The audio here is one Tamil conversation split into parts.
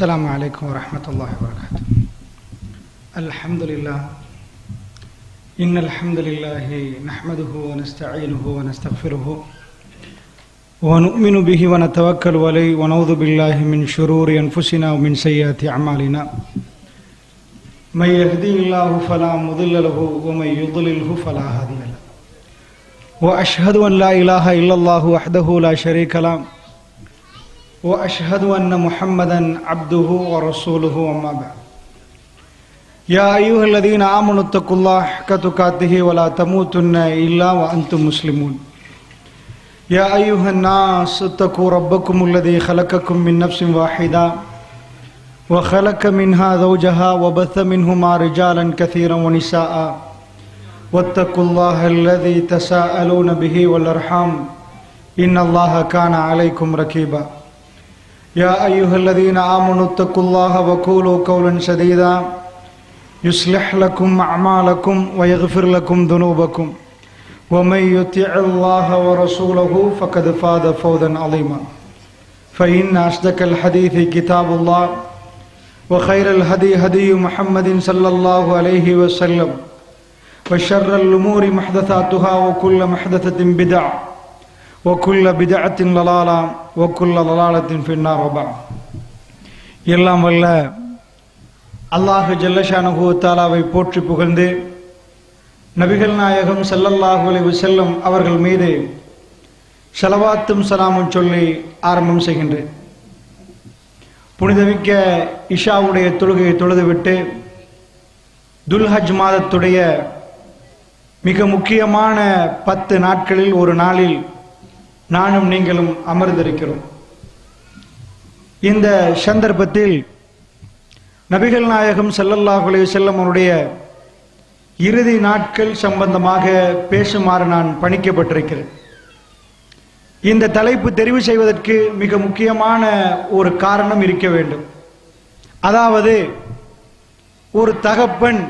السلام عليكم ورحمة الله وبركاته. الحمد لله إن الحمد لله نحمده ونستعينه ونستغفره ونؤمن به ونتوكل عليه ونعوذ بالله من شرور أنفسنا ومن سيئات أعمالنا من يهدي الله فلا مضل له ومن يضلله فلا هادي له وأشهد أن لا إله إلا الله وحده لا شريك له وأشهد أن محمدا عبده ورسوله أما بعد يا أيها الذين آمنوا اتقوا الله حق تقاته ولا تموتن إلا وأنتم مسلمون يا أيها الناس اتقوا ربكم الذي خلقكم من نفس واحدة وخلق منها زوجها وبث منهما رجالا كثيرا ونساء واتقوا الله الذي تساءلون به والأرحام إن الله كان عليكم رقيبا يا أيها الذين آمنوا اتقوا الله وقولوا قولا سديدا يصلح لكم أعمالكم ويغفر لكم ذنوبكم ومن يطع الله ورسوله فقد فاز فوزا عظيما فإن أصدق الحديث كتاب الله وخير الهدي هدي محمد صلى الله عليه وسلم وشر الأمور محدثاتها وكل محدثة بدعة وكل بدعة ضلالة وكل ضلالة في النار وبعد. எல்லாம் வல்ல அல்லாஹ் ஜல்லஷானஹு தஆலாவை போற்றி புகழ்ந்து நபிகள் நாயகம் ஸல்லல்லாஹு அலைஹி வஸல்லம் அவர்கள் மீது ஸலவாத்தும் ஸலாமும் சொல்லி ஆரம்பம் செய்கின்றேன். புனிதமிக்க இஷாவுடைய தொழுகையை தொழுதுவிட்டு துல்ஹஜ் மாதத்துடைய மிக முக்கியமான 10 நாட்களில் ஒரு நாளில் நானும் நீங்களும் அமர்ந்திருக்கிறோம். இந்த சந்தர்ப்பத்தில் நபிகள் நாயகம் ஸல்லல்லாஹு அலைஹி வஸல்லம் அவருடைய இறுதி நாட்கள் சம்பந்தமாக பேசுமாறு நான் பணிக்கப்பட்டிருக்கிறேன். இந்த தலைப்பு தெரிவு செய்வதற்கு மிக முக்கியமான ஒரு காரணம் இருக்க வேண்டும். அதாவது ஒரு தகப்பன்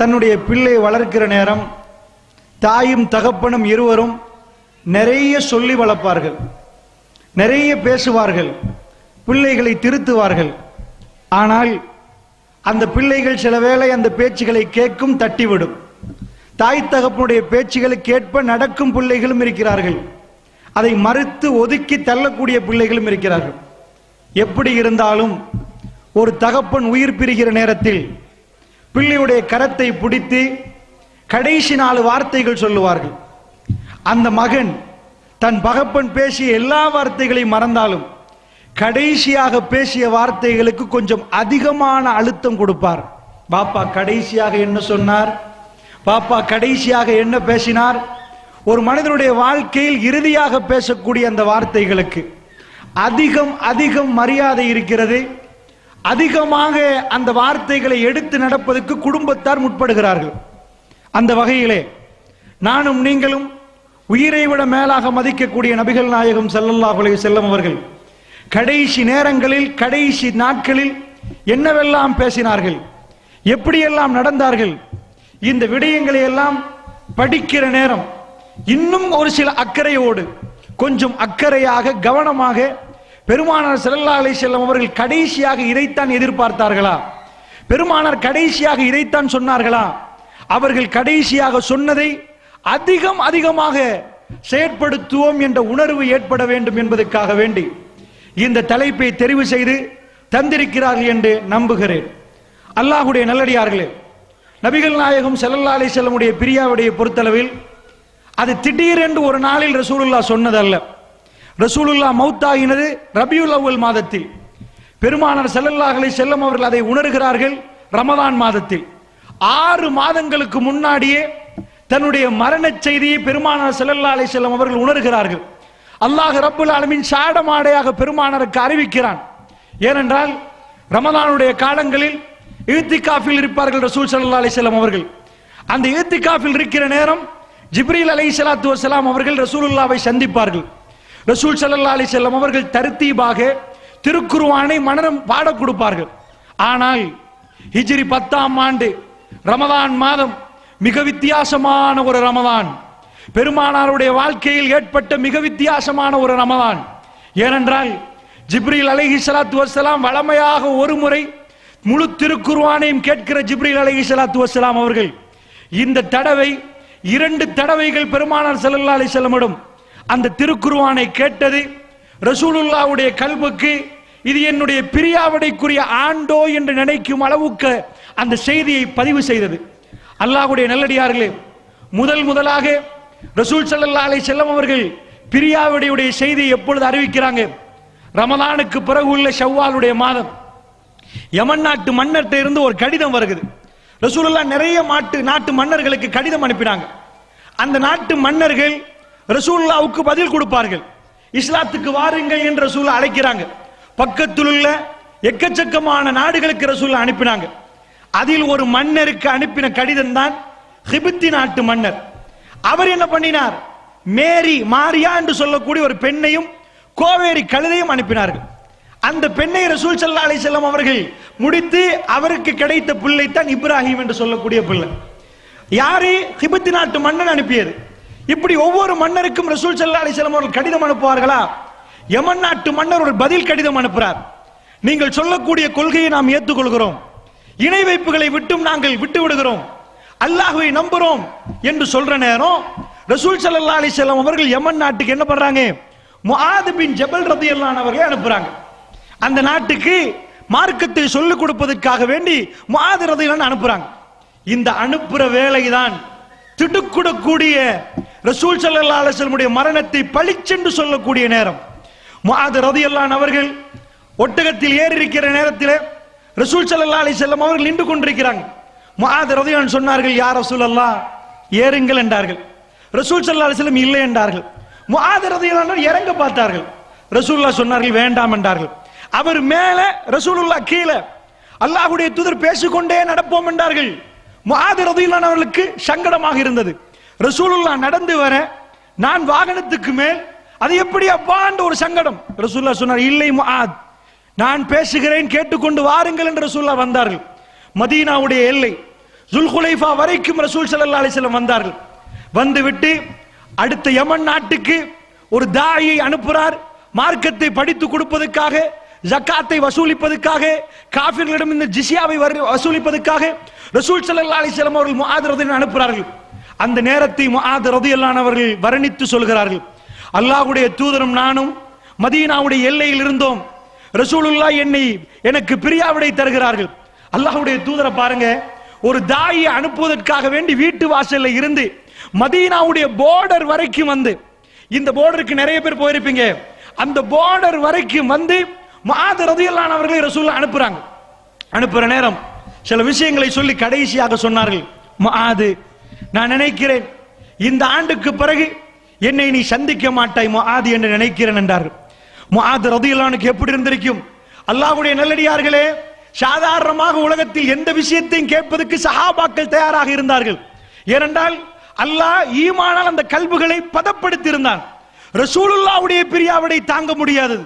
தன்னுடைய பிள்ளை வளர்க்கிற நேரம் தாயும் தகப்பனும் இருவரும் நிறைய சொல்லி வளர்ப்பார்கள், நிறைய பேசுவார்கள், பிள்ளைகளை திருத்துவார்கள். ஆனால் அந்த பிள்ளைகள் சில வேளை அந்த பேச்சுகளை கேட்கும், தட்டிவிடும். தாய் தகப்பனுடைய பேச்சுகளுக்கு ஏற்ப நடக்கும் பிள்ளைகளும் இருக்கிறார்கள், அதை மறுத்து ஒதுக்கி தள்ளக்கூடிய பிள்ளைகளும் இருக்கிறார்கள். எப்படி இருந்தாலும் ஒரு தகப்பன் உயிர் பிரிகிற நேரத்தில் பிள்ளையுடைய கரத்தை பிடித்து கடைசி 4 வார்த்தைகள் சொல்லுவார்கள். அந்த மகன் தன் தகப்பன் பேசிய எல்லா வார்த்தைகளையும் மறந்தாலும் கடைசியாக பேசிய வார்த்தைகளுக்கு கொஞ்சம் அதிகமான அழுத்தம் கொடுப்பார். பாப்பா கடைசியாக என்ன சொன்னார், பாப்பா கடைசியாக என்ன பேசினார். ஒரு மனிதனுடைய வாழ்க்கையில் இறுதியாக பேசக்கூடிய அந்த வார்த்தைகளுக்கு அதிகம் மரியாதை இருக்கிறது. அதிகமாக அந்த வார்த்தைகளை எடுத்து நடப்பதற்கு குடும்பத்தார் முற்படுகிறார்கள். அந்த வகையிலே நானும் நீங்களும் உயிரை விட மேலாக மதிக்கக்கூடிய நபிகள் நாயகம் ஸல்லல்லாஹு அலைஹி வஸல்லம் அவர்கள் கடைசி நேரங்களில், கடைசி நாட்களில் என்னவெல்லாம் பேசினார்கள், எப்படியெல்லாம் நடந்தார்கள், இந்த விடயங்களை எல்லாம் படிக்கிற நேரம் இன்னும் ஒரு சில அக்கறையோடு, கொஞ்சம் அக்கறையாக கவனமாக பெருமானார் ஸல்லல்லாஹு அலைஹி வஸல்லம் அவர்கள் கடைசியாக இதைத்தான் எதிர்பார்த்தார்களா, பெருமானார் கடைசியாக இதைத்தான் சொன்னார்களா, அவர்கள் கடைசியாக சொன்னதை அதிகமாக செயற்படுத்துவோம் என்ற உணர்வு ஏற்பட வேண்டும் என்பதற்காக வேண்டி இந்த தலைப்பை தெரிவு செய்து தந்திருக்கிறார்கள் என்று நம்புகிறேன். அல்லாஹ்வுடைய நல்லடியார்களே, நபிகள் நாயகம் ஸல்லல்லாஹு அலைஹி வஸல்லம் உடைய பிரியாவுடைய பொறுத்தளவில் அது திடீரென்று ஒரு நாளில் ரசூலுல்லாஹ் சொன்னதல்ல. ரசூலுல்லாஹ் மௌத்தாகினது ரபியுல் அவ்வல் மாதத்தில். பெருமானார் ஸல்லல்லாஹு அலைஹி வஸல்லம் அவர்கள் அதை உணர்கிறார்கள் ரமதான் மாதத்தில். 6 மாதங்களுக்கு முன்னாடியே தன்னுடைய மரண செய்தியை பெருமானார் ஸல்லல்லாஹு அலைஹி வஸல்லம் அவர்கள் உணர்கிறார்கள். அல்லாஹ் ரப்புல் ஆலமீன் சாடமாடையாக பெருமானாருக்கு அறிவிக்கிறான். ஏனென்றால் ரமதானுடைய காலங்களில் இத்திகாஃபில் இருப்பார்கள் ரசூல் ஸல்லல்லாஹு அலைஹி வஸல்லம் அவர்கள். அந்த இத்திகாஃபில் இருக்கிற நேரம் ஜிப்ரீல் அலைஹிஸ்ஸலாத்து வஸ்ஸலாம் அவர்கள் ரசூலுல்லாஹ்வை சந்திப்பார்கள். ரசூல் ஸல்லல்லாஹு அலைஹி வஸல்லம் அவர்கள் தர்த்தீபாக திருக்குர்ஆனை மனனம் பாட கொடுப்பார்கள். ஆனால் ஹிஜ்ரி 10ஆம் ஆண்டு ரமதான் மாதம் மிக வித்தியாசமான ஒரு ரமதான், பெருமானாருடைய வாழ்க்கையில் ஏற்பட்ட மிக வித்தியாசமான ஒரு ரமதான். ஏனென்றால் ஜிப்ரீல் அலைஹிஸ்ஸலாத்து வஸ்ஸலாம் வளமையாக ஒரு முறை முழு திருக்குர்ஆனையும் கேட்கிற ஜிப்ரீல் அலைஹிஸ்ஸலாத்து வஸ்ஸலாம் அவர்கள் இந்த தடவை 2 தடவைகள் பெருமானார் ஸல்லல்லாஹு அலைஹி வஸல்லமிடம் அந்த திருக்குர்ஆனை கேட்டது ரசூலுல்லாஹ்வுடைய கல்புக்கு இது என்னுடைய பிரியாவிடைக்குரிய ஆண்டோ என்று நினைக்கும் அளவுக்கு அந்த செய்தியை பதிவு செய்தது. அல்லாஹ்வுடைய நல்லடியார்களே, முதலாக ரசூல் ஸல்லல்லாஹு அலைஹி வஸல்லம் அவர்கள் பிரியாவிடையுடைய செய்தியை எப்பொழுது அறிவிக்கிறாங்க? ரமலானுக்கு பிறகு உள்ள ஷவ்வாலுடைய மாதம் யமன் நாட்டு மன்னர்கிட்ட இருந்து ஒரு கடிதம் வருகிறது. ரசூலுல்லாஹ் நிறைய நாட்டு மன்னர்களுக்கு கடிதம் அனுப்பினாங்க. அந்த நாட்டு மன்னர்கள் ரசூலுல்லாஹ்வுக்கு பதில் கொடுப்பார்கள். இஸ்லாத்துக்கு வாருங்கள் என்று ரசூலுல்லாஹ் அழைக்கிறாங்க. பக்கத்தில் உள்ள எக்கச்சக்கமான நாடுகளுக்கு ரசூலுல்லாஹ் அனுப்பினாங்க. அதில் ஒரு மன்னருக்கு அனுப்பின கடிதம் தான் கிபித்தி நாட்டு மன்னர். அவர் என்ன பண்ணினார்? மாரியா என்று சொல்லக்கூடிய ஒரு பெண்ணையும் கோவேரி கழுதையும் அனுப்பினார்கள். அந்த பெண்ணை ரசூல் ஸல்லல்லாஹு அலைஹி வஸல்லம் அவர்கள் முடித்து அவருக்கு கிடைத்த பிள்ளை தான் இப்ராஹிம் என்று சொல்லக்கூடிய பிள்ளை. யாரு? கிபித்தி நாட்டு மன்னன் அனுப்பியது. இப்படி ஒவ்வொரு மன்னருக்கும் ரசூல் ஸல்லல்லாஹு அலைஹி வஸல்லம் அவர்கள் கடிதம் அனுப்புவார்களா? யமன் நாட்டு மன்னர் ஒரு பதில் கடிதம் அனுப்புறார். நீங்கள் சொல்லக்கூடிய கொள்கையை நாம் ஏற்றுக்கொள்கிறோம், இணை வைப்புகளை விட்டும் நாங்கள் விட்டு விடுகிறோம், அல்லாஹ்வை நம்புறோம் என்று சொல்ற நேரம் ரசூல் ஸல்லல்லாஹு அலைஹி வஸல்லம் அவர்கள் யமன் நாட்டுக்கு என்ன பண்றாங்க? முஆத் பின் ஜபல் ரலியல்லாஹு அன்ஹு அவர்களை அனுப்புறாங்க. அந்த நாட்டுக்கு மார்க்கத்தை சொல்லிக் கொடுப்பதற்காக வேண்டி முஆத் ரலியல்லாஹு அன்ஹு அனுப்புறாங்க. இந்த அனுப்புற வேலைதான் திடுக்குடக்கூடிய ரசூல் ஸல்லல்லாஹு அலைஹி வஸல்லம் மரணத்தை பளிச்சென்று சொல்லக்கூடிய நேரம். முஆத் ரலியல்லாஹு அன்ஹு அவர்கள் ஒட்டகத்தில் ஏறி இருக்கிற நேரத்தில் ரசூல் ஸல்லல்லாஹு அலைஹி வஸல்லம் அவர்கள் நின்று கொண்டிருக்கிறாங்க. முஆத் ரலியல்லாஹு அன்ஹு சொன்னார்கள், யா ரசூலல்லாஹ் ஏறுங்கள் என்றார்கள். ரசூல் ஸல்லல்லாஹு அலைஹி வஸல்லம் இல்லை என்றார்கள். முஆத் ரலியல்லாஹு அன்ஹு இறங்க பார்த்தார்கள். ரசூலுல்லாஹ் சொன்னார்கள் வேண்டாம் என்றார்கள். அவர் மேலே, ரசூலுல்லாஹ் கீழே. அல்லாஹ்வுடைய தூதர் பேசிக்கொண்டே நடப்போம் என்றார்கள். முஆத் ரலியல்லாஹு அன்ஹு அவர்களுக்கு சங்கடமாக இருந்தது. ரசூலுல்லாஹ் நடந்து வர நான் வாகனத்துக்கு மேல், அது எப்படி அப்பான்ற ஒரு சங்கடம். ரசூலுல்லாஹ் சொன்னார், இல்லை முஆத், நான் பேசுகிறேன், கேட்டுக்கொண்டு வாருங்கள் என்று ரசூலுல்லாஹ் வந்தார்கள். மதீனாவுடைய எல்லை ஜுல்ஹுலைஃபா வரைக்கும் ரசூல் ஸல்லல்லாஹு அலைஹி வஸல்லம் வந்தார்கள். வந்துவிட்டு அடுத்த யமன் நாட்டுக்கு ஒரு தாயை அனுப்புறார். மார்க்கத்தை படித்து கொடுப்பதற்காக, ஜக்காத்தை வசூலிப்பதற்காக, காஃபிர்களிடம் இந்த ஜிஸ்யாவை வசூலிப்பதற்காக ரசூல் ஸல்லல்லாஹு அலைஹி வஸல்லம் அவர்கள் முஆத் ரலியல்லாஹு அனுப்புகிறார்கள். அந்த நேரத்தை முஆத் ரலியல்லாஹு அவர்கள் வர்ணித்து சொல்கிறார்கள், அல்லாஹ்வுடைய தூதரும் நானும் மதீனாவுடைய எல்லையில் இருந்தோம். ரசூலுல்லாஹ் எனக்கு பிரியாவிடை தருகிறார்கள். அல்லாஹ்வுடைய தூதரை பாருங்க, ஒரு தாயை அனுப்புவதற்காக வேண்டி வீட்டு வாசல்ல இருந்து மதீனாவுடைய பார்டர் வரைக்கும் வந்து, இந்த பார்டருக்கு நிறைய பேர் போயிருப்பீங்க, அந்த பார்டர் வரைக்கும் வந்து முஆத் ரலியல்லாஹு அன்ஹு அவர்களை ரசூலுல்லாஹ் அனுப்புறாங்க. அனுப்புற நேரம் சில விஷயங்களை சொல்லி கடைசியாக சொன்னார்கள், முஆத், நான் நினைக்கிறேன் இந்த ஆண்டுக்கு பிறகு என்னை நீ சந்திக்க மாட்டாய் முஆத் என்று நினைக்கிறேன் என்றார்கள். முஆத் ரலியல்லாஹு அன்ஹுக்கு எப்படி இருந்திருக்கும்? அல்லாஹ்வுடைய நல்லடியார்களே, சாதாரணமாக உலகத்தில் எந்த விஷயத்தையும் கேட்பதற்கு சஹாபாக்கள் தயாராக இருந்தார்கள். ஏனென்றால் அல்லாஹ் ஈமானால் அந்த கல்புகளை பதப்படுத்தி இருந்தான். ரசூலுல்லாஹ்வுடைய பிரியாவிடை தாங்க முடியாதது,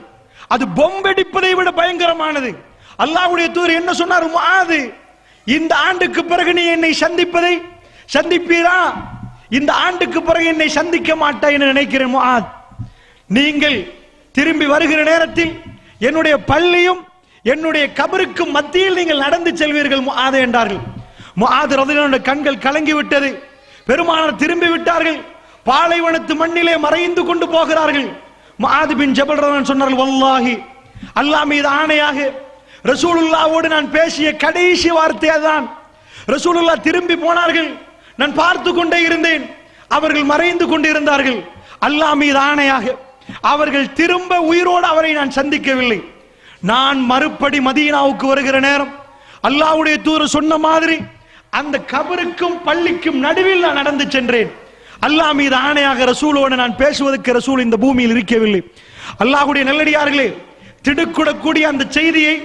அது பொம்பெடிப்பதை விட பயங்கரமானது. அல்லாஹ்வுடைய தூதர் என்ன சொன்னார்? முஆத், இந்த ஆண்டுக்கு பிறகு நீ என்னை சந்திப்பீரா? இந்த ஆண்டுக்கு பிறகு என்னை சந்திக்க மாட்டாய் என்று நினைக்கிறேன் முஆத். நீங்கள் திரும்பி வருகிற நேரத்தில் என்னுடைய பள்ளியும் என்னுடைய கபருக்கும் மத்தியில் நீங்கள் நடந்து செல்வீர்கள் முஆத் என்றார்கள். முஆத் ரலியல்லாஹு அன்ஹு கண்கள் கலங்கி விட்டது. பெருமானார் திரும்பி விட்டார்கள். பாலைவனத்து மண்ணிலே மறைந்து கொண்டு போகிறார்கள். முஆத் பின் ஜபல் ரலியல்லாஹு அன்ஹு சொன்னார்கள், வல்லாஹி, அல்லாஹ் மீது ஆணையாக, ரசூலுல்லாஹ்வோடு நான் பேசிய கடைசி வார்த்தை அதுதான். ரசூலுல்லாஹ் திரும்பி போனார்கள். நான் பார்த்து கொண்டே இருந்தேன். அவர்கள் மறைந்து கொண்டு இருந்தார்கள். அல்லாஹ் மீது ஆணையாக, அவர்கள் திரும்ப உயிரோடு அவரை நான் சந்திக்கவில்லை. நான் மறுபடி மதீனாவுக்கு வருகிற நேரம் அல்லாஹ்வுடைய தூதர் சொன்ன மாதிரி அந்த கபருக்கும் பள்ளிக்கும் நடுவில் நான் நடந்து சென்றேன். அல்லாஹ் மீது ஆணையாக, ரசூலோடு நான் பேசுவதற்கு ரசூல் இந்த பூமியில் இருக்கவில்லை. அல்லாஹ்வுடைய நல்லடியார்களே, திடுக்குடக்கூடிய அந்த செய்தியை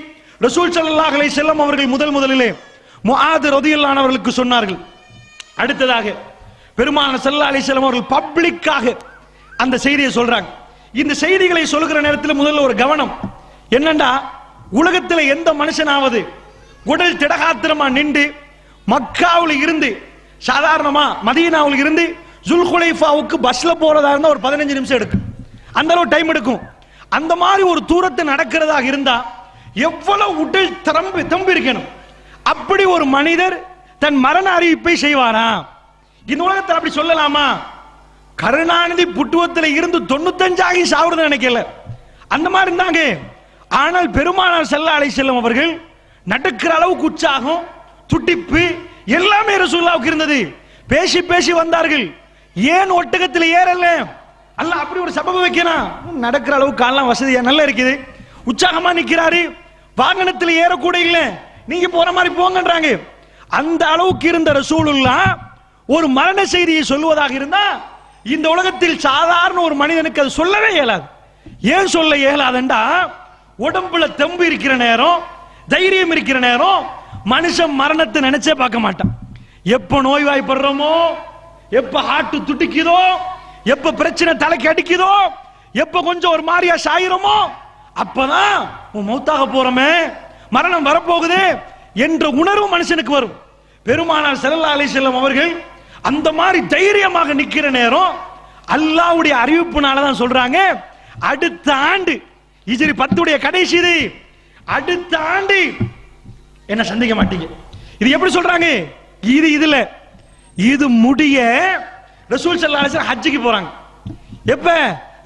ரசூல் ஸல்லல்லாஹு அலைஹி வஸல்லம் அவர்கள் முதலிலே முஆத் ரலியல்லாஹு அன்ஹு அவர்களுக்கு சொன்னார்கள். அடுத்ததாக பெருமானார் ஸல்லல்லாஹு அலைஹி வஸல்லம் அவர்கள் பப்ளிக்காக அந்த செய்தியை சொல்றாங்க. இந்த செய்திகளை சொல்கிற நேரத்தில் முதல்ல ஒரு கவனம் என்னண்டா, உலகத்தில் எந்த மனுஷனாவது உடல் திடகாத்திரமா நின்று மக்காவில் இருந்து, சாதாரணமா மதீனாவில் இருந்து ஜுல்ஹுலைஃபாவுக்கு பஸ்ல போறதா இருந்தா ஒரு 15 நிமிஷம் எடுக்கும், அந்த அளவு டைம் எடுக்கும். அந்த மாதிரி ஒரு தூரத்தை நடக்கிறதாக இருந்தா எவ்வளவு உடல் தம்பு இருக்கணும். அப்படி ஒரு மனிதர் தன் மரண அறிவிப்பை செய்வாரா? இந்த உலகத்தில் அப்படி சொல்லலாமா? கருணாநிதி புட்டுவத்தில் இருந்து 95 ஆகி சாவுறது நினைக்கல, அந்த மாதிரி இருந்தாங்க. ஆனால் பெருமானார் ஸல்லல்லாஹு அலைஹி வஸல்லம் அவர்கள் நடக்கிற அளவுக்கு உற்சாகம், துடிப்பு எல்லாமே ரசூலுல்லாஹ்வுக்கு இருந்தது. பேசி பேசி வந்தார்கள். ஏன் ஒட்டகத்தில் ஏறல? அல்லாஹ் அப்படி ஒரு சபப வைக்கிறான். நடக்கிற அளவுக்கு கால்லாம் வசதியா நல்லா இருக்குது, உற்சாகமா நிக்கிறாரு. வாகனத்தில் ஏறக்கூட இல்ல, நீங்க போற மாதிரி போங்கன்றாங்க. அந்த அளவுக்கு இருந்த ரசூலுல்லாஹ் ஒரு மரண செய்தியை சொல்வதாக இருந்தா இந்த உலகத்தில் சாதாரண ஒரு மனிதனுக்கு அது சொல்லவே இயலாது. ஏன் சொல்ல இயலாதுண்டா, உடம்புல தெம்பு இருக்கிற நேரம், தைரியம் இருக்கிற நேரம் மனுஷன் மரணத்தை நினைச்சே பார்க்க மாட்டான். எப்ப நோய்வாய்ப்படுறோமோ, எப்ப ஹார்ட் துடிக்குதோ, எப்ப பிரச்சனை தலைக்கு அடிக்குதோ, எப்ப கொஞ்சம் ஒரு மாதிரியா சாயிரமோ அப்பதான் மௌத்தாக போறோமே, மரணம் வரப்போகுது என்ற உணர்வு மனுஷனுக்கு வரும். பெருமானார் ஸல்லல்லாஹு அலைஹி வஸல்லம் அவர்கள் அந்த மாதிரி தைரியமாக நிக்கிற நேரம் அல்லாஹ்வுடைய அறிவிப்புனால தான் சொல்றாங்க, அடுத்த ஆண்டு ஹிஜ்ரி 10 கடைசி இது, அடுத்த ஆண்டு என்ன சந்தேக மாட்டீங்க. இது எப்படி சொல்றாங்க? இதுல இது முடிய ரசூல் ஸல்லல்லாஹு அலைஹி வஸல்லம் ஹஜ்ஜுக்கு போறாங்க. எப்ப?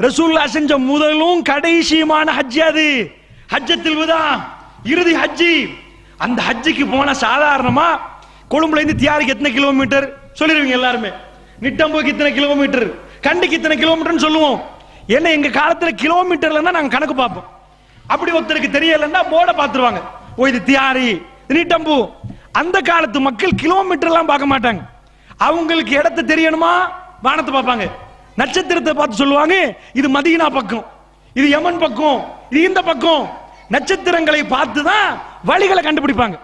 ரசூலுல்லாஹ் செஞ்ச முதலும் கடைசியுமான ஹஜ் அது, ஹஜ்ஜத்துல் வதா, இறுதி ஹஜ்ஜி. அந்த ஹஜ்ஜுக்கு போன சாதாரணமா கொழும்புல இருந்து தியாரிக்கு எத்தனை கிலோமீட்டர் சொல்லிடுவீங்க எல்லாருமே, நிட்டம்போக்கு இத்தனை கிலோமீட்டர், கண்டிக்கு இத்தனை கிலோமீட்டர் சொல்லுவோம். ஏன்னா எங்க காலத்துல கிலோமீட்டர்ல நாங்க கணக்கு பார்ப்போம். அப்படி ஒருத்தருக்கு தெரியலன்னா போர்டை பார்த்துருவாங்க, ஓ இது தியாரி, நிட்டம்பு. அந்த காலத்து மக்கள் கிலோமீட்டர் எல்லாம் பார்க்க மாட்டாங்க. அவங்களுக்கு இடத்தை தெரியணுமா, வானத்தை பார்ப்பாங்க, நட்சத்திரத்தை பார்த்து சொல்லுவாங்க இது மதீனா பக்கம், இது யமன் பக்கம், இது இந்த பக்கம். நட்சத்திரங்களை பார்த்து தான் வழிகளை கண்டுபிடிப்பாங்க.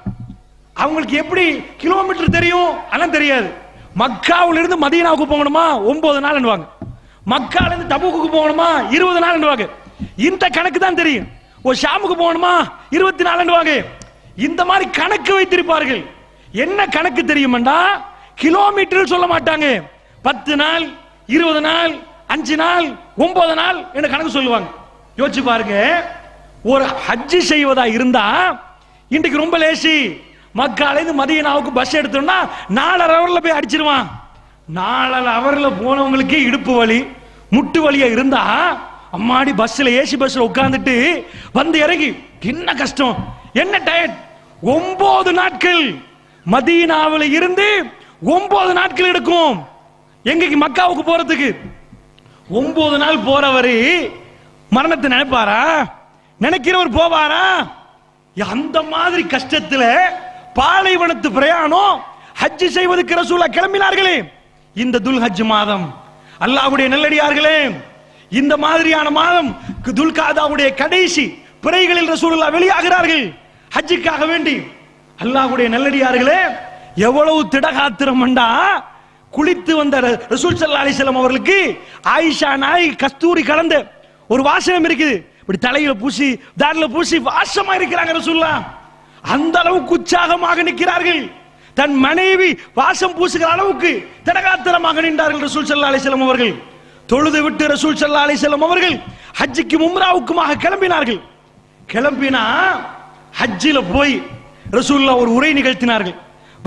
அவங்களுக்கு எப்படி கிலோமீட்டர் தெரியும்? அதெல்லாம் தெரியாது. மக்காவுல இருந்து மதீனாவுக்கு போகணுமா 9 நாள், மக்கால இருந்து தபூக்கு போகணுமா 20 நாள். இந்த கணக்கு தான் தெரியும். ஒரு ஷாமுக்கு போகணுமா 24 நாள். இந்த மாதிரி கணக்கு வைத்திருப்பார்கள். என்ன கணக்கு தெரியுமாண்டா, கிலோமீட்டர் சொல்ல மாட்டாங்க. 10 நாள், 20 நாள், 5 நாள், 9 நாள் என்ற கணக்கு சொல்லுவாங்க. யோசிச்சு பாருங்க, ஒரு ஹஜ்ஜி செய்வதா இருந்தா இன்றைக்கு ரொம்ப லேசி. மக்கால இருந்து மதீனாவுக்கு பஸ் எடுத்தோம்னா 4.5 ஹவர்ல போய் அடிச்சிருவான். 4.5 ஹவர்ல போனவங்களுக்கே இடுப்பு வலி, முட்டு வலியா இருந்தா அம்மாடி பஸ்ல, ஏசி பஸ்ல உட்கார்ந்துட்டு வந்து இறங்கி என்ன கஷ்டம், என்ன டயர்ட். 9 நாட்கள் மதீனாவில் இருந்து 9 நாட்கள் எடுக்கும் எங்க மக்காவுக்கு போறதுக்கு. 9 நாள் போறவரு மரணத்தை நினைப்பாரா? நினைக்கிறவர் போவாரா? அந்த மாதிரி கஷ்டத்துல பாலைவனத்து பிரயாணம் ஹஜ் செய்வதற்கு ரசூலுல்லாஹ் கிளம்பினார்களே. இந்த துல்ஹஜ் மாதம் அல்லாஹ்வுடைய நல்லடியார்களே, இந்த மாதிரியான மாதம் துல்காதாவுடைய கடைசி பிறைகளில் ரசூலுல்லாஹ் வெளியாகிறார்கள் ஹஜ்ஜுக்காக வேண்டி. அல்லாஹ்வுடைய நல்லடியார்களே, எவ்வளவு திடகாத்திரம்டா. குளித்து வந்த ரசூல் ஸல்லல்லாஹு அலைஹி வஸல்லம் அவர்களுக்கு ஆயிஷா நாய் கஸ்தூரி கலந்த ஒரு வாசனம் இருக்குது. இப்படி தலையில பூசி தாடில பூசி வாசமா இருக்கிறாங்க ரசூலுல்லாஹ். அந்த அளவுக்கு உற்சாகமாக நிற்கிறார்கள். தன் மனைவி வாசம் பூசுகிற அளவுக்கு திடகாத்திரமாக நின்றார்கள் ரசூல் ஸல்லல்லாஹு அலைஹி வஸல்லம் அவர்கள். தொழுது விட்டு ரசூல் ஸல்லல்லாஹு அலைஹி வஸல்லம் அவர்கள் ஹஜ்ஜுக்கும் உம்ராவுக்குமாக கிளம்பினார்கள். கிளம்பினா ஹஜ்ஜில போய் ரசூலுல்லாஹ் ஒரு உரை நிகழ்த்தினார்கள்.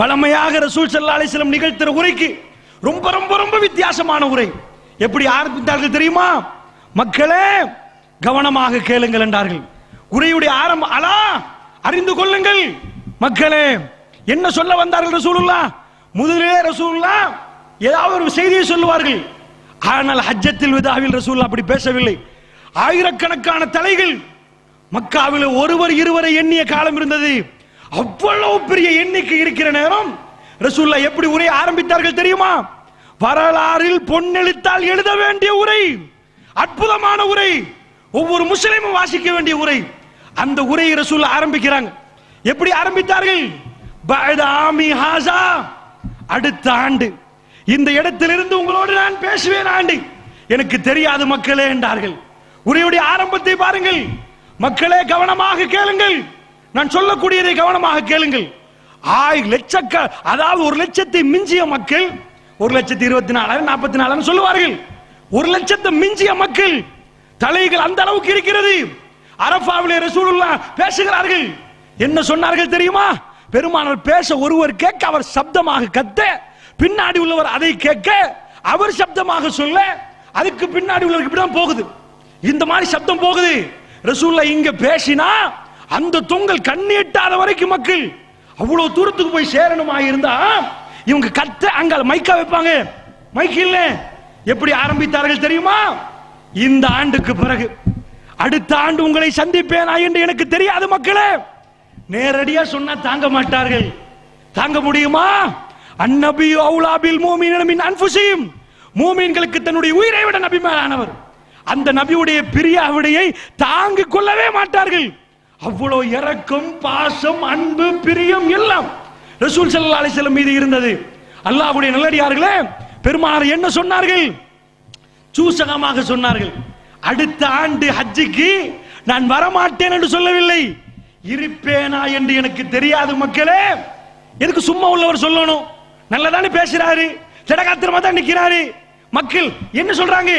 வளமையாக ரசூல் ஸல்லல்லாஹு அலைஹி வஸல்லம் நிகழ்த்துற உரைக்கு ரொம்ப ரொம்ப ரொம்ப வித்தியாசமான உரை. எப்படி ஆரம்பித்தார்கள் தெரியுமா? மக்களே கவனமாக கேளுங்கள் என்றார்கள். உரையுடைய ஆரம்பம், அலா அறிந்து கொள்ளுங்கள் மக்களே, என்ன சொல்ல வந்தார்கள் ரசூலுல்லாஹ்? முதலிலே ரசூலுல்லாஹ் ஏதாவது ஒரு செய்தியை சொல்லுவார்கள். ஆனால் ஹஜ்ஜத்துல் வதாவில் ரசூலுல்லாஹ் அப்படி பேசவில்லை. ஆயிரக்கணக்கான தலைகள் மக்காவில் ஒருவர் இருவரை எண்ணிய காலம் இருந்தது. அவ்வளவு பெரிய எண்ணிக்கை இருக்கிற நேரம் ரசூலுல்லாஹ் எப்படி உரை ஆரம்பித்தார்கள் தெரியுமா? வரலாறில் பொன்னெழுத்தால் எழுத வேண்டிய உரை, அற்புதமான உரை, ஒவ்வொரு முஸ்லிமும் வாசிக்க வேண்டிய உரை. அந்த உரையை ரசூலுல்லாஹ் ஆரம்பிக்கிறாங்க. எப்படி ஆரம்பித்தார்கள்? பஅத ஆமி ஹாஸா, அடுத்த ஆண்டு இந்த இடத்திலிருந்து உங்களோடு நான் பேசுவேன் ஆண்டு எனக்கு தெரியாது மக்களே என்றார்கள். உரையுடைய ஆரம்பத்தை பாருங்கள். மக்களே கவனமாக கேளுங்கள், நான் சொல்லக்கூடியதை கவனமாக கேளுங்கள். அதாவது 1,00,000 மிஞ்சிய மக்கள், 1,24,000 44,000 சொல்லுவார்கள். 1,00,000 மிஞ்சிய மக்கள் தலைகள் அந்த அளவுக்கு இருக்கிறது. அரஃபாவிலே ரசூலுல்லாஹ் பேசுகிறார்கள். என்ன சொன்னார்கள் தெரியுமா? பெருமானார் பேச ஒருவர் கேட்க அவர் சப்தமாக கத்த, பின்னாடி உள்ளவர் அதை கேட்க அவர் சப்தமாக சொல்ல, அதுக்கு பின்னாடி உள்ளவருக்கு இப்படிதான் போகுது. இந்த மாதிரி சப்தம் போகுது. ரசூலுல்லாஹ் இங்க பேசினா அந்த தொங்கல் கண்ணீட்டாத வரைக்கும் மக்கள் அவ்வளவு தூரத்துக்கு போய் சேரணுமா இருந்தா இவங்க கத்த அங்க மைக்கா வைப்பாங்க. மைக் இல்ல. எப்படி ஆரம்பித்தார்கள் தெரியுமா? இந்த ஆண்டுக்கு பிறகு அடுத்த ஆண்டு உங்களை சந்திப்பேனா என்று எனக்கு தெரியாது மக்களே. நேரடியா சொன்னா தாங்க மாட்டார்கள். தாங்க முடியுமா? அந்நபியு அவுலா பில் முஃமினீன மின் அன்ஃபுஸிஹிம். மூமின்களுக்கு தன்னுடைய உயிரை விட நபி மேலானவர். அந்த நபியுடைய பிரியாவிடையை தாங்கிக் கொள்ளவே மாட்டார்கள். அவ்வளவு இரக்கம், பாசம், அன்பு, பிரியம் எல்லாம் ரசூல் ஸல்லல்லாஹு அலைஹி வஸல்லம் மீது இருந்தது. அல்லாஹ்வுடைய நல்லடியார்களே, பெருமானார் என்ன சொன்னார்கள்? சூசகமாக சொன்னார்கள். அடுத்த ஆண்டு ஹஜ்ஜுக்கு நான் வரமாட்டேன் என்று சொல்லவில்லை, இருப்பேனா என்று எனக்கு தெரியாது மக்களே. எதுக்கு சும்மா உள்ளவர் சொல்லணும்? நல்லதானே பேசுறாரு, திடகாத்திரமா தான் நிக்கிறாரு. மக்கள் என்ன சொல்றாங்க?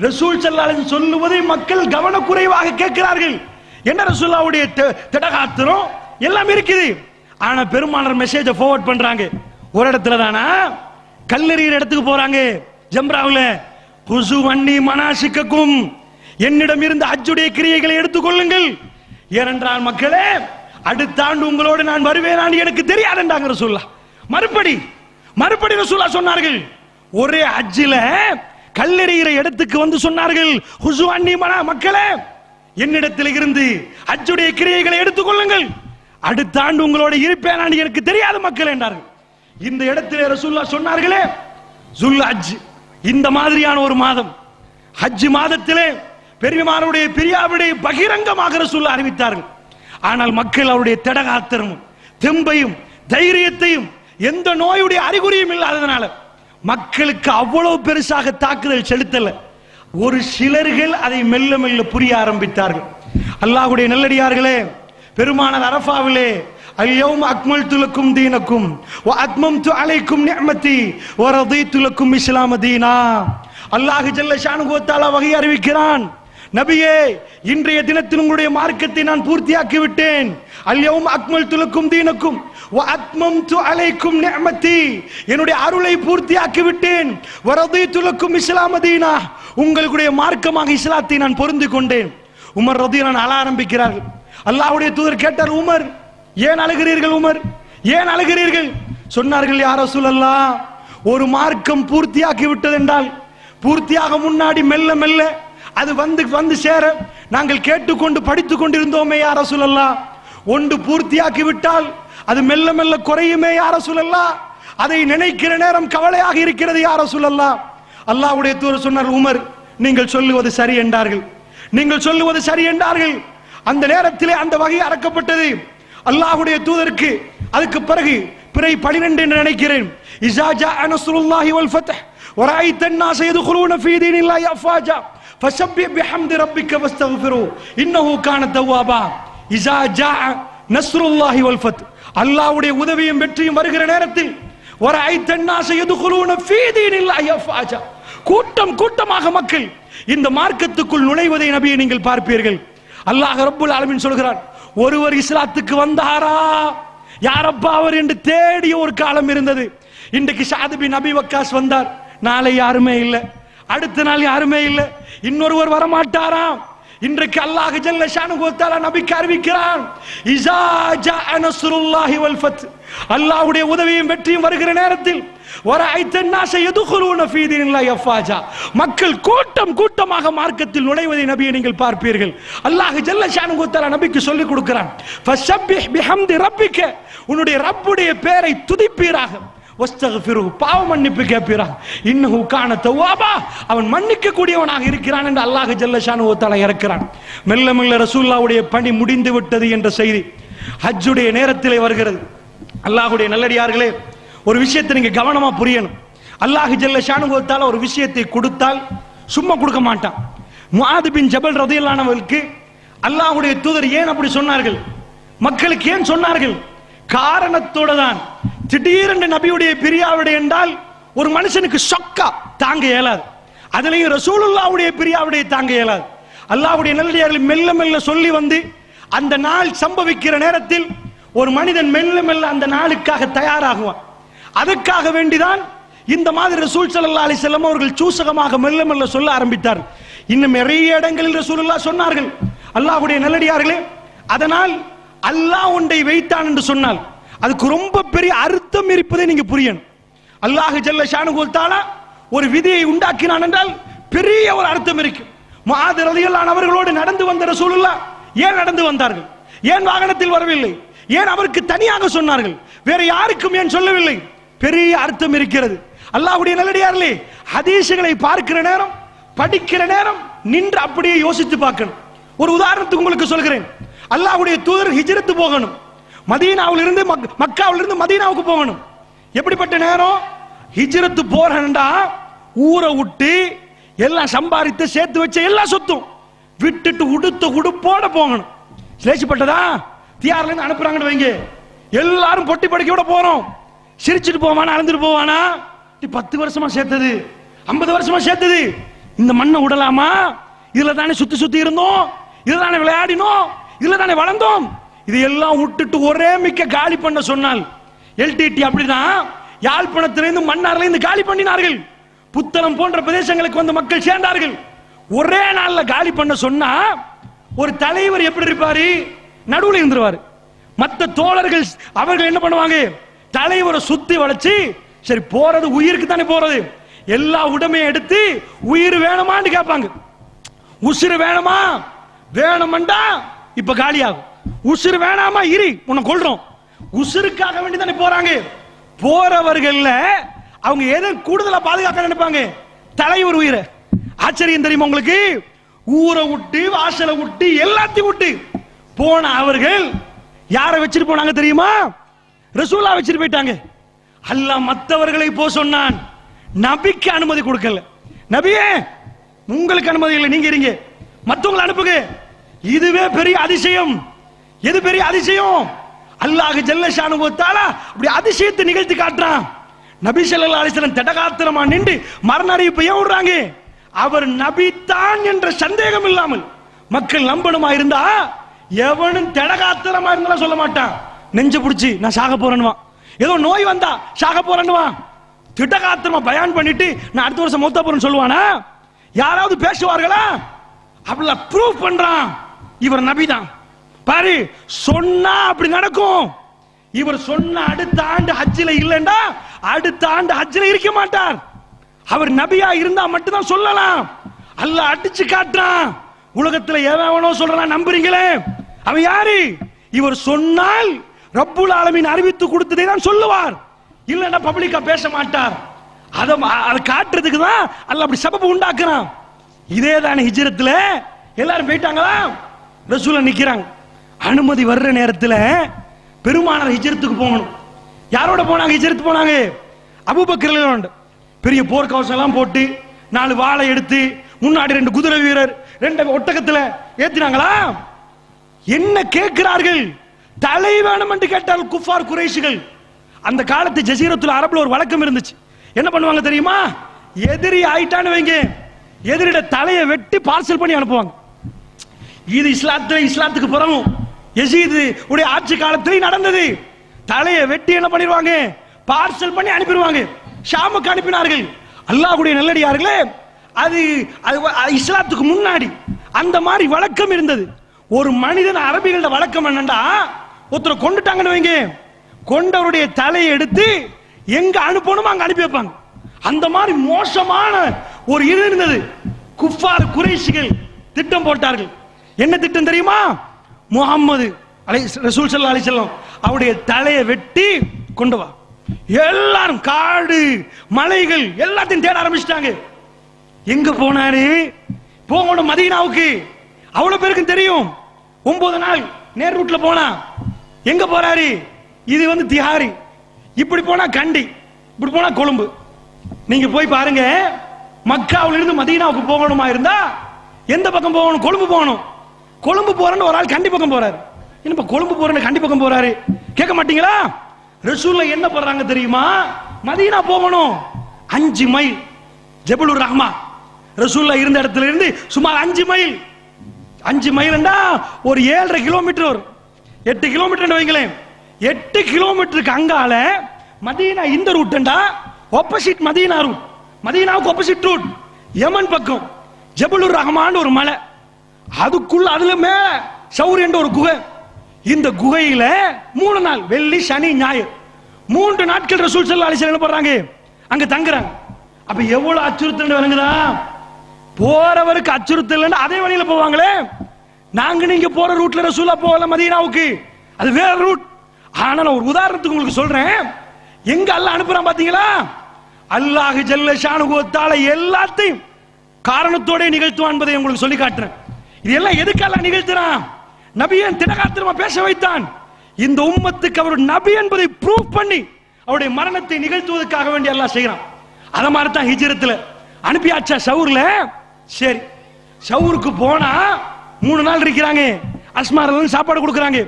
ரசூல் ஸல்லல்லாஹு அலைஹி வஸல்லம் சொல்லுவதை மக்கள் கவனக்குறைவாக கேட்கிறார்கள். என்ன ரசூலுல்லாஹ்வுடைய திடகாத்திரம் எல்லாம் இருக்குது. ஆனா பெருமானார் மெசேஜை ஃபார்வர்ட் பண்றாங்க. ஒரு இடத்துல தானா கல்லெறிகிற இடத்துக்கு போறாங்க. ஜம்ராவுல குசு வன்னி மனாசிக்கக்கும், என்னிடம் இருந்து ஹஜ்ஜுடைய கிரியைகளை எடுத்துக்கொள்ளுங்கள். ஏனென்றால் மக்களே, அடுத்த ஆண்டு உங்களோடு நான் வருவேன் எனக்கு தெரியாதுன்றாங்க ரசூலுல்லாஹ். மறுபடி ரசூலுல்லாஹ் சொன்னார்கள். ஒரே ஹஜ்ஜில கல்லெறிகிற இடத்துக்கு வந்து சொன்னார்கள், குசு வன்னி மனா, மக்களே என்னிடத்தில் இருந்து ஹஜ்ஜுடைய கிரியைகளை எடுத்துக்கொள்ளுங்கள், அடுத்த ஆண்டு உங்களோட இருப்பேன் எனக்கு தெரியாது மக்கள் என்றார்கள். இந்த இடத்திலே ரசூலுல்லாஹ் சொன்னார்களே, ஜுல் ஹஜ், இந்த மாதிரியான ஒரு மாதம், ஹஜ் மாதத்திலே பெருமானாருடைய பிரியாவிடை பகிரங்கமாக ரசூலுல்லாஹ் அறிவித்தார்கள். ஆனால் மக்கள் அவருடைய திடகாத்திரமும் தெம்பையும் தைரியத்தையும் எந்த நோயுடைய அறிகுறியும் இல்லாததனால மக்களுக்கு அவ்வளவு பெருசாக தாக்குதல் செலுத்தல. ஒரு சிலர்கள் அதை மெல்ல மெல்ல புரிய ஆரம்பித்தார்கள். அல்லாஹ்வுடைய நல்லடியார்களே, பெருமானார் அரஃபாவிலே அல்யௌம அக்மல்து லக்கும் தீனக்கும் வ அத்மம்து அலைக்கும் நிஅமதி வ ரதீது லக்கும் இஸ்லாம தீனா. அல்லாஹ் ஜல்ல ஷானுஹு வ தஆலா வஹி அறிவிக்கிறான், நபியே இன்றைய தினத்தில் உங்களுடைய மார்க்கத்தை நான் பூர்த்தியாக்கி விட்டேன். அல்யௌம அக்மல்து லக்கும் தீனக்கும் வ அத்மம்து அலைக்கும் நிஅமதி, என்னுடைய அருளை பூர்த்தியாக்கி விட்டேன். வ ரதீது லக்கும் இஸ்லாம தீனா, உங்களுடைய மார்க்கமாக இஸ்லாத்தை நான் பொருந்திக் கொண்டேன். உமர் ரதியல்லாஹு அன்ஹு அழ ஆரம்பிக்கிறார்கள். அல்லாஹ்வுடைய தூதர் கேட்டார், உமர் ஏன் அழுகிறீர்கள்? உமர் ஏன் அழுகிறீர்கள்? சொன்னார்கள், யா ரசூலல்லாஹ், ஒரு மார்க்கம் பூர்த்தியாக்கி விட்டது என்றால் பூர்த்தியாக முன்னாடி மெல்ல மெல்ல அது வந்து சேர நாங்கள் கேட்டுக்கொண்டு படித்துக் கொண்டிருந்தோமே யா ரசூலல்லாஹ், ஒன்று பூர்த்தியாக்கி விட்டால் அது மெல்ல மெல்ல குறையுமே யா ரசூலல்லாஹ், அதை நினைக்கிற நேரம் கவலையாக இருக்கிறது யா ரசூலல்லாஹ். அல்லாஹ்வுடைய தூதர் சொன்னார், உமர் நீங்கள் சொல்லுவது சரி என்றார்கள். நீங்கள் சொல்லுவது சரி என்றார்கள். அந்த நேரத்திலே அந்த வகை அறக்கப்பட்டது. அல்லாஹ்வுடைய தூதருக்கு அதுக்கு பிறகு பிறை 12 என்று நினைக்கிறேன், இஸா ஜாஅ நஸ்ருல்லாஹி வல் ஃபத்ஹ் வ ரஅய்த அன்-நாஸ யதுகுலூன ஃபீ தீனில்லாஹி அஃவாஜா ஃபஸப்பிஹ் பிஹம்தி ரப்பிக வஸ்தக்ஃபிரு இன்னஹு கான தவ்வாபா. இஸா ஜாஅ நஸ்ருல்லாஹி வல் ஃபத்ஹ், அல்லாஹ்வுடைய உதவியும் வெற்றியும் வருகிற நேரத்தில் வ ரஅய்த அன்-நாஸ யதுகுலூன ஃபீ தீனில்லாஹி அஃவாஜா, கூட்டம் கூட்டமாக மக்கள் இந்த மார்க்கத்துக்குள் நுழைவதை நபியை நீங்கள் பார்ப்பீர்கள். அல்லாஹ் ரப்புல் ஆலமீன் சொல்கிறார், ஒருவர் இஸ்லாத்துக்கு வந்தாரா, யாரப்பா அவர் என்று தேடிய ஒரு காலம் இருந்தது. இன்றைக்கு ஸஅத் பின் அபி வக்காஸ் வந்தார், நாளை யாருமே இல்லை, அடுத்த நாள் யாருமே இல்லை, இன்னொருவர் வரமாட்டாராம். இன்றைக்கு அல்லாஹ் ஜல்ல ஷானுஹு வ தஆலா நபிக்கு அறிவிக்கிறான், இஸா ஜாஅ நஸ்ருல்லாஹி வல் ஃபத்ஹ், அல்லாஹ்வுடைய உதவியும் வெற்றியும் வருகிற நேரத்தில் வரஐத அன்-நாஸ யதுகுலூன ஃபீ தீனில்லாஹி அஃவாஜா, மக்கள் கூட்டம் கூட்டமாக மார்க்கத்தில் நுழைவதை நபியை நீங்கள் பார்ப்பீர்கள். அல்லாஹ் ஜல்ல ஷானுஹு வ தஆலா நபிக்கு சொல்லிக் கொடுக்கிறான், ஃபஸப்பிஹ் பிஹம்தி ரப்பிக, உன்னுடைய ரப்புடைய பெயரை துதிப்பீராக, வஸ்தக்ஃபிரு, பாவ மன்னிப்பு கேட்பீராக, இன்னஹு கான தவ்வாபா, அவன் மன்னிக்க கூடியவனாக இருக்கிறான் என்று அல்லாஹ் ஜல்ல ஷானுஹு வ தஆலா இறக்கிறான். மெல்ல மெல்ல ரசூலுல்லாஹ்வுடைய பணி முடிந்து விட்டது என்ற செய்தி ஹஜ்ஜுடைய நேரத்திலே வருகிறது. அல்லாஹ்வுடைய நல்லடியார்களே, ஒரு விஷயத்தை நீங்க கவனமா புரியணும். அல்லாஹ் ஜல்ல ஷானுஹு வ தஆலா ஒரு விஷயத்தை கொடுத்தால் சும்மா கொடுக்க மாட்டான். முஆத் பின் ஜபல் ரலியல்லாஹு அன்ஹுவுக்கு அல்லாஹ்வுடைய தூதர் ஏன் அப்படி சொன்னார்கள், மக்களுக்கு ஏன் சொன்னார்கள்? காரணத்தோட தான். திடீரென்று நபியுடைய பிரியாவிடை என்றால் ஒரு மனுஷனுக்கு ஷொக்கா தாங்க இயலாது, அதுலயும் ரசூலுல்லாஹ்வுடைய பிரியாவிடை தாங்க இயலாது. அல்லாஹ்வுடைய நல்லடியார்கள் மெல்ல மெல்ல சொல்லி வந்து அந்த நாள் சம்பவிக்கிற நேரத்தில் ஒரு மனிதன் மெல்ல மெல்ல அந்த நாளுக்காக தயாராகுவான். அதற்காக வேண்டிதான் இந்த மாதிரி ரசூல் ஸல்லல்லாஹு அலைஹி வஸல்லம் அவர்கள் சூசகமாக மெல்ல மெல்ல சொல்ல ஆரம்பித்தார். இன்னும் நிறைய இடங்களில் ரசூலுல்லாஹ் சொன்னார்கள், அல்லாஹ்வுடைய நல்லடியார்களே, அதனால் அல்லாஹ் ஒன்றை வைத்தான் என்று சொன்னால் அதுக்கு ரொம்ப பெரிய அர்த்தம் இருப்பதை நீங்க புரியணும். அல்லாஹ் ஜல்ல ஷானுஹு வ தஆலா ஒரு விதியை உண்டாக்கினான் என்றால் பெரிய ஒரு அர்த்தம் இருக்கு. முஆத் ரலியல்லாஹு அன்ஹு அவர்களோடு நடந்து வந்த ரசூலுல்லாஹ் ஏன் நடந்து வந்தார்கள்? ஏன் வாகனத்தில் வரவில்லை? ஏன் அவருக்கு தனியாக சொன்னார்கள்? வேற யாருக்கும் ஏன் சொல்லவில்லை? பெரிய அர்த்தம் இருக்கிறது. அல்லாஹ்வுடைய நல்லடியார்களே, ஹதீஸ்களை பார்க்கிற நேரம், படிக்கிற நேரம் நின்று அப்படியே யோசித்து பார்க்கணும். ஒரு உதாரணத்துக்கு உங்களுக்கு சொல்கிறேன். அல்லாஹ்வுடைய தூதர் ஹிஜ்ரத் போகணும். மதீனாவிலிருந்து மக்காவிலிருந்து மதீனாவுக்கு போகணும். எப்படிப்பட்ட நேரம்? ஹிஜ்ரத் போறேன்டா ஊரை விட்டு எல்லாம் சம்பாதித்து சேர்த்து வச்ச எல்லா சொத்தும் விட்டுட்டு உடுத்த உடுப்போட போகணும். லேசிப்பட்டதா? தியார்ல இருந்து அனுப்புறாங்கன்னு வைங்க, எல்லாரும் பொட்டி படுக்கையோட போறோம். சிரிச்சுட்டு போவானா, அழுந்துட்டு போவானா? 10 வருஷமா சேர்த்தது, 50 வருஷமா சேர்த்தது, இந்த மண்ணை விடலாமா? இதுல தானே சுத்தி சுத்தி இருந்தோம், இதுல தானே விளையாடினோம், இதுல தானே வளர்ந்தோம். இது எல்லாம் விட்டுட்டு ஒரே மிக்க காலி பண்ண சொன்னால் எல்டிடி அப்படிதான் யாழ்ப்பாணத்திலிருந்து மன்னார்ல காலி பண்ணினார்கள். புத்தளம் போன்ற பிரதேசங்களுக்கு வந்து மக்கள் சேர்ந்தார்கள். ஒரே நாள்ல காலி பண்ண சொன்னா ஒரு தலைவர் எப்படி இருப்பாரு? நடுவுல இருந்துருவாரு. மற்ற தோழர்கள் அவர்கள் என்ன பண்ணுவாங்க? தலைவரை சுத்தி வளைச்சு, சரி போறது உயிருக்கு தானே போறது, எல்லா உடமையும் எடுத்து உயிர் வேணுமான்னு கேட்பாங்க. உசிறு வேணுமா? வேணும்டா இப்ப காலியாகும். உசிறு வேணாமா? இரு, உன்னை கொல்றோம். உசிருக்காக வேண்டி தானே போறாங்க. போறவர்கள் அவங்க எதை கூடுதலா பாதுகாக்க நினைப்பாங்க? தலைவர் உயிரை. ஆச்சரியம் தெரியுமா உங்களுக்கு? ஊரை விட்டு வாசலை விட்டு எல்லாத்தையும் விட்டு போன அவர்கள் யாரை வச்சுட்டு போனாங்க தெரியுமா? ரசூலா வச்சுட்டு போயிட்டாங்க. அல்லாஹ் மற்றவர்களை போ சொன்னான், நபிக்கு அனுமதி கொடுக்கல. நபியே உங்களுக்கு அனுமதி இல்லை, நீங்க இருங்க, மற்றவங்களை அனுப்புங்க. இதுவே பெரிய அதிசயம். எது பெரிய அதிசயம்? அல்லாஹ் ஜல்ல ஷானுஹு வ தஆலா அப்படி அதிசயத்தை நிகழ்த்தி காட்டுறான். நபி ஸல்லல்லாஹு அலைஹி வஸல்லம் தடகாத்திரமா நின்று மரண அறிவிப்பை ஏன் விடுறாங்க? அவர் நபி தான் என்ற சந்தேகம் இல்லாமல் மக்கள் நம்பணுமா இருந்தா எவனும் தடகாத்திரமா இருந்தாலும் சொல்ல மாட்டான். நெஞ்ச புடிச்சு நான் சாக போறேன்னுவா, ஏதோ நோய் வந்தா சாக போறேன்னுவா, திடகாத்திரமா பயான் பண்ணிட்டு நான் அடுத்த வருஷம் மௌத்தா போறேன்னு சொல்லுவானா? யாராவது பேசுவார்களா? அப்படில ப்ரூவ் பண்றான் இவர் நபி தான். பாரு, சொன்னா அப்படி நடக்கும். இவர் சொன்ன அடுத்த ஆண்டு ஹஜ்ஜில இல்லைண்டா அடுத்த ஆண்டு ஹஜ்ஜில இருக்க மாட்டார். அவர் நபியா இருந்தா மட்டும்தான் சொல்லலாம். அல்லாஹ் அடிச்சு காட்டுறான். உலகத்துல எவனோ சொல்றான், நம்புறீங்களே? அவன் யாரு? இவர் சொன்னால் ரப்புல் ஆலமீன் அறிவித்து கொடுத்ததை தான் சொல்லுவார், இல்லன்னா பப்ளிக்கா பேச மாட்டார். அதை காட்டுறதுக்கு தான் அல்லாஹ் அப்படி சபபு உண்டாக்குறான். இதே தானே ஹிஜ்ரத்துல எல்லாரும் போயிட்டாங்களா? ரசூலா நிக்கிறாங்க. அனுமதி வர்ற நேரத்தில் பெருமானார் ஹிஜ்ரத்துக்கு போகணும். யாரோட போனாங்க? ஹிஜ்ரத் போனாங்க அபூபக்கர். பெரிய போர்க்கவசம் எல்லாம் போட்டு 4 வாளை எடுத்து முன்னாடி 2 குதிரை வீரர் 2 ஒட்டகத்துல ஏத்தினாங்களா? என்ன கேட்கிறார்கள்? தலை வேணும் என்று கேட்டால் குஃபார் குறைஷிகள். அந்த காலத்து ஜசீரத்துல் அரபுல ஒரு வழக்கம் இருந்துச்சு. என்ன பண்ணுவாங்க தெரியுமா? எதிரி ஆயிட்டான்னு வைங்க, எதிரிட தலையை வெட்டி பார்சல் பண்ணி அனுப்புவாங்க. இது இஸ்லாத்துக்கு பிறகும் யசீது உடைய ஆட்சி காலத்தில் நடந்தது. தலையை வெட்டி என்ன பண்ணிடுவாங்க? பார்சல் பண்ணி அனுப்பிடுவாங்க. ஷாமுக்கு அனுப்பினார்கள். அல்லாஹ்வுடைய நல்லடியார்களே, அது இஸ்லாத்துக்கு முன்னாடி அந்த மாதிரி வழக்கம் இருந்தது. ஒரு மனிதன் அரபிகளோட வழக்கம் என்னண்டா, ஒருத்தரை கொண்டுட்டாங்கன்னு வைங்க, கொண்டவருடைய தலையை எடுத்து எங்க அனுப்பணுமோ அங்க அனுப்பி வைப்பாங்க. அந்த மாதிரி மோசமான ஒரு இது இருந்தது. குஃபார் குறைஷிகள் திட்டம் போட்டார்கள். என்ன திட்டம் தெரியுமா? முஹம்மது ரசூல் ஸல்லல்லாஹு அலைஹி வஸல்லம் அவருடைய தலையை வெட்டி கொண்டு வா. எல்லாரும் காடு மலைகள் எல்லாத்தையும் தேட ஆரம்பிச்சிட்டாங்க. எங்க போனாரு? போகணும் மதீனாவுக்கு. அவ்வளவு பேருக்கு தெரியும். 9 நாள் நேர் ரூட்ல போனா. எங்க போறாரு? இது திஹாரி, இப்படி போனா கண்டி, இப்படி போனா கொழும்பு. நீங்க போய் பாருங்க, மக்காவில இருந்து மதீனாவுக்கு போகணுமா இருந்தா எந்த பக்கம் போகணும்? கொழும்பு போகணும். கொழும்பு போறேன்னு ஒரு ஆள் கண்டி பக்கம் போறாரு. என்ன கொழும்பு போறேன்னு கண்டி பக்கம் போறாரு? கேட்க மாட்டீங்களா? ரசூலுல்லாஹ் என்ன பண்றாங்க தெரியுமா? மதீனா போகணும் 5 மைல் ஜபலுர் ரஹ்மா. ரசூலுல்லாஹ் இருந்த இடத்துல இருந்து சுமார் 5 மைல் 5 மைல்ண்டா ஒரு 7.5 கிலோமீட்டர் வரும். 8 கிலோமீட்டர் வைங்களேன். 8 கிலோமீட்டருக்கு அங்கால மதீனா இந்த ரூட்டா ஆப்போசிட் மதீனா ரூட், மதீனாவுக்கு ஆப்போசிட் ரூட் யமன் பக்கம் ஜபலுர் ரஹ்மான் ஒரு மலை, அதுக்குள்ள அதுல மேல சௌர் என்ற ஒரு குகை. இந்த குகையில 3 நாள் வெள்ளி சனி ஞாயிறு 3 நாட்கள் ரசூல் ஸல்லல்லாஹு அலைஹி வஸல்லம் என்ன பண்றாங்க, அங்க தங்குறாங்க. அப்ப எவ்வளவு அச்சுறுத்தல் வருங்குதா, போறவருக்கு அச்சுறுத்தல் அதே வழியில போவாங்களே. நாங்க நீங்க போற ரூட்ல ரசூலா போகல மதீனாவுக்கு, அது வேற ரூட். ஆனா நான் ஒரு உதாரணத்துக்கு உங்களுக்கு சொல்றேன், எங்க அல்லாஹ் அனுப்புறான் பாத்தீங்களா, அல்லாஹ் ஜல்ல ஷானுஹு வ தஆலா எல்லாத்தையும் காரணத்தோட நிகழ்த்துவான் என்பதை உங்களுக்கு சொல்லி காட்டுறேன். இதெல்லாம் எதுக்கு அல்லாஹ் நிகழ்த்துறான், நபியன் திடகாத்திரமா பேச வைத்தான். இந்த உம்மத்துக்கு அவர் நபி என்பதை ப்ரூவ் பண்ணி அவருடைய மரணத்தை நிகழ்த்துவதற்காக வேண்டி அல்லாஹ் செய்யறான். அத மாதிரி தான் ஹிஜ்ரத்துல அனுப்பியாச்சா ஷவுர்ல. சரி, ஷவுருக்கு போனா 3 நாள் இருக்கிறாங்க, அஸ்மாரில் சாப்பாடு கொடுக்குறாங்க.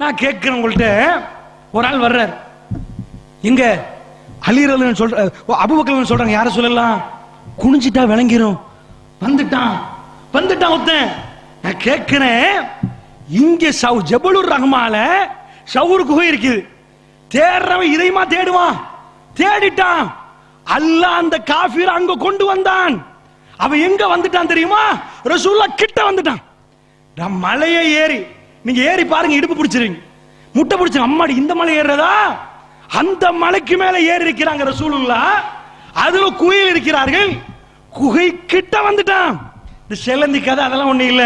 நான் கேட்கிறேன் உங்கள்கிட்ட, ஒரு ஆள் வர்றார், எங்க அலிரல் சொல்ற அபூபக்கர் சொல்றாங்க, யார சொல்லலாம், குனிஞ்சிட்டா விளங்கிரும், வந்துட்டான் வந்துட்டான் ஒருத்தன். நான் கேட்கிறேன், இங்க ஜபலுர் ரஹ்மால ஷவுர் குகை இருக்குது, தேடுறவன் இதையுமா தேடுவான், தேடிட்டான். அல்லாஹ் அந்த காஃபிர் அங்க கொண்டு வந்தான். அவன் எங்க வந்துட்டான் தெரியுமா, ரசூலுல்லாஹ் கிட்ட வந்துட்டான். மலையை ஏறி, நீங்க ஏறி பாருங்க, இடுப்பு பிடிச்சிருங்க, முட்டை பிடிச்சு, அம்மாடி இந்த மலை ஏறுறதா, அந்த மலைக்கு மேல ஏறி இருக்கிறாங்க ரசூலுல்லாஹ். அதுல குகையில் இருக்கிறார்கள், குகை கிட்ட வந்துட்டான். இந்த செலந்தி கதை அதெல்லாம் ஒண்ணு இல்ல,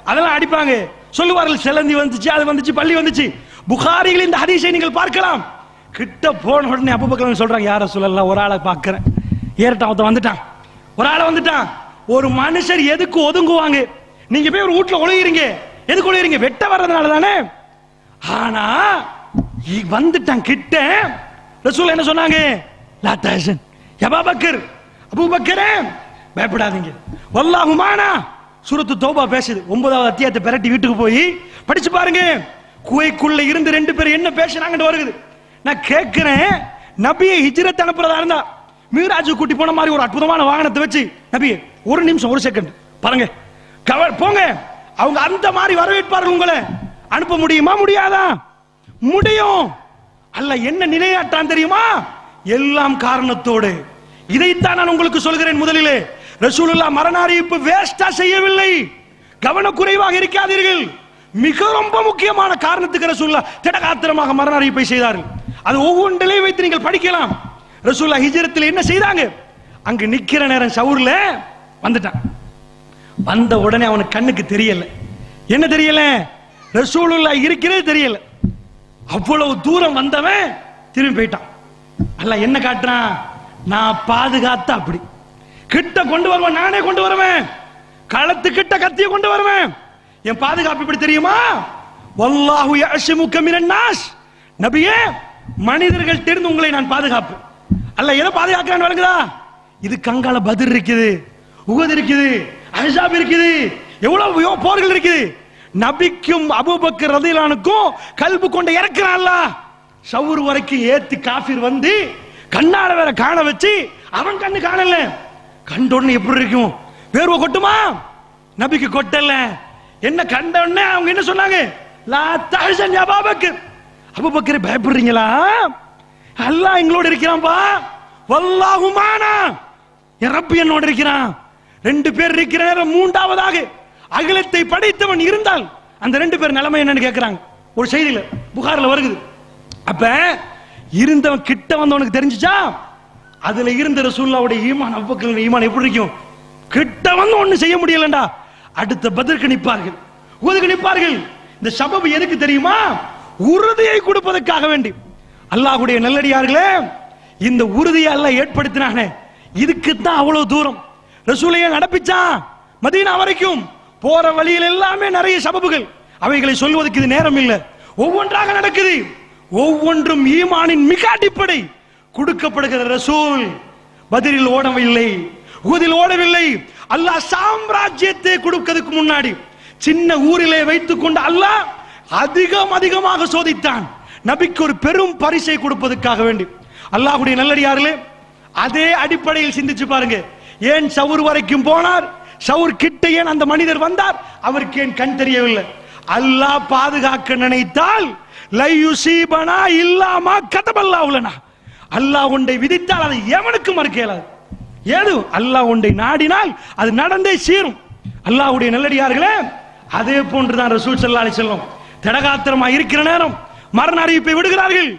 அதெல்லாம் அடிப்பாங்க சொல்லுவார்கள், செலந்தி வந்துச்சு, அது வந்துச்சு, பள்ளி வந்துச்சு. புகாரியில் இந்த ஹதீஸை நீங்கள் பார்க்கலாம். கிட்ட போன உடனே அபூபக்கர் சொல்றாங்க, யார சொல்லலாம், ஒரு ஆளை பார்க்கிறேன், ஏறட்டான் வந்துட்டான், ஒரு ஆளை வந்துட்டான். ஒரு மனுஷர் எதுக்கு ஒதுங்குவாங்க, நீங்க போய் ஒரு வீட்டுல ஒழுகிறீங்க, எதுக்கு ஒழுகிறீங்க, வெட்ட வர்றதுனால தானே. ஆனா வந்துட்டான் கிட்ட, ரசூல் என்ன சொன்னாங்க, லா தஹசன் யா அபூபக்கர், அபூபக்கரே பயப்படாதீங்க, வல்லாஹு மானா. சூரத்து தௌபா பேசுது, 9வது அத்தியாயத்தை பெரட்டி வீட்டுக்கு போய் படிச்சு பாருங்க. குகைக்குள்ள இருந்து 2 பேர் என்ன பேசுறாங்கன்னு வருது. நான் கேட்கிறேன், நபியை ஹிஜ்ரத் அனுப்புறதா இருந்தா மீராஜ் கூட்டி போன மாதிரி ஒரு அற்புதமான வாகனத்தை வச்சு, நபியே ஒரு நிமிஷம் ஒரு செகண்ட் பாருங்க, போங்க, அவங்க அந்த மாதிரி வரவேற்பார்கள், உங்களை அனுப்ப முடியுமா, முடியாதா, முடியும். அல்ல என்ன நிலையாட்டான் தெரியுமா, எல்லாம் காரணத்தோடு. இதைத்தான் நான் உங்களுக்கு சொல்கிறேன். முதலிலே ரசூலுல்லாஹ் மரண அறிவிப்பு வேஸ்டா செய்யவில்லை, கவனக்குறைவாக இருக்காதீர்கள். மிக ரொம்ப முக்கியமான காரணத்துக்கு ரசூலுல்லாஹ் திடகாத்திரமாக மரண அறிவிப்பை செய்தார்கள். அது ஒவ்வொன்றிலையும் வைத்து நீங்கள் படிக்கலாம். ரசூலுல்லாஹ் ஹிஜ்ரத்தில் என்ன செய்தாங்க, அங்க நிக்கிற நேரம் ஷவுர்ல வந்துட்டான். வந்த உடனே அவனுக்கு கண்ணுக்கு தெரியல, என்ன தெரியல, ரசூலுல்லாஹ் இருக்கிறது தெரியல. அவ்வளவு தூரம் வந்தவன் திரும்பி போயிட்டான். அல்லாஹ் என்ன காட்டுறான், நான் பாதுகாத்த அப்படி கிட்ட கொண்டு வருவேன், நானே கொண்டு வருவேன், களத்து கிட்ட கத்திய கொண்டு வருவேன். என் பாதுகாப்பு எப்படி தெரியுமா, வல்லாஹு யஅஸிமுக மினன் நாஸ், நபியே மனிதர்கள் தெரிந்து உங்களை நான் பாதுகாப்பு. அல்லாஹ் எதை பாதுகாக்கிறான் விளங்குதா, இது கங்கால பத்ர் இருக்குது, உஹத் இருக்குது, அஹ்ஸாப் இருக்குது, எவ்வளவு போர்கள் இருக்குது. நபிக்கும் அபூபக்கர் ரலியல்லாஹுக்கும் கல்பு கொண்டு இறக்குறான் அல்லாஹ். ஷவுர் வரைக்கும் ஏத்தி காஃபிர் வந்து கண்ணால வேற காண வச்சு, அவன் கண்ணு காணல, கண்ட உடனே எப்படி இருக்கும், வேர்வை கொட்டுமா, நபிக்கு கொட்டல. என்ன கண்ட உடனே அவங்க என்ன சொன்னாங்க, லா தஹசன் யா அபூபக்கர், அபூபக்கர் பயப்படுறீங்களா, அல்லாஹ் எங்களோட இருக்கிறான்பா, வல்லாஹு மானா, என் ரப்பு என்னோட இருக்கிறான். 2 பேர் இருக்கிற நேரம் 3வதாக அகிலத்தை படைத்தவன் இருந்தால் அந்த 2 பேர் நிலைமை என்னன்னு கேட்கிறாங்க ஒரு செய்தியில, புகாரில் வருகுது. அப்ப இருந்தவன் கிட்ட வந்தவனுக்கு தெரிஞ்சுச்சா, அதுல இருந்த ரசூலுல்லாஹ்வுடைய ஈமான், அபூபக்கர் ஈமான் எப்படி இருக்கும், கிட்ட வந்து ஒண்ணு செய்ய முடியலண்டா, அடுத்த பத்ருக்கு நிற்பார்கள், உஹதுக்கு நிற்பார்கள். இந்த சபபு எதுக்கு தெரியுமா, உறுதியை கொடுப்பதற்காக வேண்டி. அல்லாஹ்வுடைய நல்லடியார்களே, இந்த உறுதியை அல்லாஹ் ஏற்படுத்தினானே, இதுக்கு தான் அவ்வளவு தூரம் ரசூலையை நடப்பிச்சான். மதீனா வரைக்கும் போற வழியில் எல்லாமே நிறைய சபபுகள், அவைகளை சொல்வதற்கு இது நேரம் இல்லை, ஒவ்வொன்றாக நடக்குது. ஒவ்வொன்றும் ஈமானின் மிக அடிப்படை. கொடுக்கப்படுகிற ரசூல் பத்ரில் ஓடவில்லை, உஹதில் ஓடவில்லை. அல்லாஹ் சாம்ராஜ்யத்தை கொடுக்கிறதுக்கு முன்னாடி சின்ன ஊரிலே வைத்துக் கொண்டு அல்லாஹ் அதிகமாக சோதித்தான், நபிக்கு ஒரு பெரும் பரிசை கொடுப்பதற்காக வேண்டி. அல்லாஹ்வுடைய நல்லடியார்களே, அதே அடிப்படையில் சிந்திச்சு பாருங்க. ஏன் ஷவுர் வரைக்கும் போனார், ஷவுர் கிட்ட ஏன் அந்த மனிதர் வந்தார்? அவருக்கு ஏன் கண் தெரியவில்லை? அல்லாஹ் பாதுகாக்க நினைத்தால் லை யுஸீபனா இல்லாமா கதபல்லாஹு லனா, அல்லாஹ் ஒன்றை விதித்தால் அதை எவனுக்கு மறுக்க இயலாது. ஏது அல்லாஹ் ஒன்றை நாடினால் அது நடந்தே சீரும். அல்லாஹ்வுடைய நல்லடியார்களே, அதே போன்றுதான் ரசூல் ஸல்லல்லாஹு அலைஹி வஸல்லம் திடகாத்திரமா இருக்கிற நேரம் மரண அறிவிப்பை விடுகிறார்கள்.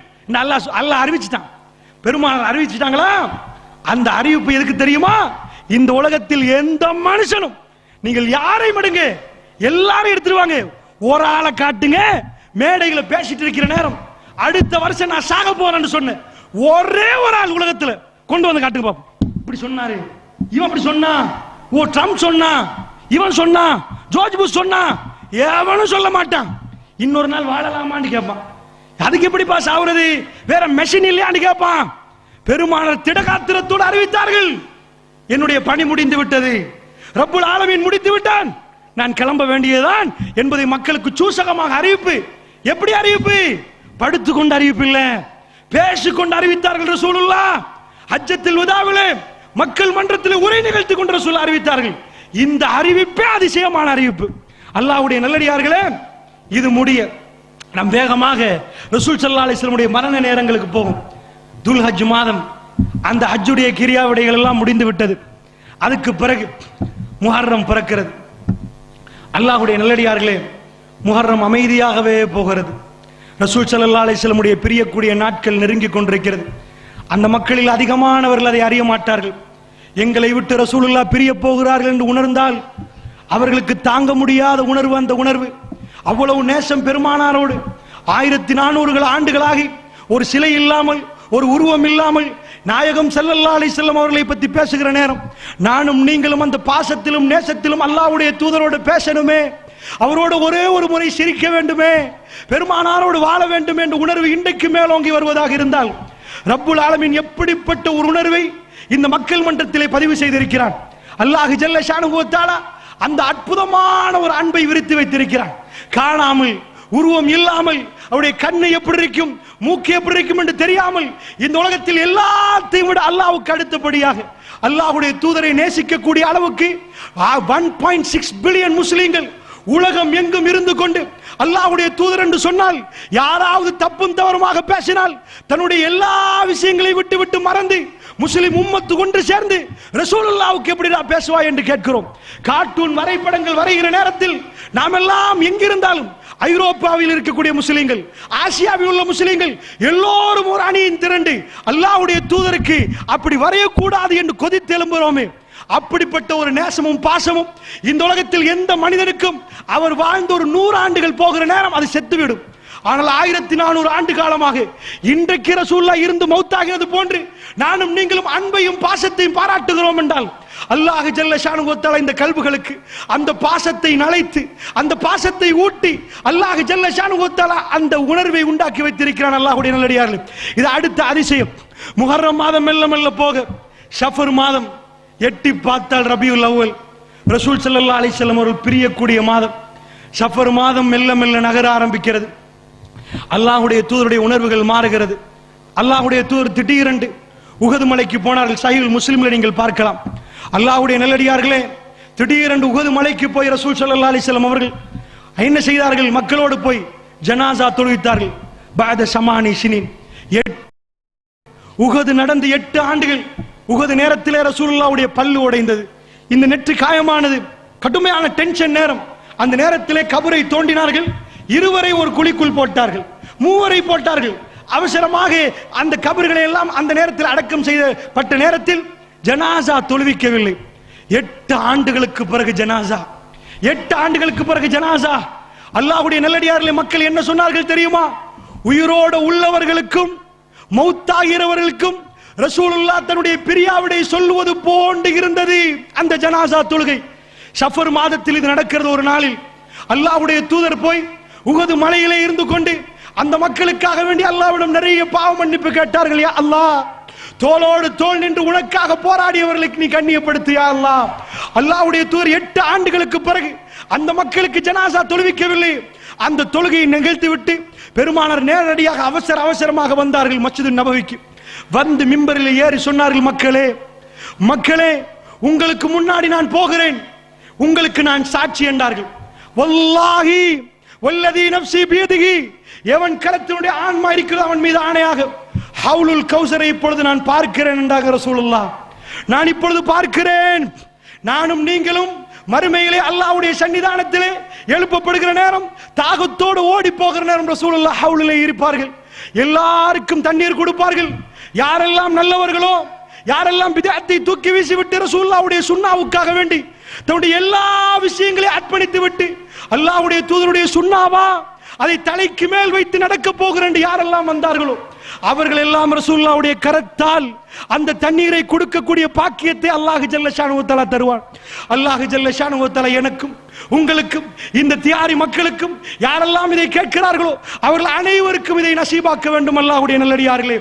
அல்லாஹ் அறிவிச்சிட்டான், பெருமானார் அறிவிச்சிட்டாங்களா? அந்த அறிவிப்பு எதுக்கு தெரியுமா? இந்த உலகத்தில் எந்த மனுஷனும் நீங்கள் யாரை மடுங்க, எல்லாரும் எடுத்துருவாங்க, ஒரு ஆளை காட்டுங்க, மேடைகளை பேசிட்டு இருக்கிற நேரம் அடுத்த வருஷம் நான் சாக போறேன்னு சொன்ன ஒரே ஒரு ஆள் உலகத்துல கொண்டு வந்து காட்டுங்க பாப்போம். இப்படி சொன்னாரு, இவன் அப்படி சொன்னா, ஓ ட்ரம்ப் சொன்னா, இவன் சொன்னா, ஜார்ஜ் புஷ் சொன்னா, எவனும் சொல்ல மாட்டான். இன்னொரு நாள் வாழலாமான்னு கேட்பான். அதுக்கு எப்படி பாஸ் ஆகுறது? வேற மெஷின் இல்லையான்னு கேட்பான். பெருமானார் திடகாத்திரத்தோடு அறிவித்தார்கள், என்னுடைய பணி முடிந்து விட்டது, ரப்புல் ஆலமீன் முடித்து விட்டான், நான் கிளம்ப வேண்டியதுதான் என்பதை மக்களுக்கு சூசகமாக அறிவிப்பு. எப்படி அறிவிப்பு? படுத்துக்கொண்டு அறிவிப்பு இல்ல, பேசிக்கொண்டு அறிவித்தார்கள். ரசூலுல்லாஹ் ஹஜ்ஜத்துல் வதாவிலே மக்கள் மன்றத்தில் உரை நிகழ்த்தி கொண்டு ரசூல் அறிவித்தார்கள். இந்த அறிவிப்பே அதிசயமான அறிவிப்பு. அல்லாஹ்வுடைய நல்லடியார்களே, இது முடிய நாம் வேகமாக ரசூல் ஸல்லல்லாஹு அலைஹி வஸல்லம் மரண நேரங்களுக்கு போகும். துல் ஹஜ் மாதம், அந்த ஹஜ்ஜுடைய கிரியாவிடைகள் எல்லாம் முடிந்து விட்டது. அதுக்கு பிறகு முஹர்ரம் பிறக்கிறது. அல்லாஹ்வுடைய நல்லடியார்களே, முஹர்ரம் அமைதியாகவே போகிறது. ரசூல் ஸல்லல்லாஹு அலைஹி வஸல்லம் பிரியக்கூடிய நாட்கள் நெருங்கி கொண்டிருக்கிறது. அந்த மக்களில் அதிகமானவர்கள் அதை அறிய மாட்டார்கள். எங்களை விட்டு ரசூலுல்லாஹ் பிரிய போகிறார்கள் என்று உணர்ந்தால் அவர்களுக்கு தாங்க முடியாத உணர்வு. அந்த உணர்வு, அவ்வளவு நேசம் பெருமானாரோடு. 1400 ஆண்டுகளாகி ஒரு சிலை இல்லாமல், ஒரு உருவம் இல்லாமல் நாயகம் ஸல்லல்லாஹு அலைஹி வஸல்லம் அவர்களை பற்றி பேசுகிற நேரம் நானும் நீங்களும் அந்த பாசத்திலும் நேசத்திலும் அல்லாஹ்வுடைய தூதரோடு பேசணுமே, அவரோடு ஒரே ஒரு முறை சிரிக்க வேண்டுமே, பெருமானாரோடு வாழ வேண்டும் என்ற உணர்வு இன்றைக்கு மேலோங்கி வருவதாக இருந்தால் ரப்புல் ஆலமீன் எப்படிப்பட்ட ஒரு உணர்வை இந்த மக்கள் மன்றத்திலே பதிவு செய்திருக்கிறான். அல்லாஹ் ஜல்ல ஷானுஹு வ தஆலா அந்த அற்புதமான ஒரு அன்பை விரித்து வைத்திருக்கிறான். காணாமல், உருவம் இல்லாமல், அவருடைய கண்ணு எப்படி இருக்கும், மூக்கு எப்படி இருக்கும் என்று தெரியாமல் இந்த உலகத்தில் எல்லாத்தையும் விட அல்லாஹ்வுக்கு அடுத்தபடியாக அல்லாஹ்வுடைய தூதரை நேசிக்கக்கூடிய அளவுக்கு 1.6 பில்லியன் முஸ்லிம்கள் உலகம் எங்கும் இருந்து கொண்டு அல்லாஹ்வுடைய தூதர் என்று சொன்னால் யாராவது தப்பும் தவறுமாக பேசினால் தன்னுடைய எல்லா விஷயங்களையும் விட்டு விட்டு மறந்து முஸ்லிம் உம்மத்து கொண்டு சேர்ந்து ரசூலுல்லாஹ்வுக்கு எப்படிடா பேசுவாய் என்று கேட்கிறோம். கார்ட்டூன் வரைபடங்கள் வரைகிற நேரத்தில் நாம் எல்லாம் எங்கிருந்தாலும் ஐரோப்பாவில் இருக்கக்கூடிய முஸ்லிம்கள், ஆசியாவில் உள்ள முஸ்லிம்கள் எல்லோரும் ஒரு அணியின் திரண்டு அல்லாஹ்வுடைய தூதருக்கு அப்படி வரையக்கூடாது என்று கொதித்து எழும்புகிறோமே. அப்படிப்பட்ட ஒரு நேசமும் பாசமும் இந்த உலகத்தில் எந்த மனிதனுக்கும் அவர் வாழ்ந்த ஒரு 100 ஆண்டுகள் போகிற நேரம் அது செத்துவிடும். ஆனால் 1400 ஆண்டு காலமாக இன்றைக்கு ரசூலுல்லாஹ் இருந்து மௌத்தாகிறது போன்று நானும் நீங்களும் அன்பையும் பாசத்தையும் பாராட்டுகிறோம் என்றால் அல்லாஹ் ஜல்ல ஷானுஹு வ தஆலா இந்த கல்புகளுக்கு அந்த பாசத்தை நலைத்து, அந்த பாசத்தை ஊட்டி அல்லாஹ் ஜல்ல ஷானுஹு வ தஆலா அந்த உணர்வை உண்டாக்கி வைத்திருக்கிறான். அல்லாஹ்வுடைய நல்லடியார்களே, இது அடுத்த அதிசயம். முஹர்ரம் மாதம் மெல்ல மெல்ல போக ஷஃபர் மாதம் எட்டி பார்த்தால் ரபியுல் அவ்வல், ரசூல் ஸல்லல்லாஹு அலைஹி வஸல்லம் அவர்கள் பிரியக்கூடிய மாதம். ஷஃபர் மாதம் மெல்ல மெல்ல நகர ஆரம்பிக்கிறது. அல்லாஹ்வுடைய தூதருடைய உணர்வுகள் மாறுகிறது. அல்லாஹ்வுடைய தூதர் திடீரென்று உஹது மலைக்கு போனார்கள். சஹீஹுல் முஸ்லிம்ல நீங்கள் பார்க்கலாம். அல்லாஹ்வுடைய நல்லடியார்களே, திடீரென்று உஹது மலைக்கு போய் ரசூல் ஸல்லல்லாஹு அலைஹி வஸல்லம் அவர்கள் என்ன செய்தார்கள்? மக்களோடு போய் ஜனாசா தொழுவித்தார்கள். பஅத ஸமானி சினீன், உஹது நடந்து 8 ஆண்டுகள். உஹது நேரத்திலே ரசூலுல்லாஹ்வுடைய பல்லு உடைந்தது, இந்த நெற்றி காயமானது, கடுமையான டென்ஷன் நேரம். அந்த நேரத்திலே கபரை தோண்டினார்கள். 2 ஒரு குழிக்குள் போட்டார்கள், 3 போட்டார்கள். அவசரமாக அந்த கபர்களை எல்லாம் அந்த நேரத்தில் அடக்கம் செய்யப்பட்ட நேரத்தில் ஜனாசா தொழுவிக்கவில்லை. 8 ஆண்டுகளுக்கு பிறகு ஜனாசா, 8 ஆண்டுகளுக்கு பிறகு ஜனாசா. அல்லாஹ்வுடைய நல்லடியார்களே, மக்கள் என்ன சொன்னார்கள் தெரியுமா? உயிரோடு உள்ளவர்களுக்கும் மௌத்தாகிறவர்களுக்கும் ரசூலுல்லாஹ் தன்னுடைய பிரியாவிடை சொல்லுவது போன்று இருந்தது அந்த ஜனாசா தொழுகை. ஷஃபர் மாதத்தில் இது நடக்கிறது. ஒரு நாளில் அல்லாஹ்வுடைய தூதர் போய் உஹது மலையிலே இருந்து கொண்டு அந்த மக்களுக்காக வேண்டி அல்லாஹ்விடம் நிறைய பாவ மன்னிப்பு கேட்டார்கள். யா அல்லாஹ், தோளோடு தோள் நின்று உனக்காக போராடியவர்களுக்கு நீ கண்ணியப்படுத்து யா அல்லாஹ். அல்லாஹ்வுடைய தூதர் 8 ஆண்டுகளுக்கு பிறகு அந்த மக்களுக்கு ஜனாசா தொழுவிக்கவில்லை. அந்த தொழுகையை நிகழ்த்தி விட்டு பெருமானார் நேரடியாக அவசரமாக வந்தார்கள் மஸ்ஜிது நபவிக்கு. வந்து மிம்பரில் ஏறி சொன்னார்கள், மக்களே மக்களே, உங்களுக்கு முன்னாடி நான் போகிறேன், உங்களுக்கு நான் சாட்சி என்றார்கள். வல்லாஹி வல்லதி நஃப்ஸி பியதிஹி, எவன் கரத்தினுடைய ஆன்மா இருக்கிறது அவன் மீது ஆணையாக, ஹவுலுல் கௌசரை இப்பொழுது நான் பார்க்கிறேன் என்றாங்க ரசூலுல்லாஹ். நான் இப்பொழுது பார்க்கிறேன். நானும் நீங்களும் மறுமையிலே அல்லாஹ்வுடைய சன்னிதானத்திலே எழுப்பப்படுகிற நேரம், தாகத்தோடு ஓடி போகிற நேரம் ரசூலுல்லாஹ் ஹவுலிலே இருப்பார்கள். எல்லாருக்கும் தண்ணீர் கொடுப்பார்கள். யாரெல்லாம் நல்லவர்களோ, யாரெல்லாம் பிதஅத்தை தூக்கி வீசி விட்டு ரசூலுல்லாஹ்வுடைய சுன்னாவுக்காக வேண்டி தன்னுடைய எல்லா விஷயங்களையும் அர்ப்பணித்து விட்டு அல்லாஹ்வுடைய தூதருடைய சுன்னாவா அதை தலைக்கு மேல் வைத்து நடக்க போகிறேன் யாரெல்லாம் வந்தார்களோ அவர்கள் எல்லாம் ரசூலுல்லாஹ்வுடைய கரத்தால் அந்த தண்ணீரை கொடுக்கக்கூடிய பாக்கியத்தை அல்லாஹ் ஜல்ல ஷானுஹு தஆலா தருவான். அல்லாஹ் ஜல்ல ஷானுஹு தஆலா எனக்கும் உங்களுக்கும் இந்த தியாரி மக்களுக்கும் யாரெல்லாம் இதை கேட்கிறார்களோ அவர்கள் அனைவருக்கும் இதை நசீபாக்க வேண்டும். அல்லாஹ்வுடைய நல்லடியார்களே,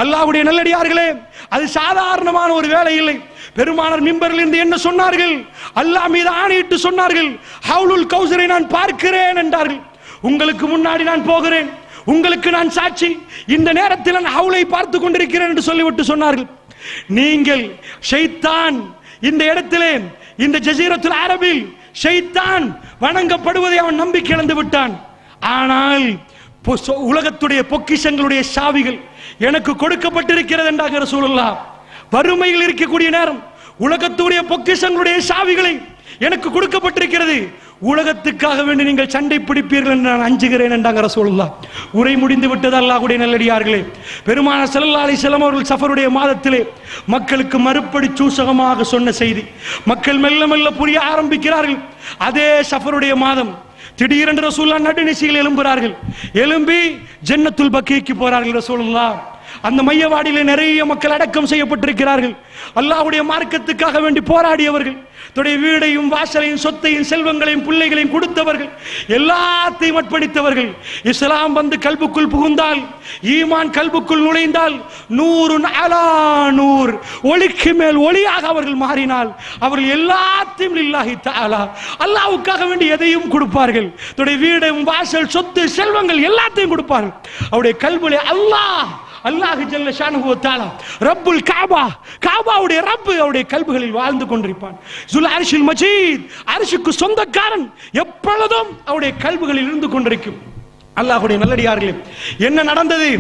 அல்லாஹ்வுடைய நல்லடியார்களே, அது சாதாரணமான ஒரு வேலை இல்லை. பெருமானார் மிம்பரில் இருந்து என்ன சொன்னார்கள்? அல்லாஹ் மீது ஆணையிட்டு சொன்னார்கள், ஹவுலுல் கௌசரை நான் பார்க்கிறேன் என்றார்கள். உங்களுக்கு முன்னாடி நான் போகிறேன், உங்களுக்கு நான் சாட்சி, இந்த நேரத்தில் நான் ஹவுலை பார்த்து கொண்டிருக்கிறேன் என்று சொல்லிவிட்டு சொன்னார்கள். நீங்கள் ஷைத்தான் இந்த இடத்திலே, இந்த ஜஸீரத்துல் அரபில் ஷைத்தான் வணங்கப்படுவதை அவன் நம்பிக்கை இழந்து விட்டான். ஆனால் உலகத்துடைய பொக்கிஷங்களுடைய சாவிகள் எனக்கு கொடுக்கப்பட்டிருக்கிறது என்றாக ரசூலுல்லாஹ். வறுமையில் இருக்கக்கூடிய நேரம் உலகத்துடைய பொக்கிஷங்களுடைய சாவிகளை எனக்கு கொடுக்கப்பட்டிருக்கிறது, உலகத்துக்காக வேண்டி நீங்கள் சண்டை பிடிப்பீர்கள் என்று நான் அஞ்சுகிறேன் என்றாங்க ரசூலுல்லாஹ். உரை முடிந்து விட்டது. அல்லாஹ்வுடைய நல்லடியார்களே, பெருமானார் ஸல்லல்லாஹு அலைஹி வஸல்லம் அவர்கள் சஃபருடைய மாதத்திலே மக்களுக்கு மறுபடி சூசகமாக சொன்ன செய்தி மக்கள் மெல்ல மெல்ல புரிய ஆரம்பிக்கிறார்கள். அதே சஃபருடைய மாதம் திடீரென்று ரசூலுல்லாஹ் நடுநிசையில் எழும்புகிறார்கள். எழும்பி ஜன்னத்துல் பக்கீக்கு போறார்கள் ரசூலுல்லாஹ். அந்த மையவாடியிலே நிறைய மக்கள் அடக்கம் செய்யப்பட்டிருக்கிறார்கள். அல்லாஹ்வுடைய மார்க்கத்துக்காக வேண்டி போராடியவர்கள், தன்னுடைய வீடையும் வாசலையும் சொத்தையும் செல்வங்களையும் பிள்ளைகளையும் கொடுத்தவர்கள், எல்லாத்தையும் அர்ப்பணித்தவர்கள். இஸ்லாம் வந்து கல்புக்குள் புகுந்தால், ஈமான் கல்புக்குள் நுழைந்தால், நூறு அலா நூர், ஒளிக்கு மேல் ஒளியாக அவர்கள் மாறினால் அவர்கள் எல்லாத்தையும் லில்லாஹி தஆலா அல்லாஹ்வுக்காக வேண்டி எதையும் கொடுப்பார்கள். தன்னுடைய வீடும் வாசல் சொத்து செல்வங்கள் எல்லாத்தையும் கொடுப்பார்கள். அவருடைய கல்விலே அல்லாஹ் ஜல்ல ஷானுஹு வ தஆலா ரப்புல் கஅபா, கஅபாவுடைய ரப்பு அவருடைய கல்புகளில் வாழ்ந்து கொண்டிருப்பான். ஸுல் அர்ஷில் மஜீத், அர்ஷுக்கு சொந்தக்காரன் எப்பொழுதும் அவருடைய கல்புகளில் இருந்து கொண்டிருக்கும். அல்லாஹ்வுடைய நல்லடியார்களே, என்ன நடந்தது?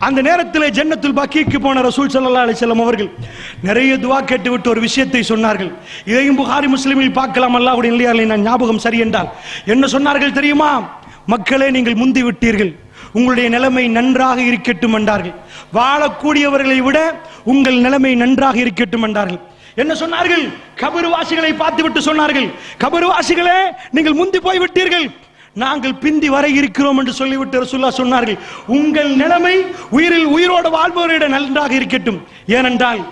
அந்த நேரத்தில் ஜன்னத்துல் பக்கீக்கு போன ரசூல் ஸல்லல்லாஹு அலைஹி வஸல்லம் அவர்கள் நிறைய துஆ கேட்டுவிட்டு ஒரு விஷயத்தை சொன்னார்கள். இதையும் புகாரி முஸ்லிமில் பார்க்கலாம். அல்லாஹ்வுடைய நல்லடியார்களே, நான் ஞாபகம் சரி என்றால் என்ன சொன்னார்கள் தெரியுமா? மக்களே, நீங்கள் முந்தி விட்டீர்கள், உங்களுடைய நிலைமை நன்றாக இருக்கட்டும் என்றார்கள். வாழக்கூடியவர்களை விட உங்கள் நிலைமை நன்றாக இருக்கட்டும் என்றார்கள். என்ன சொன்னார்கள்? கபர்வாசிகளை பார்த்துவிட்டு சொன்னார்கள், கபர்வாசிகளே, நீங்கள் முந்தி போய் விட்டீர்கள், நாங்கள் பிந்தி வரை இருக்கிறோம் என்று சொல்லிவிட்டு ரசூலுல்லாஹ் சொன்னார்கள், உங்கள் நிலைமை உயிரோடு வாழ்பவரிட நன்றாக இருக்கட்டும். ஏனென்றால்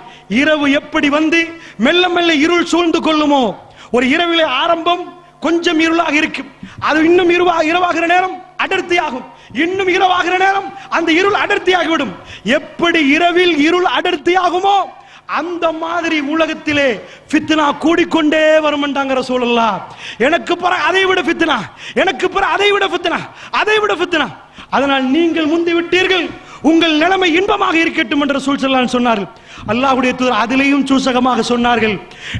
இரவு எப்படி வந்து மெல்ல மெல்ல இருள் சூழ்ந்து கொள்ளுமோ, ஒரு இரவிலே ஆரம்பம் கொஞ்சம் இருளாக இருக்கும், அது இன்னும் இரவாகிற நேரம் அடர்த்தியாகும், இன்னும் இரவாகிற நேரம் அந்த இருள் அடர்த்தியாகிவிடும். எப்படி இரவில் இருள் அடர்த்தியாகுமோ அந்த மாதிரி உலகத்திலே ஃபித்னா கூடிக்கொண்டே வரும் என்றாங்க ரசூலுல்லாஹ். எனக்கு பிறகு அதை விட ஃபித்னா, எனக்கு பிறகு அதை விட ஃபித்னா, அதை விட ஃபித்னா. அதனால் நீங்கள் முந்தி விட்டீர்கள், உங்கள் நிலைமை இன்பமாக இருக்கட்டும் என்று ரசூல் ஸல்லல்லாஹு அலைஹி வஸல்லம் சொன்னார்கள். அல்லாஹ்வுடைய தூதர் அதிலேயும் சூசகமாக சொன்னார்கள்,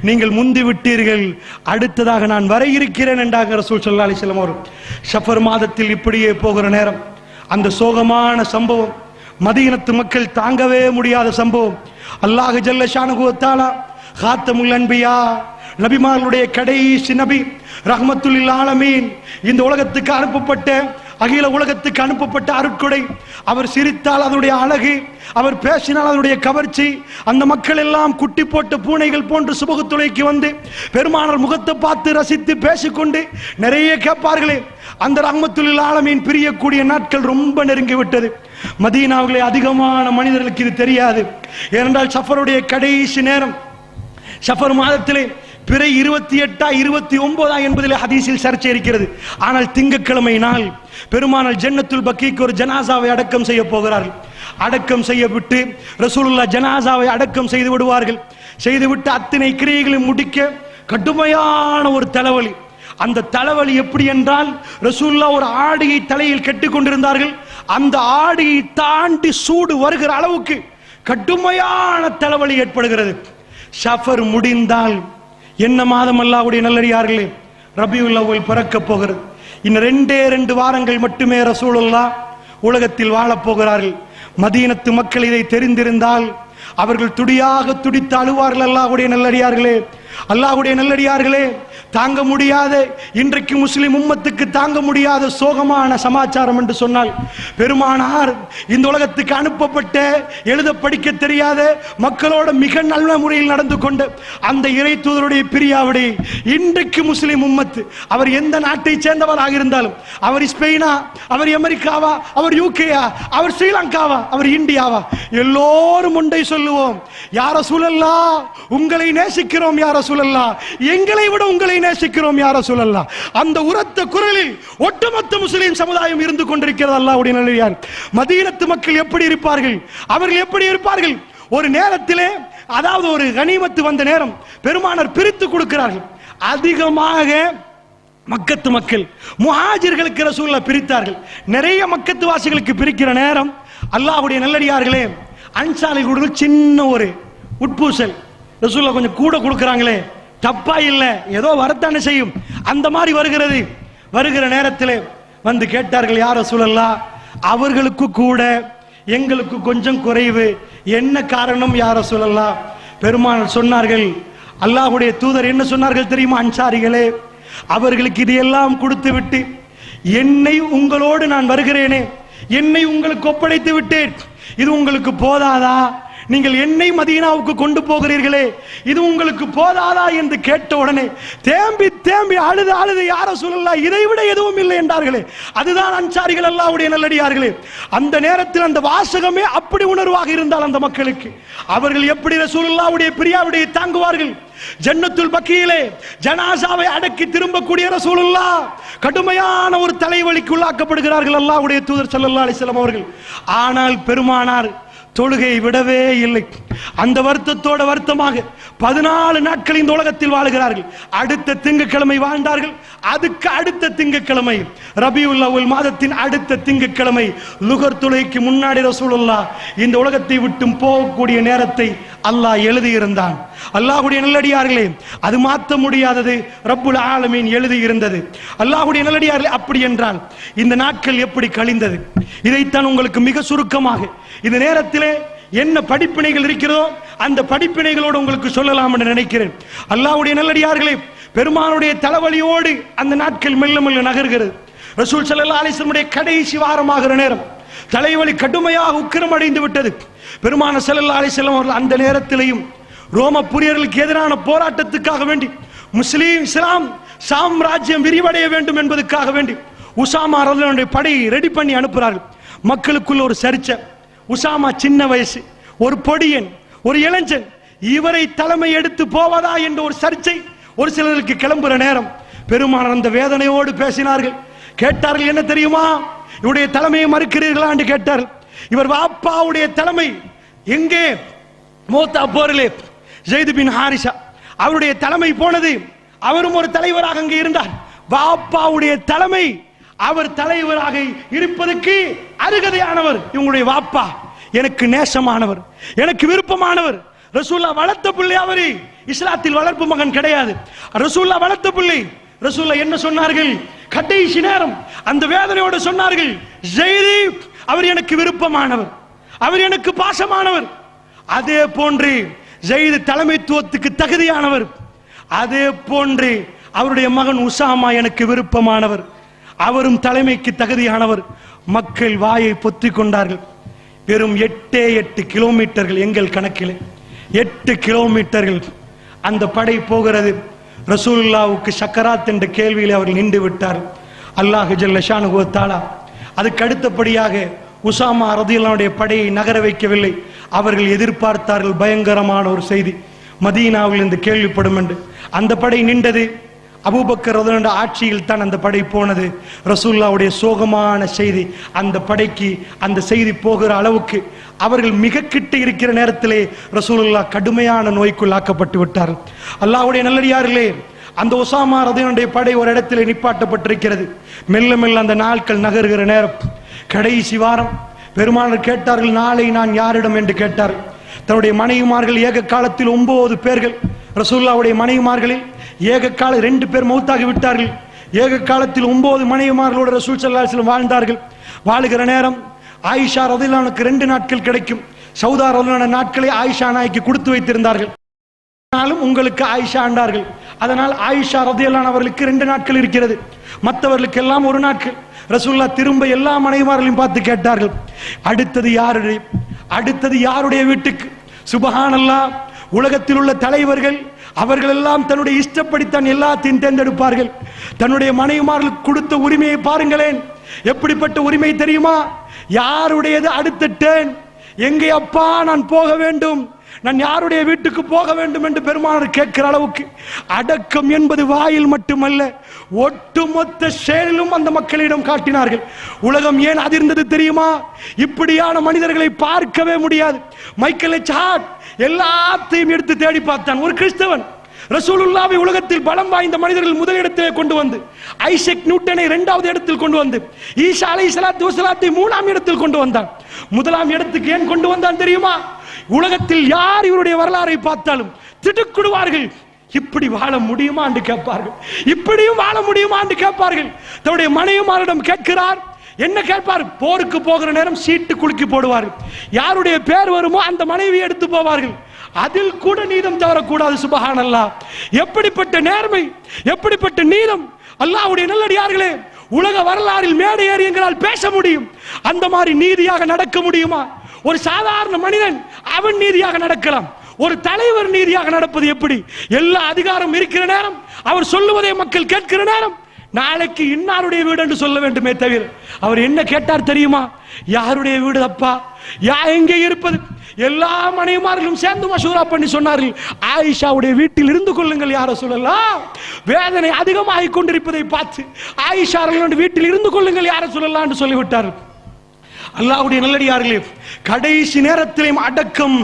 நீங்கள் முந்தி விட்டீர்கள், அடுத்ததாக நான் வர இருக்கிறேன் என்றாங்க ரசூல் ஸல்லல்லாஹு அலைஹி வஸல்லம் அவர்கள். ஷஃபர் மாதத்தில் இப்படியே போகிற நேரம் அந்த சோகமான சம்பவம், மதீனத்து மக்கள் தாங்கவே முடியாத சம்பவம். அல்லாஹ் ஜல்ல ஷானுஹு வ தஆலா காத்தமுல் அன்பியா, நபிமார்களுடைய கடைசி நபி, ரஹ்மத்துல் லில் ஆலமீன், இந்த உலகத்துக்கு அனுப்பப்பட்ட, அகில உலகத்துக்கு அனுப்பப்பட்ட அருட்கொடை. அவர் சிரித்தால் அதனுடைய அழகு, அவர் பேசினால் அதனுடைய கவர்ச்சி, அந்த மக்கள் எல்லாம் குட்டி போட்ட பூனைகள் போன்று சுபகுத்துளைக்கு வந்து பெருமானார் முகத்தை பார்த்து ரசித்து பேசிக்கொண்டு நிறைய கேட்பார்களே. அந்த ரஹ்மத்துல் லில் ஆலமீன் பிரியக்கூடிய நாட்கள் ரொம்ப நெருங்கி விட்டது. மதீனாவிலே அதிகமான மனிதர்களுக்கு இது தெரியாது. ஏனென்றால் சஃபருடைய கடைசி நேரம், சஃபர் மாதத்திலே பிறை 28 29 என்பதிலே ஹதீஸில் சர்ச்சை இருக்கிறது. ஆனால் திங்கட்கிழமை நாள் பெருமானார் ஜன்னத்துல் பக்கீக்கு ஒரு ஜனாசாவை அடக்கம் செய்ய போகிறார்கள். அடக்கம் செய்யவிட்டு ரசூலுல்லாஹ் ஜனாசாவை அடக்கம் செய்து விடுவார்கள். செய்துவிட்டு அத்தனை கிரியைகளையும் முடிக்க கடுமையான ஒரு தலைவலி. அந்த தலைவலி எப்படி என்றால், ரசூலுல்லாஹ் ஒரு ஆடையை தலையில் கட்டிக் கொண்டிருந்தார்கள். அந்த ஆடையை தாண்டி சூடு வருகிற அளவுக்கு கடுமையான தலைவலி ஏற்படுகிறது. சஃபர் முடிந்தால் என்ன மாதம் அல்லாஹ்வுடைய நல்லடியார்களே, ரபியுல் அவ்வல் பிறக்க போகிறது. இன்னும் 2 வாரங்கள் மட்டுமே ரசூலுல்லாஹ் உலகத்தில் வாழப் போகிறார்கள். மதீனத்து மக்கள் இதை தெரிந்திருந்தால் அவர்கள் துடியாக துடித்து அழுவார்கள். அல்லாஹ்வுடைய நல்லடியார்களே, அல்லாஹ்வுடைய நல்லடியார்களே, தாங்க முடியாத இன்றைக்கு முஸ்லிம் உம்மத்துக்கு தாங்க முடியாத சோகமான சமாச்சாரம் என்று சொன்னால், பெருமானார் இந்த உலகத்துக்கு அனுப்பப்பட்ட எழுத படிக்க தெரியாத மக்களோட மிக நல்ல முறையில் நடந்து கொண்ட அந்த இறை தூதருடைய பிரியாவிடை இன்றைக்கு முஸ்லிம் உம்மத்து, அவர் எந்த நாட்டை சேர்ந்தவராக இருந்தாலும், அவர் ஸ்பெயினா, அவர் அமெரிக்காவா, அவர் யூகேயா, அவர் ஸ்ரீலங்காவா, அவர் இந்தியாவா, எல்லோரும் ஒன்றை சொல்லுவோம், யா ரசூலல்லாஹ் உங்களை நேசிக்கிறோம், யா ரசூலல்லாஹ் எங்களை விட உங்களை நேசிக்கிறோம், யா ரசூலல்லாஹ். அந்த உரத்த குரலில் ஒட்டுமொத்த முஸ்லிம் சமுதாயம் இருந்து கொண்டிருக்கிறது. அல்லாஹ்வுடைய நல்லடியார், மதீனத்து மக்கள் எப்படி இருப்பார்கள், அவர்கள் எப்படி இருப்பார்கள்? ஒரு நேரத்திலே, அதாவது ஒரு கனிமத்து வந்த நேரம், பெருமானார் பிரித்து கொடுக்கிறார்கள். அதிகமாக மக்கத்து மக்கள் முஹாஜிர்களுக்கு ரசூலுல்லாஹ் பிரித்தார்கள். நிறைய மக்கத்து வாசிகளுக்கு பிரிக்கிற நேரம், அல்லாஹ்வுடைய நல்லடியார்களே, அன்சாரிகளுடைய சின்ன ஒரு உட்பூசல், ரசூலுல்லாஹ் கொஞ்சம் கூட கொடுக்கறாங்களே, தப்பா இல்ல, ஏதோ வரத்தானே செய்யும், அந்த மாதிரி வருகிறது. வருகிற நேரத்தில் வந்து கேட்டார்கள், யா ரசூலல்லாஹ் அவர்களுக்கு கூட எங்களுக்கு கொஞ்சம் குறைவு, என்ன காரணம் யா ரசூலல்லாஹ்? பெருமானார் சொன்னார்கள், அல்லாஹ்வுடைய தூதர் என்ன சொன்னார்கள் தெரியுமா? அன்சாரிகளே, அவர்களுக்கு இதையெல்லாம் கொடுத்து விட்டு என்னை உங்களோடு நான் வருகிறேனே, என்னை உங்களுக்கு ஒப்படைத்து விட்டேன், இது உங்களுக்கு போதாதா? நீங்கள் என்னை மதீனாவுக்கு கொண்டு போகிறீர்களே, இது உங்களுக்கு போதாதா என்று கேட்ட உடனே தேம்பி தேம்பி அழுது அழுது, யா ரசூலல்லாஹ் இதை விட எதுவும் இல்லை என்றார்களே. அதுதான் அன்சாரிகள், அல்லாஹ்வுடைய நல்லடியார்களே. அந்த நேரத்தில் அந்த வாசகமே அப்படி உணர்வாக இருந்தால் அந்த மக்களுக்கு, அவர்கள் எப்படி ரசூலுல்லாஹ்வுடைய பிரியாவிடையை தாங்குவார்கள்? ஜன்னத்துல் பக்கியிலே ஜனாசாவை அடக்கி திரும்பக்கூடிய ரசூலுல்லாஹ் கடுமையான ஒரு தலைவலிக்கு உள்ளாக்கப்படுகிறார்கள், அல்லாஹ்வுடைய தூதர் ஸல்லல்லாஹு அலைஹி வஸல்லம் அவர்கள். ஆனால் பெருமானார் தொழுகையை விடவே இல்லை. அந்த வருத்தத்தோட வருத்தமாக 14 நாட்கள் இந்த உலகத்தில் வாழுகிறார்கள். அடுத்த திங்கட்கிழமை வாழ்ந்தார்கள். அதுக்கு அடுத்த திங்கட்கிழமை, ரபியுல் அவ்வல் மாதத்தின் அடுத்த திங்கட்கிழமை லுகர் தொழுகைக்கு முன்னாடி ரசூலுல்லாஹ் இந்த உலகத்தை விட்டு போகக்கூடிய நேரத்தை அல்லாஹ் எழுதியிருந்தான். அல்லாஹ்வுடைய நல்லடியார்களே, அது மாற்ற முடியாதது, ரப்புல் ஆலமீன் எழுதி இருந்தது. அல்லாஹ்வுடைய நல்லடியார்களே, அப்படி என்றால் இந்த நாட்கள் எப்படி கழிந்தது, இதைத்தான் உங்களுக்கு மிக சுருக்கமாக இந்த நேரத்திலே என்ன படிப்பினைகள் இருக்கிறதோ அந்த படிப்பினைகளோடு உங்களுக்கு சொல்லலாம் என்று நினைக்கிறேன். அல்லாஹ்வுடைய நல்லடியார்களே, பெருமானுடைய தலைவலியோடு அந்த நாட்கள் மெல்ல மெல்ல நகர்கிறது. ரசூல் ஸல்லல்லாஹு அலைஹி வஸல்லம் கடைசி வாரமாகிற நேரம் தலைவலி கடுமையாக உக்கிரம் அடைந்து விட்டது. பெருமானார் ஸல்லல்லாஹு அலைஹி வஸல்லம் அவர்கள் அந்த நேரத்திலேயும் ரோம புரியர்களுக்கு எதிரான போராட்டத்துக்காக வேண்டி, முஸ்லீம் இஸ்லாம் சாம்ராஜ்யம் விரிவடைய வேண்டும் என்பதற்காக வேண்டி உசாமா ரலியல்லாஹு படையை ரெடி பண்ணி அனுப்புகிறார்கள். மக்களுக்குள்ள ஒரு சர்ச்சை, உசாமா சின்ன வயசு, ஒரு பொடியன், ஒரு இளைஞன், இவரை தலைமை எடுத்து போவதா என்ற ஒரு சர்ச்சை ஒரு சிலருக்கு கிளம்புற நேரம் பெருமானார் அந்த வேதனையோடு பேசினார்கள். கேட்டார்கள், என்ன தெரியுமா, இவருடைய தலைமையை மறுக்கிறீர்களா என்று கேட்டார்கள். இவர் வாப்பாவுடைய தலைமை எங்கே? மோத்தா போரிலே ஸைத் பின் ஹாரிஸா அவருடைய தலைமை போனது. அவரும் ஒரு தலைவராக அங்கே இருந்தார். வாப்பாவுடைய தலைமை, அவர் தலைவராக இருப்பதற்கு அருகதையானவர் இவங்களுடைய வாப்பா. எனக்கு நேசமானவர், எனக்கு விருப்பமானவர். ரசூலுல்லாஹ் வளர்த்த பிள்ளை அவரு, இஸ்லாத்தில் வளர்ப்பு மகன் கிடையாது. ரசூலுல்லாஹ் வளர்த்த பிள்ளை. ரசூலுல்லாஹ் என்ன சொன்னார்கள்? கடைசி நேரம் அந்த வேதனையோடு சொன்னார்கள், ஸைத் அவர் எனக்கு விருப்பமானவர், அவர் எனக்கு பாசமானவர். அதே போன்று ஸைத் தலைமைத்துவத்துக்கு தகுதியானவர். அதே போன்று அவருடைய மகன் உசாமா எனக்கு விருப்பமானவர், அவரும் தலைமைக்கு தகுதியானவர். மக்கள் வாயை பொத்திக் கொண்டார்கள். வெறும் 8 கிலோமீட்டர்கள், எங்கள் கணக்கில் 8 கிலோமீட்டர்கள் அந்த படை போகிறது. ரசூலுல்லாஹ்வுக்கு சக்கராத் என்ற கேள்வியில் அவர்கள் நின்று விட்டார். அல்லாஹ் ஜல்ல ஷானுஹு வ தஆலா அதுக்கு அடுத்தபடியாக உசாமா ரலியல்லாஹு படையை நகர வைக்கவில்லை. அவர்கள் எதிர்பார்த்தார்கள் பயங்கரமான ஒரு செய்தி மதீனாவில் இருந்து கேள்விப்படும் என்று. அந்த படை நின்றது. அபூபக்கர் ரலியல்லாஹு ஆட்சியில் தான் அந்த படை போனது. ரசூலுல்லாஹ்வுடைய சோகமான செய்தி அந்த படைக்கு, அந்த செய்தி போகிற அளவுக்கு அவர்கள் மிக கிட்ட இருக்கிற நேரத்திலே ரசூலுல்லாஹ் கடுமையான நோய்க்குள்ளாக்கப்பட்டு விட்டார். அல்லாஹ்வுடைய நல்லடியார்களே, அந்த உசாமா ரலியல்லாஹு படை ஒரு இடத்திலே நிப்பாட்டப்பட்டிருக்கிறது. மெல்ல மெல்ல அந்த நாட்கள் நகர்கிற நேரம், கடைசி வாரம் பெருமானார் கேட்டார்கள், நாளை நான் யாரிடம் என்று கேட்டார்கள். தன்னுடைய மனைவிமார்கள் ஏக காலத்தில் 9 பேர்கள் ரசூலுல்லாஹ்வுடைய மனைவிமார்களில் ஏக கால 2 பேர் மௌத்தாகி விட்டார்கள். ஏக காலத்தில் 9 மனைவிமார்களோடு ரசூல் ஸல்லல்லாஹு அலைஹி வஸல்லம் வாழ்ந்தார்கள். வாழுகிற நேரம் ஆயிஷா ரலியல்லாஹு அன்ஹாவுக்கு 2 நாட்கள் கிடைக்கும். சௌதா ரலியல்லாஹு அன்ஹா நாட்களை ஆயிஷா நாய்க்கு கொடுத்து வைத்திருந்தார்கள். ஆனாலும் உங்களுக்கு ஆயிஷா ஆண்டார்கள். அதனால் ஆயிஷா ரலியல்லாஹு அன்ஹா அவர்களுக்கு 2 நாட்கள் இருக்கிறது, மற்றவர்களுக்கு எல்லாம் 1 நாட்கள். ரசூலுல்லாஹ் திரும்ப எல்லா மனைவிமார்களையும் பார்த்து கேட்டார்கள், அடுத்தது யாருடைய வீட்டுக்கு? சுபஹானல்லாஹ், உலகத்தில் உள்ள தலைவர்கள் அவர்கள் எல்லாம் தன்னுடைய இஷ்டப்படித்தான் எல்லாத்தையும் தேர்ந்தெடுப்பார்கள். தன்னுடைய மனைவிமார்களுக்கு கொடுத்த உரிமையை பாருங்களேன், எப்படிப்பட்ட உரிமை தெரியுமா? யாருடையது அடுத்துட்டேன், எங்கே அப்பா நான் போக வேண்டும், நான் யாருடைய வீட்டுக்கு போக வேண்டும் என்று பெருமானார் கேட்கிற அளவுக்கு அடக்கம் என்பது வாயில் மட்டுமல்ல, ஒட்டுமொத்த செயலிலும் அந்த மக்களிடம் காட்டினார்கள். உலகம் ஏன் அதிர்ந்தது தெரியுமா? இப்படியான மனிதர்களை பார்க்கவே முடியாது. மைக்கேல் எச் ஹார்ட் எல்லாத்தையும் எடுத்து தேடி பார்த்தான். ஒரு கிறிஸ்தவன் ரசூலுல்லாஹ்வை உலகத்தில் பலம் வாய்ந்த மனிதர்கள் முதலிடத்திலே கொண்டு வந்து, ஐசக் நியூட்டனை 2வது இடத்தில் கொண்டு வந்து, ஈசா அலைஹிஸ்ஸலாத்து வஸலாத்தை 3ஆம் இடத்தில் கொண்டு வந்தான். 1ஆம் இடத்துக்கு ஏன் கொண்டு வந்தான் தெரியுமா? உலகத்தில் யார் இவருடைய வரலாறை பார்த்தாலும் திடுக்கிடுவார்கள். இப்படி வாழ முடியுமா என்று கேட்பார்கள், இப்படியும் வாழ முடியுமா என்று கேட்பார்கள். தன்னுடைய மனைவிமாரிடம் கேட்கிறார். என்ன கேட்பார்? போருக்கு போகிற நேரம் சீட்டு குலுக்கி போடுவார்கள். யாருடைய பேர் வருமோ அந்த மனைவியை எடுத்து போவார்கள். அதில் கூட நீதம் தவறக்கூடாது. சுபஹானல்லாஹ், எப்படிப்பட்ட நேர்மை, எப்படிப்பட்ட நீதம்! அல்லாஹ்வுடைய நல்லடியார்களே, உலக வரலாறில் மேடை ஏறி எங்களால் பேச முடியும். அந்த மாதிரி நீதியாக நடக்க முடியுமா? ஒரு சாதாரண மனிதன் அவன் நீதியாக நடக்கலாம், ஒரு தலைவர் நீதியாக நடப்பது எப்படி? எல்லா அதிகாரம் இருக்கிற நேரம், அவர் சொல்லுவதை மக்கள் கேட்கிற நேரம், நாளைக்கு இன்னாருடைய வீடு என்று சொல்ல வேண்டுமே தவிர அவர் என்ன கேட்டார் தெரியுமா? யாருடைய வீடு அப்பா, எங்கே இருப்பது? எல்லா மனைவிமார்களும் சேர்ந்து மசூரா பண்ணி சொன்னார்கள், ஆயிஷாவுடைய வீட்டில் இருந்து கொள்ளுங்கள் யார சொல்லலாம். வேதனை அதிகமாகிக் கொண்டிருப்பதை பார்த்து ஆயிஷா வீட்டில் இருந்து கொள்ளுங்கள் யார சொல்லலாம் என்று சொல்லிவிட்டார்கள். அல்லாஹ்வுடைய நல்லடியார்களே, கடைசி நேரத்திலும் அடக்கம்.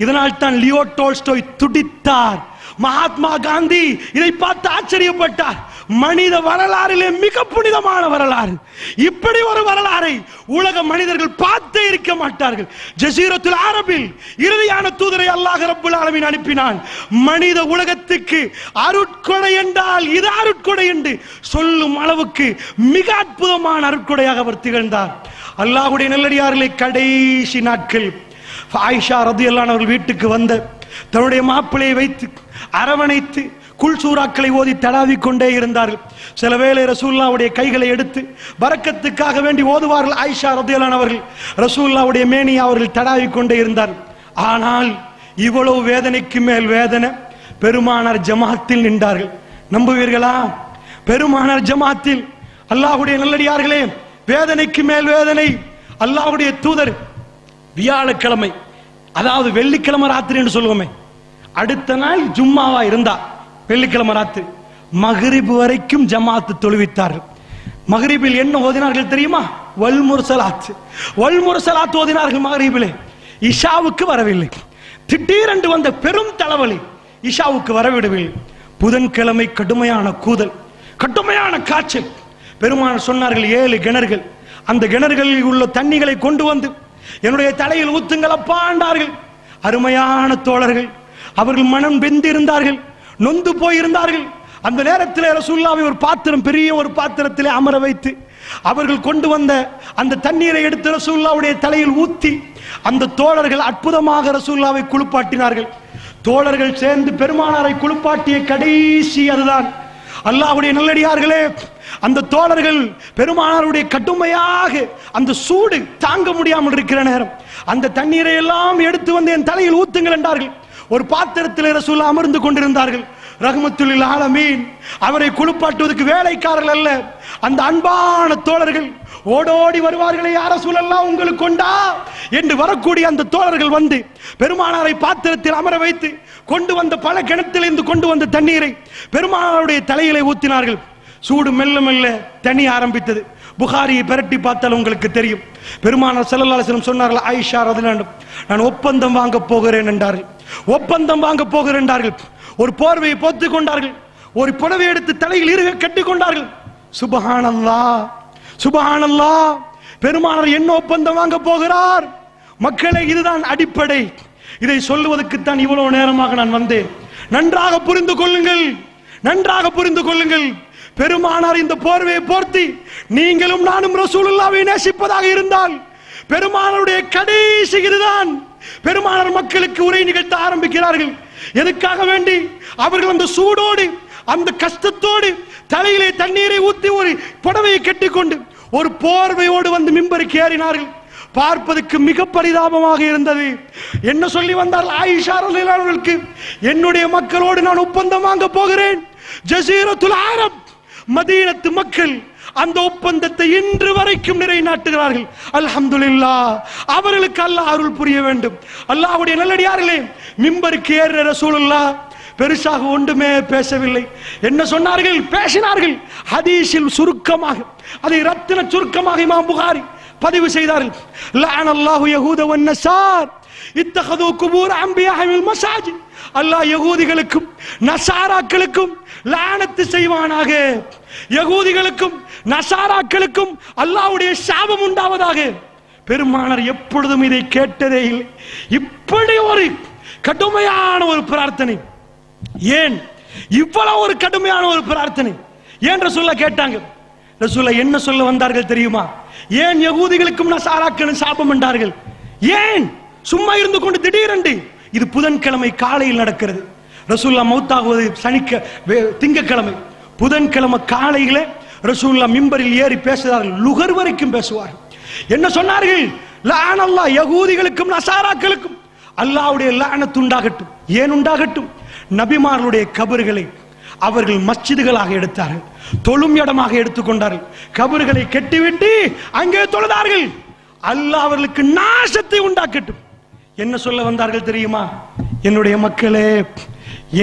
இதனால் தான் லியோ டால்ஸ்டாய் துடித்தார். மகாத்மா காந்தி இதை பார்த்து ஆச்சரியப்பட்டார். மனித வரலாறிலே மிக புனிதமான வரலாறு, இப்படி ஒரு வரலாறை உலக மனிதர்கள் பார்த்தே இருக்க மாட்டார்கள். ஜஸீரத்துல் அரபில் இறுதியான தூதரை அல்லாஹ் ரப்புல் ஆலமீன் அனுப்பினான். மனித உலகத்துக்கு அருட்கொடை என்றால் இது அருட்கொடை என்று சொல்லும் அளவுக்கு மிக அற்புதமான அருட்கொடையாக அவர் திகழ்ந்தார். அல்லாஹ்வுடைய நல்லடியார்களே, கடைசி நாட்கள் ஆயிஷா ரலியல்லாஹு அன்ஹா அவர்கள் வீட்டுக்கு வந்த தன்னுடைய மாப்பிளையை வைத்து அரவணைத்து குல் சூறாக்களை ஓதி தடாவிக் கொண்டே இருந்தார்கள். சில வேளை ரசூலுல்லாஹ்வுடைய கைகளை எடுத்து பரக்கத்துக்காக வேண்டி ஓதுவார்கள். ஆயிஷா ரலியல்லாஹு அன்ஹா அவர்கள் ரசூலுல்லாஹ்வுடைய மேனியை அவர்கள் தடாவிக் கொண்டே இருந்தார்கள். ஆனால் இவ்வளவு வேதனைக்கு மேல் வேதனை, பெருமானார் ஜமாத்தில் நின்றார்கள். நம்புவீர்களா? பெருமானார் ஜமாத்தில், அல்லாஹ்வுடைய நல்லடியார்களே, வேதனைக்கு மேல் வேதனை. அல்லாஹ்வுடைய தூதர் வியாழக்கிழமை, அதாவது வெள்ளிக்கிழமை ராத்திரி என்று சொல்லுவோமே, அடுத்த நாள் ஜும்மாவா இருந்தா வெள்ளிக்கிழமை ராத்திரி மக்ரிப் வரைக்கும் ஜமாத்து தொழுவித்தார்கள். மக்ரிபில் என்ன ஓதினார்கள் தெரியுமா? வல் முர்சலாத் ஓதினார்கள் மக்ரிபிலே. இஷாவுக்கு வரவில்லை. திடீரென்று வந்த பெரும் தலைவலி, இஷாவுக்கு வரவிடவில்லை. புதன்கிழமை கடுமையான கூதல், கடுமையான காய்ச்சல். பெருமானார் சொன்னார்கள் 7 கிணறுகள், அந்த கிணறுகளில் உள்ள தண்ணிகளை கொண்டு வந்து என்னுடைய தலையில் ஊத்துங்கள் அப்பா என்றார்கள். அருமையான தோழர்கள், அவர்கள் மனம் வெந்திருந்தார்கள், நொந்து போயிருந்தார்கள். அந்த நேரத்தில் ரசூலுல்லாஹ்வை ஒரு பாத்திரம், பெரிய ஒரு பாத்திரத்தில் அமர வைத்து அவர்கள் கொண்டு வந்த அந்த தண்ணீரை எடுத்து ரசூலுல்லாஹ்வுடைய தலையில் ஊத்தி அந்த தோழர்கள் அற்புதமாக ரசூலுல்லாஹ்வை குளிப்பாட்டினார்கள். தோழர்கள் சேர்ந்து பெருமானாரை குளிப்பாட்டிய கடைசி அதுதான். அல்லாஹ்வுடைய நல்லடியார்களே, அந்த தோழர்கள் பெருமானாருடைய கடுமையாக அந்த சூடு தாங்க முடியாமல் இருக்கிற நேரம் அந்த தண்ணீரை எல்லாம் எடுத்து வந்து என் தலையில் ஊத்துங்கள் என்றார்கள். ஒரு பாத்திரத்தில் ரசூலுல்லாஹ் அமர்ந்து கொண்டிருந்தார்கள். ரஹ்மத்துல் ஆலமீன் அவரை குளிப்பாட்டுவதற்கு வேலைக்காரர்கள் அல்ல, அந்த அன்பான தோழர்கள் ஓடோடி வருவார்களே, யார் ரசூலல்லாஹ் உங்களுக்கு கொண்டா என்று வரக்கூடிய அந்த தோழர்கள் வந்து பெருமானாரை பாத்திரத்தில் அமர வைத்து கொண்டு வந்த பல கிணத்திலிருந்து கொண்டு வந்த தண்ணீரை பெருமானாருடைய தலையிலே ஊத்தினார்கள். சூடு மெல்ல மெல்ல தண்ணி ஆரம்பித்தது. புகாரியை பிரட்டி பார்த்தால் உங்களுக்கு தெரியும். பெருமானார் ஸல்லல்லாஹு அலைஹி வஸல்லம் சொன்னார்கள், ஆயிஷா ரலியல்லாஹு அன்ஹா நான் ஒப்பந்தம் வாங்க போகிறேன் என்றார்கள். ஒப்பந்தம் வாங்க போகிறேன் என்றார்கள். ஒரு போர்வையை போத்திக் கொண்டார்கள், ஒரு புடவை எடுத்து தலையில் இறுக கட்டிக் கொண்டார்கள். சுப்ஹானல்லாஹ், சுப்ஹானல்லாஹ், பெருமானார் என்ன ஒப்பந்தம் வாங்க போகிறார்? மக்களே, இதுதான் அடிப்படை. இதை சொல்லுவதற்குத்தான் இவ்வளவு நேரமாக நான் வந்தேன். நன்றாக புரிந்து கொள்ளுங்கள், நன்றாக புரிந்து கொள்ளுங்கள். பெருமானார் இந்த போர்வையை போர்த்தி நீங்களும் நானும் ரசூலுல்லாஹ்வை நேசிப்பதாக இருந்தால் பெருமானாருடைய கடைசி இதுதான். பெருமானார் மக்களுக்கு உரை நிகழ்த்த ஆரம்பிக்கிறார்கள். எதுக்காக வேண்டி? அவர்கள் அந்த சூடோடு அந்த கஷ்டத்தோடு தலையிலே தண்ணீரை ஊற்றி ஒரு புடவையை கட்டிக்கொண்டு ஒரு போர்வையோடு வந்து மிம்பருக்கு ஏறினார்கள். பார்ப்பதற்கு மிக பரிதாபமாக இருந்தது. என்ன சொல்லி வந்தார் ஆயிஷா ரலியல்லாஹு அன்ஹா, என்னுடைய மக்களோடு நான் ஒப்பந்தம் வாங்க போகிறேன். ஜஸீரத்துல் அரப், மதீனத்து மக்கள் அந்த ஒப்பந்தத்தை இன்று வரைக்கும் நிலைநாட்டுகிறார்கள். அல்ஹம்துலில்லாஹ், அவர்களுக்கு அல்லாஹ் அருள் புரிய வேண்டும். அல்லாஹ்வுடைய நல்லடியார்களே, மிம்பருக்கு ஏறிய ரசூலுல்லாஹ் பெருசாக ஒன்றுமே பேசவில்லை. என்ன சொன்னார்கள்? பேசினார்கள். ஹதீஸில் சுருக்கமாக, அதை ரத்தின சுருக்கமாக இமாம் புகாரி பதிவு செய்தார்கள். லஅனல்லாஹு யஹூத வன் நஸார் இத்தகது குபூர் அன்பியாஹில் மசாஜித். அல்லாஹ் யகூதிகளுக்கும் நஸாராக்களுக்கும் லானத்து செய்வானாக. யகூதிகளுக்கும் நஸாராக்களுக்கும் அல்லாஹ்வுடைய சாபம் உண்டாவதாக. பெருமானார் எப்பொழுதும் இதை கேட்டதே இல்லை. இப்படி ஒரு கடுமையான ஒரு பிரார்த்தனை. ஏன் இவ்வளவு ஒரு கடுமையான ஒரு பிரார்த்தனை ஏன் ரசூலுல்லாஹ் கேட்டாங்க? ரசூலுல்லாஹ் என்ன சொல்ல வந்தார்கள் தெரியுமா? ஏன் யகூதிகளுக்கும் நஸாராக்களுக்கும் சாபம் என்றார்கள்? ஏன் சும்மா இருந்து கொண்டு திடீரென்று, இது புதன்கிழமை காலையில் நடக்கிறது. ரசூலுல்லாஹ் மௌத்தாகுவது திங்கட்கிழமை. புதன்கிழமை காலையிலே ரசூலுல்லாஹ் மிம்பரில் ஏறி பேசுகிறார்கள். லுகர் வரைக்கும் பேசுவார்கள். என்ன சொன்னார்கள்? லஅனல்லாஹ் யகூதிகளுக்கும் நஸாராக்களுக்கும் அல்லாஹ்வுடைய லஅனத் உண்டாகட்டும். ஏன் உண்டாகட்டும்? நபிமார்களுடைய கபர்களை அவர்கள் மஸ்ஜிதுகளாக எடுத்தார்கள், தொழும் இடமாக எடுத்துக்கொண்டார்கள். கபர்களை கட்டிவிட்டு அங்கே தொழுதார்கள். அல்லாஹ் அவர்களுக்கு நாசத்தை உண்டாக்கட்டும். என்ன சொல்ல வந்தார்கள் தெரியுமா? என்னுடைய மக்களே,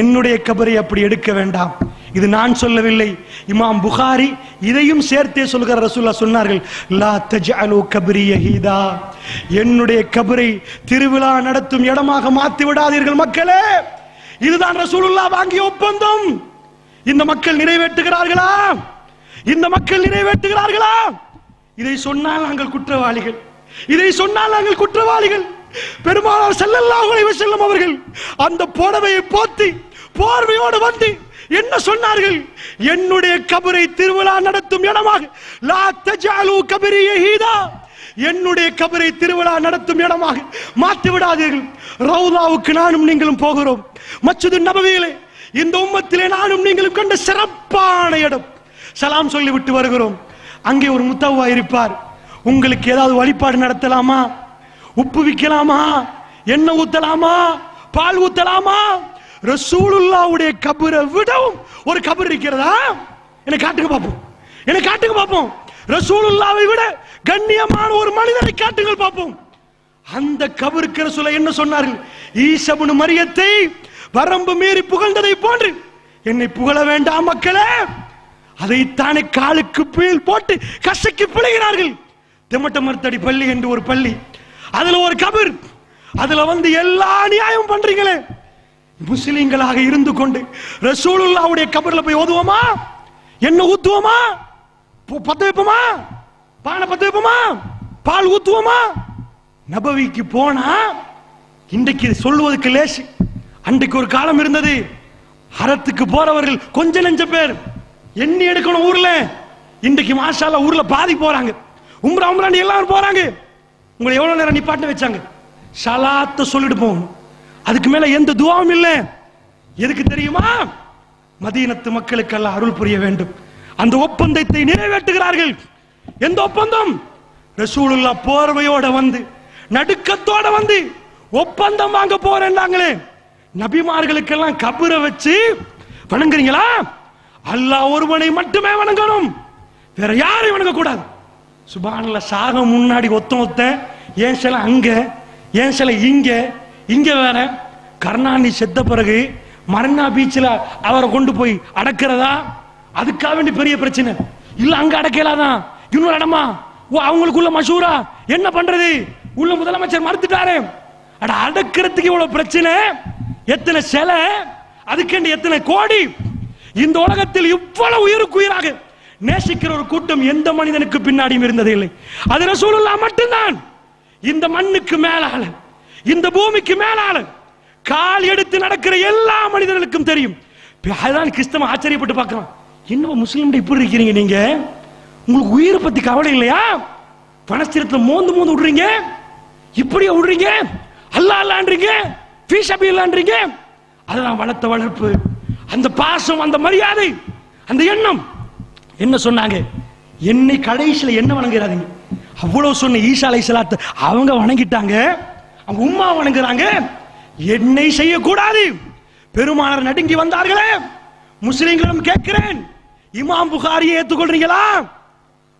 என்னுடைய கபரை அப்படி எடுக்க வேண்டாம். இது நான் சொல்லவில்லை, இமாம் புகாரி இதையும் சேர்த்தே சொல்கிற ரசூலுல்லாஹ் சொன்னார்கள், லா தஜஅலு கப்ரி யஹீதா, என்னுடைய கபரை திருவிழா நடத்தும் இடமாக மாற்றி விடாதீர்கள் மக்களே. இதுதான் ரசூலுல்லாஹ் வாங்கிய ஒப்பந்தம். இந்த மக்கள் நிறைவேற்றுகிறார்களா? இந்த மக்கள் நிறைவேற்றுகிறார்களா? இதை சொன்னால் நாங்கள் குற்றவாளிகள், இதை சொன்னால் நாங்கள் குற்றவாளிகள். பெருமானார் ஸல்லல்லாஹு அலைஹி வஸல்லம் அவர்கள் அந்த புடவையை போத்தி போர்வையோடு வந்து என்ன சொன்னார்கள்? என்னுடைய கபரை திருவிழா நடத்தும் இடமாக, லா தஜஅலு கப்ரி யஹீதா, என்னுடைய கபரை திருவிழா நடத்தும் இடமாக மாற்றி விடாதீர்கள். ரவுதாவுக்கு நானும் நீங்களும் போகிறோம். மஸ்ஜிது நபவியிலே இந்த உம்மத்திலே நானும் நீங்களும் கண்ட சிறப்பான இடம். சலாம் சொல்லி விட்டு வருகிறோம். அங்கே ஒரு முத்தவ்வா இருப்பார். உங்களுக்கு ஏதாவது வழிபாடு நடத்தலாமா? உப்பு விற்கலாமா? எண்ணெய் ஊத்தலாமா? பால் ஊத்தலாமா? ரசூலுல்லாஹ்வுடைய கபரை விடவும் ஒரு கபர் இருக்கிறதா? என்னை காட்டுங்க பார்ப்போம், என்னை காட்டுங்க பார்ப்போம். ரசூலுல்லாஹ்வை விட கண்ணியமான ஒரு மனிதரை காட்டுங்கள் பார்ப்போம். அந்த கபருக்கு ரசூலுல்லாஹ் என்ன சொன்னார்கள்? ஈசா இப்னு மரியத்தை வரம்பு மீறி புகழ்ந்ததை போன்று என்னை புகழ வேண்டாம் மக்களே. அதைத்தானே காலுக்கு கீழ் போட்டு கசக்கி பிழைகிறார்கள். தெமட்ட மர்த்தடி பள்ளி என்று ஒரு பள்ளி, அதுல ஒரு கபர், அதுல வந்து எல்லா நியாயம் பண்றீங்களே. முஸ்லிம்களாக இருந்து கொண்டு ரசூலுல்லாஹ்வுடைய கபர்ல போய் ஓதுவோமா? என்ன ஊத்துவோமா? பத்த வைப்போமா? பானை பத்த வைப்போமா? பால் ஊத்துவோமா? நபவிக்கு போனா இன்றைக்கு சொல்லுவதற்கு லேசு. அன்றைக்கு ஒரு காலம் இருந்தது, ஹரத்துக்கு போறவர்கள் கொஞ்ச நெஞ்ச பேர், எண்ணி எடுக்கணும் ஊர்ல. இன்றைக்கு மாஷா அல்லாஹ் ஊர்ல பாதி போறாங்க. உம்ரா உம்ரான்னு எல்லாரும் போறாங்க. உங்களை எவ்வளவு நேரம் நிப்பாட்ட வச்சாங்க? ஸலாத்தை சொல்லிட்டு போகணும். அதுக்கு மேல எந்த துஆவும் இல்லை. எதுக்கு தெரியுமா? மதீனத்து மக்களுக்கு அல்லாஹ் அருள் புரிய வேண்டும். அந்த ஒப்பந்தத்தை நிறைவேற்றுகிறார்கள். எந்த ஒப்பந்தம்? ரசூலுல்லாஹ் போர்வையோட வந்து நடுக்கத்தோட வந்து ஒப்பந்தம் வாங்க போறேன்னாங்களே. நபிமார்களுக்கெல்லாம் கபரை வச்சு வணங்குறீங்களா? அல்லாஹ் ஒருவனை மட்டுமே வணங்கணும், வேற யாரையும் வணங்க கூடாது. சுப்ஹானல்லாஹ், சாக முன்னாடி ஒத்த ஏன் சில அங்க, ஏன் சில இங்க, இங்க வேற. கருணாநிதி செத்த பிறகு மரணா பீச்சில் அவரை கொண்டு போய் அடக்கிறதா? அதுக்காக வேண்டி பெரிய பிரச்சனை இல்ல. அங்க அடக்கலாதான், இன்னொரு இடமா? ஓ, அவங்களுக்குள்ள மஷூரா என்ன பண்றது? உள்ள முதலமைச்சர் மறுத்துட்டாரு. அட, அடக்கிறதுக்கு இவ்வளவு பிரச்சனை, எத்தனை சிலை, அதுக்கு எத்தனை கோடி. இந்த உலகத்தில் இவ்வளவு உயிருக்கு உயிராக நேசிக்கிற ஒரு கூட்டம் எந்த மனிதனுக்கு பின்னாடியும் இருந்ததே இல்லை. அது ரசூலுல்லாஹ் மட்டும்தான். இந்த மண்ணுக்கு மேலால, இந்த பூமிக்கு மேலால கால் எடுத்து நடக்கிற எல்லா மனிதர்களுக்கும் தெரியும். அதான் கிறிஸ்தவ ஆச்சரியப்பட்டு பார்க்கலாம், என்ன முஸ்லீம் இப்படி இருக்கிறீங்க, நீங்க உங்களுக்கு உயிரை பத்தி கவலை இல்லையா? பணஸ்திரத்துல மோந்து மோந்து விடுறீங்க, இப்படியே விடுறீங்க, அல்லா அல்லான்றீங்க, ஃபீஷபி இல்லான்றீங்க. அதெல்லாம் வளர்த்த வளர்ப்பு, அந்த பாசம், அந்த மரியாதை, அந்த எண்ணம். என்ன சொன்னாங்க? என்னை கடைசியில் என்ன வணங்குறாதீங்க. அவ்வளவு சொன்ன ஈசா அலைஹிஸ்ஸலாத்து அவங்க வணங்கிட்டாங்க, அவங்க உம்மா வணங்குறாங்க, என்னை செய்யக்கூடாது. பெருமானார் நடுங்கி வந்தார்களே. முஸ்லிம்களும் கேட்கிறேன், இமாம் புகாரியை ஏற்றுக்கொள்றீங்களா?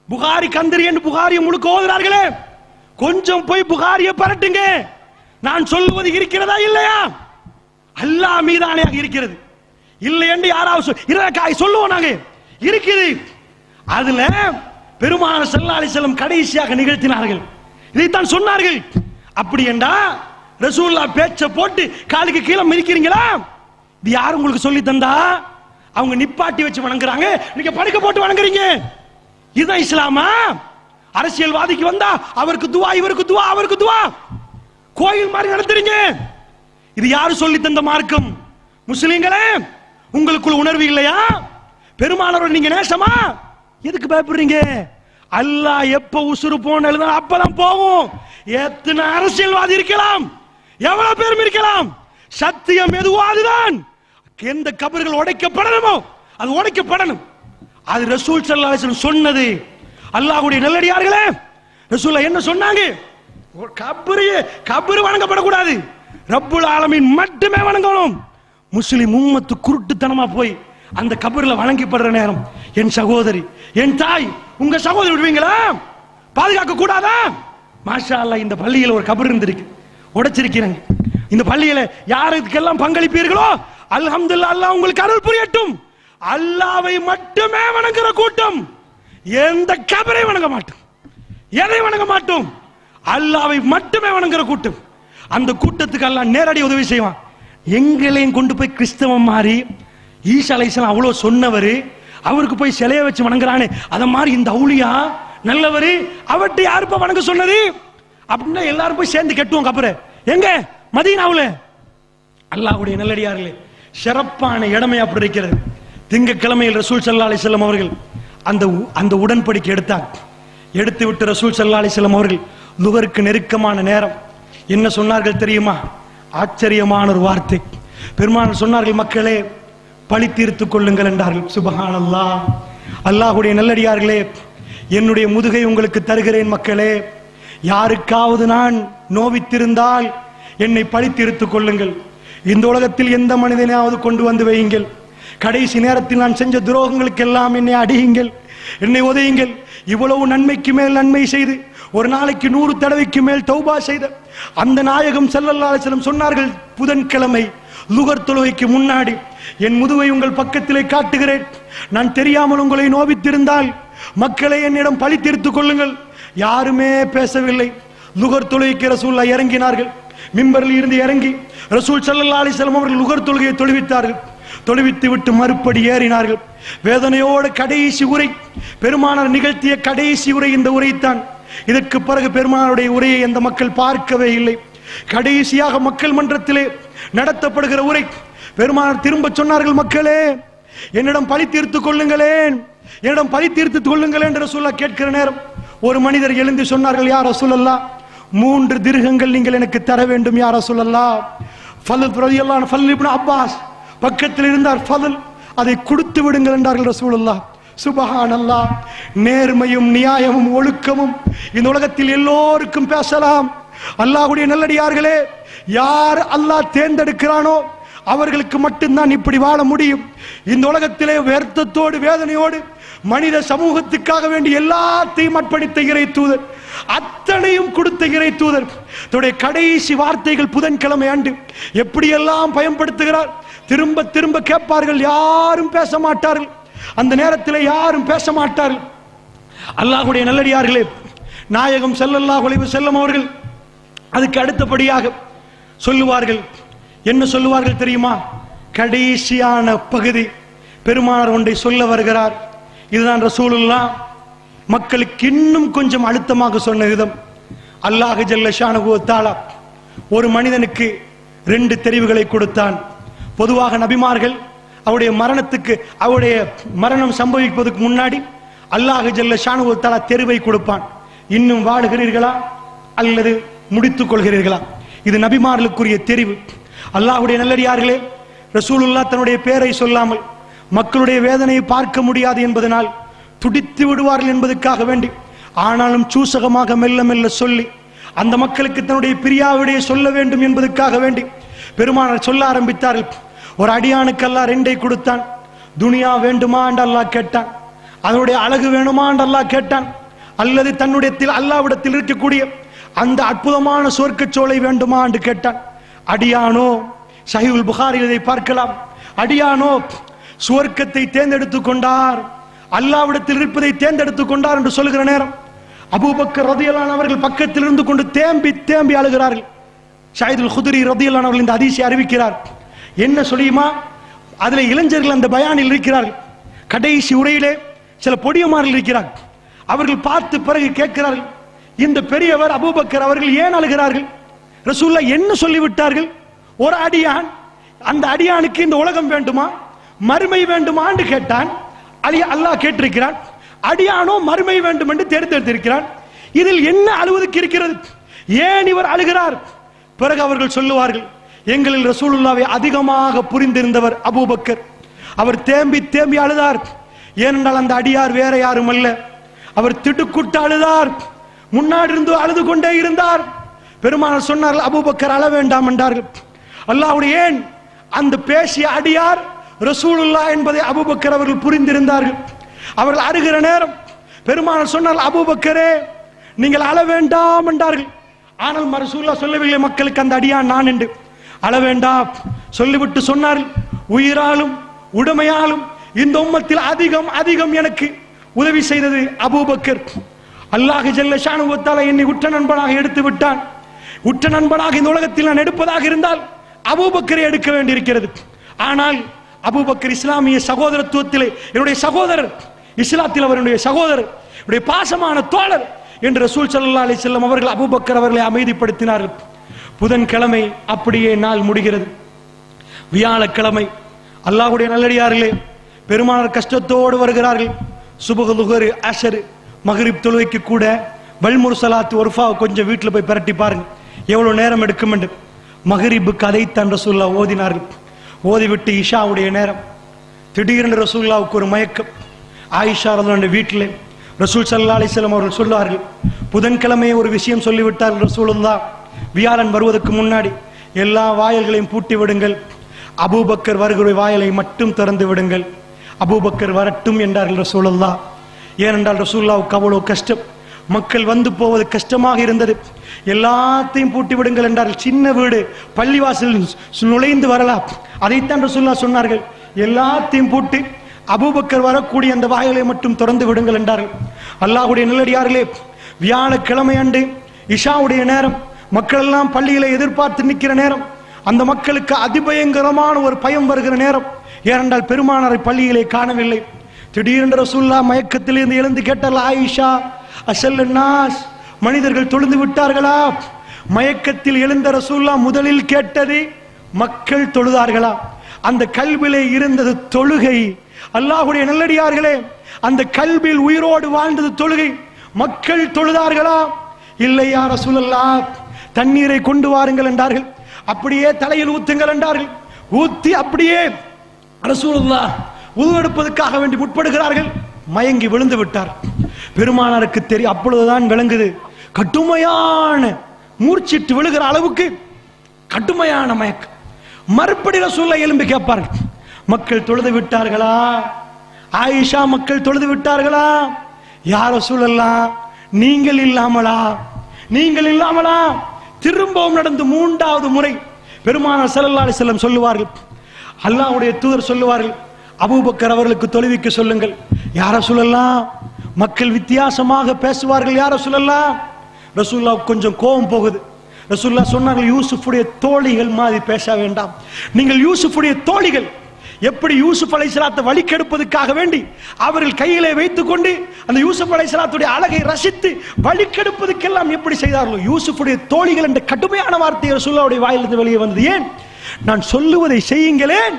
புகாரி கந்திரி என்று புகாரியை முழுக்க ஓதுறார்களே, கொஞ்சம் போய் புகாரியை பரட்டுங்க. நான் சொல்லுவது இருக்கிறதா இல்லையா? அல்லாஹ் மீதானே இருக்கிறது. இல்லை என்று யாராவது சொல்லுவோம், நாங்க இருக்குது. அதுல பெருமானார் ஸல்லல்லாஹு அலைஹி வஸல்லம் கடைசியாக நிகழ்த்தினார்கள், இதைத்தான் சொன்னார்கள். அப்படி என்றா ரசூலுல்லாஹ் பேச்ச போட்டு காலுக்கு கீழே மிதிக்கிறீங்களா? இது யார் உங்களுக்கு சொல்லி தந்தா? அவங்க நிப்பாட்டி வச்சு வணங்குறாங்க, நீங்க படுக்க போட்டு வணங்குறீங்க. இதுதான் இஸ்லாமா? அரசியல்வாதிக்கு வந்தா அவருக்கு துவா, இவருக்கு துவா, அவருக்கு துவா, கோயில் மாதிரி நடத்துறீங்க. இது யாரு சொல்லி தந்த மார்க்கம்? முஸ்லிம்களே, உங்களுக்குள்ள உணர்வு இல்லையா? பெருமானாரோட நீங்க நேசமா? எதுக்கு பயப்படுறீங்க? அல்லாஹ் எப்ப உசுறு போன அப்பதான் போகும். எத்தனை அரசியல்வாதி இருக்கலாம், எவ்வளவு பேரும் இருக்கலாம், சத்தியம் எதுவோ அதுதான். எந்த கபர்கள் உடைக்கப்படணுமோ அது உடைக்கப்படணும். அது ரசூல் ஸல்லல்லாஹு அலைஹி வஸல்லம் சொன்னது. அல்லாஹ்வுடைய நல்லடியார்களே, ரசூலுல்லாஹ் என்ன சொன்னாங்க? கபர் வணங்கப்படக்கூடாது, ரப்புல் ஆலமீன் மட்டுமே வணங்கணும். முஸ்லிம் உம்மத்து குருட்டுத்தனமா போய் அந்த கபர்ல வணங்கிப்படுற நேரம், என் சகோதரி, என் தாய், உங்க சகோதரி விடுவீங்களா? பாதுகாக்க கூடாதா? மாஷா அல்லாஹ், இந்த பள்ளியில் ஒரு கபர் இருந்திருக்கு, உடைச்சிருக்கிறாங்க. இந்த பள்ளியில யாருக்கெல்லாம் பங்களிப்பீர்களோ அல்ஹம்துலில்லாஹ், அல்லாஹ் உங்களுக்கு அருள் புரியட்டும். அல்லாஹ்வை மட்டுமே வணங்குற கூட்டம் எந்த கபரை வணங்க மாட்டோம், எதை வணங்க மாட்டோம், அல்லாஹ்வை மட்டுமே வணங்குற கூட்டம். அந்த கூட்டத்துக்கு அல்லாஹ் நேரடி உதவி செய்வான். எங்களையும் கொண்டு போய் கிறிஸ்தவம் மாறி, ஈசா அலைஹிஸ்ஸலாம் அவ்வளவு சொன்னவர், அவருக்கு போய் சிலைய வச்சு வணங்குறானே, அத மாதிரி இந்த அவுலியா நல்லவர், அவர்கிட்ட யாருப்பா வணங்க சொன்னது அப்படின்னா எல்லாரும் போய் சேர்ந்து கட்டுவோம் கபரை. எங்க? மதீனாவுல. அல்லாஹ்வுடைய நல்லடியார்களே, சிறப்பான இடமே அப்படி இருக்கிறது. திங்கட்கிழமையில் ரசூல் ஸல்லல்லாஹு அலைஹி வஸல்லம் அவர்கள் அந்த உடன்படிக்கை எடுத்தாங்க. எடுத்து விட்டு ரசூல் ஸல்லல்லாஹு அலைஹி வஸல்லம் அவர்கள் லுஹருக்கு நெருக்கமான நேரம் என்ன சொன்னார்கள் தெரியுமா? ஆச்சரியமான ஒரு வார்த்தை. பெருமானார் சொன்னார்கள், மக்களே பழி தீர்த்துக் கொள்ளுங்கள் என்றார்கள். சுப்ஹானல்லாஹ். அல்லாஹ்வுடைய நல்லடியார்களே, என்னுடைய முதுகை உங்களுக்கு தருகிறேன் மக்களே. யாருக்காவது நான் நோவித்திருந்தால் என்னை பழி தீர்த்துக் கொள்ளுங்கள். இந்த உலகத்தில் எந்த மனிதனையாவது கொண்டு வந்து வையுங்கள். கடைசி நேரத்தில் நான் செஞ்ச துரோகங்களுக்கெல்லாம் என்னை அடியுங்கள், என்னை உதையுங்கள். இவ்வளவு நன்மைக்கு மேல் நன்மை செய்து ஒரு நாளைக்கு 100 தடவைக்கு மேல் தௌபா செய்த அந்த நாயகம் ஸல்லல்லாஹு அலைஹி வஸல்லம் சொன்னார்கள், புதன்கிழமை லுகர் தொழுகைக்கு முன்னாடி என் முதுவை உங்கள் பக்கத்திலே காட்டுகிறேன். நான் தெரியாமல் உங்களை நோவித்திருந்தால் மக்களை என்னிடம் பழி தீர்த்துக் கொள்ளுங்கள். யாருமே பேசவில்லை. லுகர் தொழுகைக்கு ரசூலுல்லாஹ் இறங்கினார்கள். மிம்பரில் இருந்து இறங்கி ரசூல் ஸல்லல்லாஹு அலைஹி வஸல்லம் அவர்கள் லுகர் தொழுகையை தொழுவித்தார்கள். தொழுவித்து விட்டு மறுபடி ஏறினார்கள். வேதனையோடு கடைசி உரை, பெருமானார் நிகழ்த்திய கடைசி உரை இந்த உரைத்தான். இதற்கு பிறகு பெருமானாருடைய உரையை அந்த மக்கள் பார்க்கவே இல்லை. கடைசியாக மக்கள் மன்றத்திலே நடத்தப்படுகிற உரை, பெருமானார் திரும்ப சொன்னார்கள், மக்களே என்னிடம் பழி தீர்த்துக் கொள்ளுங்களேன், என்னிடம் பழி தீர்த்துக் கொள்ளுங்களேன் என்று ரசூலுல்லாஹ் கேட்கிற நேரம் ஒரு மனிதர் எழுந்து சொன்னார்கள், யா ரசூலல்லாஹ் 3 திர்ஹங்கள் நீங்கள் எனக்கு தர வேண்டும் யா ரசூலல்லாஹ். ஃபல் ரலியல்லாஹு அன்ஹு, ஃபல் இப்னு அப்பாஸ் பக்கத்தில் இருந்தார், ஃபல் அதை கொடுத்து விடுங்கள் என்றார்கள் ரசூலுல்லாஹ். சுப்ஹானல்லாஹ். நேர்மையும் நியாயமும் ஒழுக்கமும் இந்த உலகத்தில் எல்லோருக்கும் பேசலாம். அல்லாஹ்வுடைய நல்லடியார்களே, யார் அல்லாஹ் தேர்ந்தெடுக்கிறானோ அவர்களுக்கு மட்டும்தான் இப்படி வாழ முடியும். இந்த உலகத்திலே வருத்தத்தோடு வேதனையோடு மனித சமூகத்துக்காக வேண்டி எல்லாத்தையும் அர்ப்பணித்த இறை தூதர், அத்தனையும் கொடுத்த இறை தூதர் தன்னுடைய கடைசி வார்த்தைகள் புதன்கிழமை ஆண்டு எப்படியெல்லாம் பயன்படுத்துகிறார். திரும்ப திரும்ப கேட்பார்கள், யாரும் பேச மாட்டார்கள். அந்த நேரத்தில் யாரும் பேச மாட்டார்கள். அல்லாஹ்வுடைய நல்லடியார்களே, நாயகம் ஸல்லல்லாஹு அலைஹி வஸல்லம் அவர்கள் அதுக்கு அடுத்தபடியாக சொல்லுவார்கள். என்ன சொல்லுவார்கள் தெரியுமா? கடைசியான பகுதி பெருமானார் ஒன்றை சொல்ல வருகிறார். இதுதான் ரசூலுல்லாஹ் மக்களுக்கு இன்னும் கொஞ்சம் அழுத்தமாக சொன்ன விதம். அல்லாஹ் ஜல்ல ஷானஹு வ தஆலா ஒரு மனிதனுக்கு 2 தெரிவுகளை கொடுத்தான். பொதுவாக நபிமார்கள் அவருடைய மரணம் சம்பவிப்பதற்கு முன்னாடி அல்லாஹ் ஜல்ல ஷானஹு வ தஆலா தெரிவை கொடுப்பான். இன்னும் வாழுகிறீர்களா அல்லது முடித்துக் கொள்கிறீர்களா? இது நபிமார்களுக்குரிய தெரிவு. அல்லாஹ்வுடைய நல்லடியார்களே, ரசூலுல்லாஹ் தன்னுடைய பெயரை சொல்லாமல் மக்களுடைய வேதனையை பார்க்க முடியாது என்பதனால் துடித்து விடுவார்கள் என்பதற்காக வேண்டி, ஆனாலும் சூசகமாக மெல்ல மெல்ல சொல்லி அந்த மக்களுக்கு தன்னுடைய பிரியாவிடையே சொல்ல வேண்டும் என்பதற்காக வேண்டி பெருமானார் சொல்ல ஆரம்பித்தார்கள். ஒரு அடியானுக்கு அல்லாஹ் 2 கொடுத்தான். துனியா வேண்டுமா என்று அல்லாஹ் கேட்டான், அதனுடைய அழகு வேணுமா என்று அல்லாஹ் கேட்டான், அல்லது தன்னுடைய அல்லாஹ்விடத்தில் இருக்கக்கூடிய அந்த அற்புதமான சொர்க்கச்சோலை வேண்டுமா என்று கேட்டான். அடியானோ, சஹீஹுல் புகாரில் இதை பார்க்கலாம், அடியானோ சுவர்க்கத்தை தேர்ந்தெடுத்துக் கொண்டார், அல்லாஹ்விடத்தில் இருப்பதை தேர்ந்தெடுத்துக் கொண்டார் என்று சொல்லுகிற நேரம் அபூபக்கர் ரலியல்லாஹு அன்ஹு அவர்கள் பக்கத்தில் இருந்து கொண்டு தேம்பி தேம்பி அழுகிறார்கள். ஸயீதுல் குத்ரி ரலியல்லாஹு அன்ஹு அவர்கள் இந்த ஹதீஸை அறிவிக்கிறார். என்ன சொல்லியுமா, அதுல இளைஞர்கள் அந்த பயானில் இருக்கிறார்கள். கடைசி உரையிலே சில பொடியமார்கள் இருக்கிறார்கள். அவர்கள் பார்த்து பிறகு கேட்கிறார்கள், இந்த பெரியவர் அபூபக்கர் அவர்கள் ஏன் அழுகிறார்கள்? ரசூலுல்லாஹ் என்ன சொல்லிவிட்டார்கள்? ஒரு அடியான், அந்த அடியானுக்கு இந்த உலகம் வேண்டுமா மறுமை வேண்டுமா என்று கேட்டான். அல்லாஹ் கேட்டிருக்கிறான். அடியானோ மறுமை வேண்டும் என்று தேர்ந்தெடுத்திருக்கிறான். இதில் என்ன அழுவதற்கு இருக்கிறது? ஏன் இவர் அழுகிறார்? பிறகு அவர்கள் சொல்லுவார்கள், எங்களில் ரசூலுல்லாஹ்வை அதிகமாக புரிந்திருந்தவர் அபூபக்கர். அவர் தேம்பி தேம்பி அழுதார். ஏனென்றால் அந்த அடியார் வேற யாரும் அல்ல, அவர் திடுக்குட்டு அழுதார். முன்னாடி இருந்து அழுது கொண்டே இருந்தார். பெருமானார் சொன்னார்கள், அபூபக்கர் அழ வேண்டாம் என்றார்கள். அல்லாஹ்வுடைய ஏன் அந்த பேசிய அடியார் ரசூலுல்லாஹ் என்பதை அபூபக்கர் அவர்கள் புரிந்திருந்தார்கள். அவர்கள் அழுகிற நேரம் பெருமானார் சொன்னார்கள், அபூபக்கரே நீங்கள் அழ வேண்டாம் என்றார்கள். ஆனால் ரசூலுல்லாஹ் சொல்லவில்லை மக்களுக்கு அந்த அடியான் நான் என்று. அழ வேண்டாம் சொல்லிவிட்டு சொன்னார்கள், உயிராலும் உடமையாலும் இந்த உம்மத்தில் அதிகம் அதிகம் எனக்கு உதவி செய்தது அபூபக்கர். அல்லாஹ் ஜல்ல ஷானஹு வ தஆலா என்னை உற்ற நண்பனாக எடுத்து விட்டான். உற்ற நண்பனாக இந்த உலகத்தில் நான் எடுப்பதாக இருந்தால் அபூபக்கரை எடுக்க வேண்டியிருக்கிறது. ஆனால் அபூபக்கர் இஸ்லாமிய சகோதரத்துவத்திலே என்னுடைய சகோதரர், இஸ்லாத்தில் அவருடைய சகோதரர், என்னுடைய பாசமான தோழர் என்று ரசூல் ஸல்லல்லாஹு அலைஹி வஸல்லம் அவர்கள் அபூபக்கர் அவர்களை அமைதிப்படுத்தினார்கள். புதன்கிழமை அப்படியே நாள் முடிகிறது. வியாழக்கிழமை அல்லாஹ்வுடைய நல்லடியார்களே, பெருமானார் கஷ்டத்தோடு வருகிறார்கள். சுபஹ், லுஹர், அஷர், மக்ரிப் தொழுகைக்கு கூட வல்முர்சலாத் ஒர்ஃபா கொஞ்சம் வீட்டில் போய் பிரட்டி பாருங்க எவ்வளவு நேரம் எடுக்கும் என்று. மக்ரிபுக்கு அதைத்தான் ரசூலுல்லாஹ் ஓதினார்கள். ஓதிவிட்டு இஷாவுடைய நேரம் திடீரென்று ரசூலுல்லாஹ்வுக்கு ஒரு மயக்கம். ஆயிஷா ரலியல்லாஹு வீட்டிலே ரசூல் ஸல்லல்லாஹு அலைஹி வஸல்லம் அவர்கள் சொல்லுவார்கள், புதன்கிழமையே ஒரு விஷயம் சொல்லிவிட்டார்கள் ரசூலுல்லாஹ், வியாழன் வருவதற்கு முன்னாடி எல்லா வாயில்களையும் பூட்டி விடுங்கள், அபூபக்கர் வருகிற வாயிலை மட்டும் திறந்து விடுங்கள், அபூபக்கர் வரட்டும் என்றார்கள் ரசூலுல்லாஹ். ஏனென்றால் ரசூலுல்லாஹ்வுக்கு அவ்வளவு கஷ்டம், மக்கள் வந்து போவது கஷ்டமாக இருந்தது. எல்லாத்தையும் பூட்டி விடுங்கள் என்றார்கள். சின்ன வீடு, பள்ளிவாசல் நுழைந்து வரலாம், அதைத்தான் ரசூலுல்லாஹ் சொன்னார்கள். எல்லாத்தையும் பூட்டி அபூபக்கர் வரக்கூடிய அந்த வாயிலை மட்டும் திறந்து விடுங்கள் என்றார்கள். அல்லாஹ்வுடைய நல்லடியார்களே, வியாழக்கிழமை அன்று இஷாவுடைய நேரம், மக்கள் எல்லாம் பள்ளியிலே எதிர்பார்த்து நிற்கிற நேரம், அந்த மக்களுக்கு அதிபயங்கரமான ஒரு பயம் வருகிற நேரம். ஏனென்றால் பெருமானாரை பள்ளியிலே காணவில்லை. திடீரென்று ரசூலுல்லாஹ் மயக்கத்திலிருந்து எழுந்து கேட்டால், ஆயிஷா அஸல்லன்னாஸ், மனிதர்கள் தொழுந்து விட்டார்களா? மயக்கத்தில் எழுந்த ரசூலுல்லாஹ் முதலில் கேட்டது மக்கள் தொழுதார்களா? அந்த கல்விலே இருந்தது தொழுகை. அல்லாஹ்வுடைய நல்லடியார்களே, அந்த கல்வியில் உயிரோடு வாழ்ந்தது தொழுகை. மக்கள் தொழுதார்களா? இல்லை யா ரசூலல்லாஹ், தண்ணீரை கொண்டு வாருங்கள் என்றார்கள். அப்படியே தலையில் ஊத்துங்கள் என்றார்கள். ஊத்தி அப்படியே ரசூலுல்லாஹ் உது எடுப்பதற்காக வேண்டி முற்படுகிறார்கள். மயங்கி விழுந்து விட்டார். பெருமானாருக்கு தெரியும், அப்பொழுதுதான் விளங்குது, கடுமையான மூர்ச்சிட்டு விழுகிற அளவுக்கு கடுமையான மயக்கம். மறுபடி ரசூலுல்லாஹ் எழும்பி கேட்பார்கள், மக்கள் தொழுது விட்டார்களா? ஆயிஷா, மக்கள் தொழுது விட்டார்களா? யா ரசூலல்லாஹ், நீங்கள் இல்லாமலா? நீங்கள் இல்லாமலா? திரும்பவும் நடந்து 3வது முறை பெருமானார் ஸல்லல்லாஹு அலைஹி வஸல்லம் சொல்லுவார்கள், அல்லாஹ்வுடைய தூதர் சொல்லுவார்கள், அபூபக்கர் அவர்களுக்கு தொழுவிக்க சொல்லுங்கள். யா ரசூலல்லாஹ், மக்கள் வித்தியாசமாக பேசுவார்கள் யா ரசூலல்லாஹ். ரசூலுல்லாஹ் கொஞ்சம் கோபம் போகுது. ரசூலுல்லாஹ் சொன்னார்கள், யூசுஃபுடைய தோழிகள் மாதிரி பேச வேண்டாம், நீங்கள் யூசுஃபுடைய தோழிகள், எப்படி யூசுப் அலைஹிஸ்ஸலாத்தை வழிகெடுப்பதற்காக வேண்டி அவர்கள் கையிலே வைத்துக் கொண்டு அந்த யூசுப் அலைஹிஸ்ஸலாத்துடைய அழகை ரசித்து வழிகெடுப்பதற்கெல்லாம் எப்படி செய்தார்களோ, யூசுஃபுடைய தோழிகள் என்ற கடுமையான வார்த்தை ரசூலுல்லாஹ்வுடைய வாயிலிருந்து வெளியே வந்தது. ஏன்? நான் சொல்லுவதை செய்யுங்களேன்,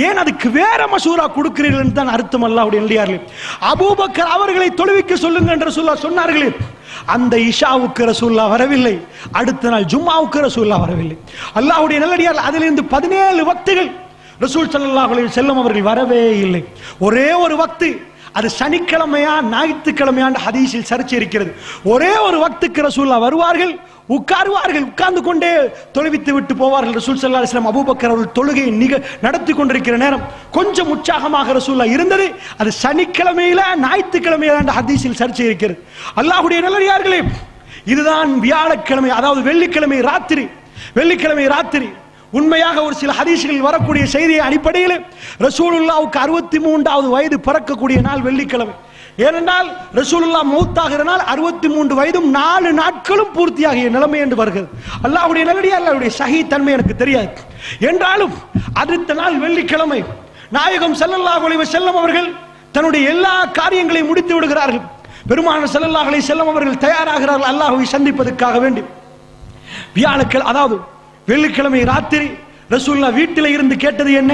ஏன் அதுக்கு வேற மசூரா கொடுக்கிறீர்கள் தான் அர்த்தம். அல்லாஹ்வுடைய நல்லடியார்களே, அபூபக்கர் அவர்களை தொழுவிக்க சொல்லுங்க என்று ரசூலுல்லாஹ் சொன்னார்களே, அந்த இஷாவுக்கு ரசூலுல்லாஹ் வரவில்லை, அடுத்த நாள் ஜும்மாவுக்கு ரசூலுல்லாஹ் வரவில்லை. அல்லாஹ்வுடைய நல்லடியார்கள் அதிலிருந்து 17 வக்துகள் ரசூல் ஸல்லல்லாஹு அலைஹி வஸல்லம் அவர்கள் வரவே இல்லை. ஒரே ஒரு வக்து, அது சனிக்கிழமையா ஞாயிற்றுக்கிழமையாண்டு ஹதீஸில் சர்ச்சை இருக்கிறது. ஒரே ஒரு வக்துக்கு ரசூலுல்லாஹ் வருவார்கள், உட்காருவார்கள், உட்கார்ந்து கொண்டே தொழுவித்து விட்டு போவார்கள். ரசூல் ஸல்லல்லாஹு அலைஹி வஸல்லம் அபூபக்கர் அவர்கள் தொழுகையை நடத்தி கொண்டிருக்கிற நேரம் கொஞ்சம் உற்சாகமாக ரசூலுல்லாஹ் இருந்தது. அது சனிக்கிழமையில ஞாயிற்றுக்கிழமையில ஹதீஸில் சர்ச்சை இருக்கிறது. அல்லாஹ்வுடைய நல்லடியார்களே, இதுதான் வியாழக்கிழமை, அதாவது வெள்ளிக்கிழமை ராத்திரி உண்மையாக ஒரு சில ஹதீஸ்களில் வரக்கூடிய செய்தியை அடிப்படையில் ரசூலுல்லாஹ்வுக்கு 63வது வயது பிறக்கக்கூடிய நாள் வெள்ளிக்கிழமை. ஏனென்றால் ரசூலுல்லாஹ் மௌத்தாகிற நாள் 63 வயதும் 4 நாட்களும் பூர்த்தியாகிய நிலைமை என்று வருகிறது. அல்லாஹ்வுடைய நல்லடியார்களுடைய சஹீஹ் தன்மை எனக்கு தெரியாது. என்றாலும் அடுத்த நாள் வெள்ளிக்கிழமை நாயகம் ஸல்லல்லாஹு அலைஹி வஸல்லம் அவர்கள் தன்னுடைய எல்லா காரியங்களையும் முடித்து விடுகிறார்கள். பெருமானார் ஸல்லல்லாஹு அலைஹி வஸல்லம் அவர்கள் தயாராகிறார்கள் அல்லாஹ்வை சந்திப்பதற்காக வேண்டி. வியாழக்கிழமை, அதாவது வெள்ளிக்கிழமை ராத்திரி ரசூலுல்லாஹ் வீட்டில் இருந்து கேட்டது என்ன?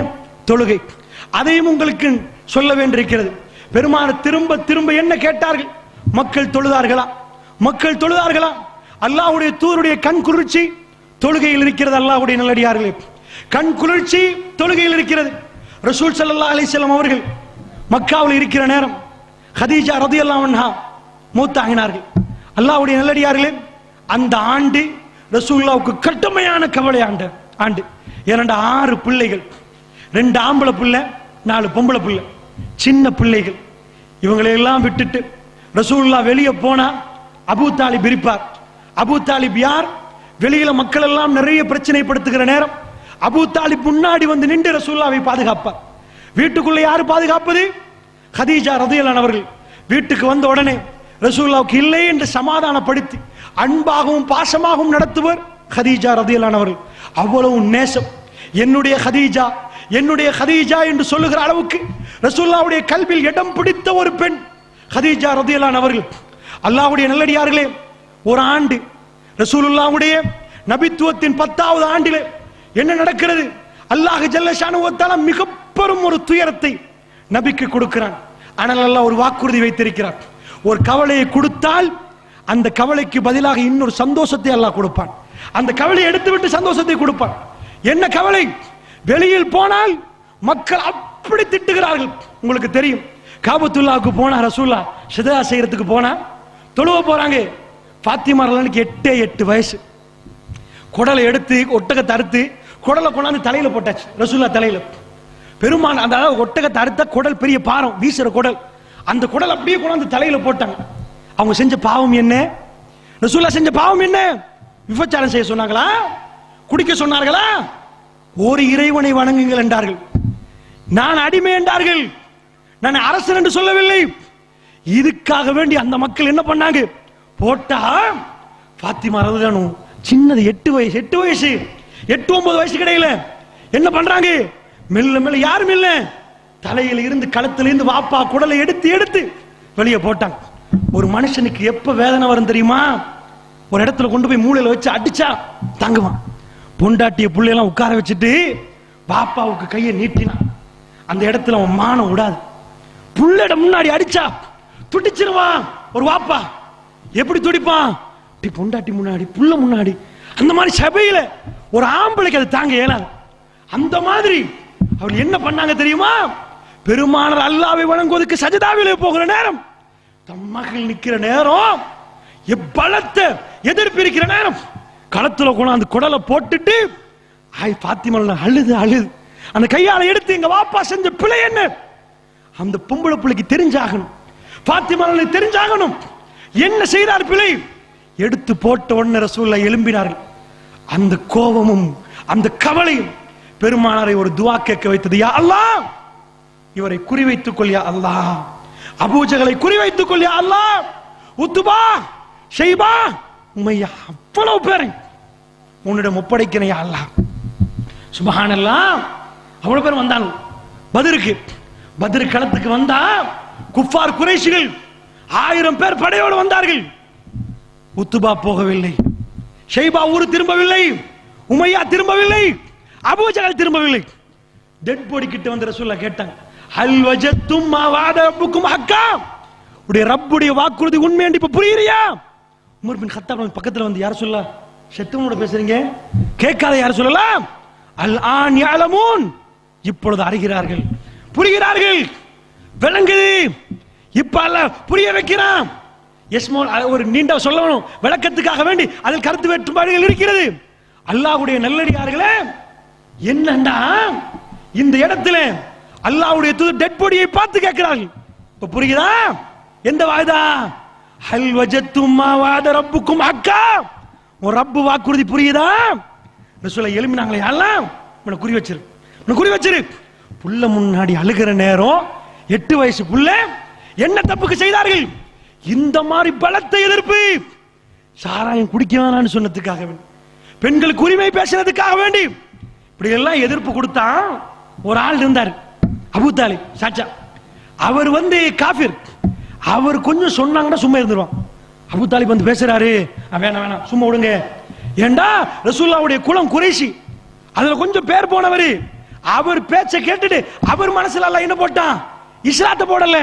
தொழுகை. அதையும் உங்களுக்கு சொல்ல வேண்டியிருக்கிறது. பெருமானார் திரும்ப திரும்ப என்ன கேட்டார்கள்? மக்கள் தொழுதார்களா? அல்லாஹ்வுடைய தூதருடைய கண் குளிர்ச்சி தொழுகையில் இருக்கிறது. அல்லாஹ்வுடைய நல்லடியார்களே, கண் குளிர்ச்சி தொழுகையில் இருக்கிறது. ரசூல் ஸல்லல்லாஹு அலைஹி வஸல்லம் அவர்கள் மக்காவில் இருக்கிற நேரம் ஹதீஜா ரலியல்லாஹு அன்ஹா மூத்தாகினார்கள். அல்லாஹ்வுடைய நல்லடியார்களே, அந்த ஆண்டு ரசூலுல்லாஹ்வுக்கு கடுமையான கவலை ஆண்டு. இரண்டு 6 பிள்ளைகள், 2 ஆம்பளை பிள்ளை, 4 பொம்பளை பிள்ளை, சின்ன பிள்ளைகள். இவங்களை எல்லாம் விட்டுட்டு ரசூலுல்லாஹ் வெளியே போனா அபூ தாலிப் இருப்பார். அபூ தாலிப் யார்? வெளியில மக்கள் எல்லாம் நிறைய பிரச்சனைப்படுத்துகிற நேரம் அபூ தாலிப் முன்னாடி வந்து நின்று ரசூலுல்லாஹ்வை பாதுகாப்பார். வீட்டுக்குள்ள யாரு பாதுகாப்பது? ஹதீஜா ரலியல்லாஹு அவர்கள். வீட்டுக்கு வந்த உடனே ரசூலுல்லாஹ்வுக்கு இல்லை என்று சமாதானப்படுத்தி அன்பாகவும் பாசமாகவும் நடத்துவர் ஹதீஜா ரலியல்லாஹு அவர்கள். அவ்வளவு நேசம். என்னுடைய ஹதீஜா என்று சொல்லுகிற அளவுக்கு ரசூலுல்லாஹ்வுடைய கல்வியில் இடம் பிடித்த ஒரு பெண் ஹதீஜா ரலியல்லாஹு அவர்கள். அல்லாஹ்வுடைய நல்லடியார்களே, ஒரு ஆண்டு ரசூலுல்லாஹ்வுடைய நபித்துவத்தின் 10வது ஆண்டிலே என்ன நடக்கிறது? அல்லாஹ் ஜல்ல ஷானஹு வ தஆலா மிக பெரும் ஒரு துயரத்தை நபிக்கு கொடுக்கிறான். ஆனால் அல்லாஹ் ஒரு வாக்குறுதி வைத்திருக்கிறார். ஒரு கவலையை கொடுத்தால் அந்த கவலைக்கு பதிலாக இன்னொரு சந்தோஷத்தை அல்லாஹ் கொடுப்பான். அந்த கவலையை எடுத்துவிட்டு சந்தோஷத்தை கொடுப்பான். என்ன கவலை? வெளியில் போனால் மக்கள் அப்படி திட்டுகிறார்கள். உங்களுக்கு தெரியும், காபத்துல்லாவுக்கு போனா ரசூலுல்லாஹ் ஷிதா செய்யறதுக்கு போனா தொழுவ போறாங்க. ஃபாத்திமா ரலியல்லாஹு 8 வயசு. குடலை எடுத்து ஒட்டகத்தை அறுத்து குடலை கொண்டாந்து தலையில போட்டாச்சு ரசூலுல்லாஹ் தலையில. பெருமான் அந்த ஒட்டகத்தை அறுத்த குடல் பெரிய பாரம் வீசுற குடல், அந்த குடல் அப்படியே கொண்டாந்து தலையில போட்டாங்க. அவங்க செஞ்ச பாவம் என்ன? ரசூலுல்லாஹ் செஞ்ச பாவம் என்ன? விபச்சாரம் செய்ய சொன்னாங்களா? குடிக்க சொன்னார்களா? ஒரு இறைவனை வணங்குங்கள் என்றார்கள். நான் அடிமை என்றார்கள். நான் அரசன் என்று சொல்லவில்லை. இதுக்காக வேண்டி அந்த மக்கள் என்ன பண்ணாங்க? போட்டா ஃபாத்திமா ரலியல்லாஹு சின்னது 8 வயசு 8-9 வயசு கிடையில என்ன பண்றாங்க? மெல்ல யாரும் இல்ல, தலையில இருந்து கழுத்துல இருந்து வாப்பா குடலை எடுத்து வெளியே போட்டாங்க. ஒரு மனுஷனுக்கு எப்ப வேதனை வரும் தெரியுமா? ஒரு இடத்துல கொண்டு போய் மூளையில வச்சு அடிச்சா தாங்குவான். பொண்டாட்டிய புள்ளையெல்லாம் உட்கார வச்சுட்டு பாப்பாவுக்கு கையை நீட்டினான். அந்த இடத்துல அவன் மானம் விடாது. புள்ளைட முன்னாடி அடிச்சா துடிச்சிருவான். ஒரு வாப்பா எப்படி துடிப்பான்? பொண்டாட்டி முன்னாடி, புள்ள முன்னாடி. அந்த மாதிரி சபையில ஒரு ஆம்பளைக்கு அது தாங்க இயலாது. அந்த மாதிரி அவர் என்ன பண்ணாங்க தெரியுமா? பெருமானார் அல்லாஹ்வை வணங்குவதற்கு சஜதாவிலே போகிற நேரம், தம் மகள் நிக்கிற நேரம், பலத்த எதிர்ப்பு இருக்கிற நேரம், களத்துல கொண்டாந்து குடலை போட்டுட்டு ஃபாத்திமா அழுது அந்த கையால எடுத்து எங்க வாப்பா செஞ்ச பிழை என்ன? அந்த பொம்பளை பிள்ளைக்கு தெரிஞ்சாகணும், ஃபாத்திமா தெரிஞ்சாகணும் என்ன செய்தார் பிழை. எடுத்து போட்ட உடனே ரசூலுல்லாஹ் எழும்பினார்கள். அந்த கோபமும் அந்த கவலையும் பெருமானாரை ஒரு துஆ கேட்க வைத்தது. யா அல்லாஹ், இவரை குறிவைத்துக் கொள் யா அல்லாஹ், அபூஜகளை குறிவைத்துக் கொள் யா அல்லாஹ், உத்பா ஷைபா உமையா அவ்வளவு பேரை உன்னிடம் ஒப்படைக்கிறேன் யா அல்லாஹ். சுப்ஹானல்லாஹ், அவ்வளவு பேர் வந்தாங்க. பத்ருக்கு களத்துக்கு வந்தா குஃபார் குறைஷிகள் 1000 பேர் படையோடு வந்தார்கள். உத்துபா போகவில்லை, ஷைபா ஊர் திரும்பவில்லை, உமையா திரும்பவில்லை, அபூஜஹல் திரும்பவில்லை. டெட் பாடி கிட்ட வந்து ரசூலுல்லாஹ் கேட்டாங்க, ஹல் வஜத்தும் மா வஅத ரப்புக்கும் ஹக்கா, உடைய ரப்புடைய வாக்குறுதி உண்மை என்று இப்ப புரியுறியா? உமர் பின் கத்தாப் பக்கத்துல வந்து, யார் சொல்லலாம் செத்தவனோட பேசுறீங்க, கேட்காத யார் சொல்லலாம், அல் ஆன் யஅலமூன், இப்பொழுது அறிகிறார்கள், புரிகிறார்கள், விளங்குது, இப்ப அல்ல புரிய வைக்கிறான். ஒரு நீண்ட சொல்லணும் விளக்கத்துக்காக வேண்டி அதில் கருத்து வேற்றுப்பாடுகள் இருக்கிறது. அல்லாஹ்வுடைய நல்லடியார்களே, என்னண்டா இந்த இடத்துல அல்லாஹ்வுடைய தூதர் டெட் பாடியை பார்த்து கேட்கிறார்கள். இப்ப புரியுதா? எந்த வாய்தா? ஹல் வஜத்தும் மா வஅத ரப்புக்கும் ஹக்கா, உன் ரப்பு வாக்குறுதி புரியுதா? ரசூலுல்லாஹ் எழும்பினாங்களே, எல்லாம் உன்னை குறி வச்சிரு. புள்ள முன்னாடி அழுகிற நேரம் 8 வயசு புள்ள என்ன தப்புக்கு செய்தார்கள்? இந்த மாதிரி பலத்தை எதிர்ப்பு, சாராயம் குடிக்க வேணாம்னு சொன்னதுக்காக வேண்டி, பெண்களுக்கு உரிமை பேசினதுக்காக வேண்டி இப்படி எல்லாம் எதிர்ப்பு கொடுத்தா ஒரு ஆள் இருந்தார், அபூ தாலிப் சாச்சா. அவர் வந்து காஃபிர், அவர் கொஞ்சம் சொன்னாங்கன்னா சும்மா இருந்துருவான். அபூ தாலிப் வந்து பேசுறாரு, வேணாம் சும்மா விடுங்க, ஏண்டா ரசூலுல்லாஹ்வுடைய குலம் குறைஷி, அதுல கொஞ்சம் பேர் போனவர், அவர் பேச்ச கேட்டுட்டு அவர் மனசுல அல்லாஹ் என்ன போட்டான்? இஸ்லாத்தை போடல,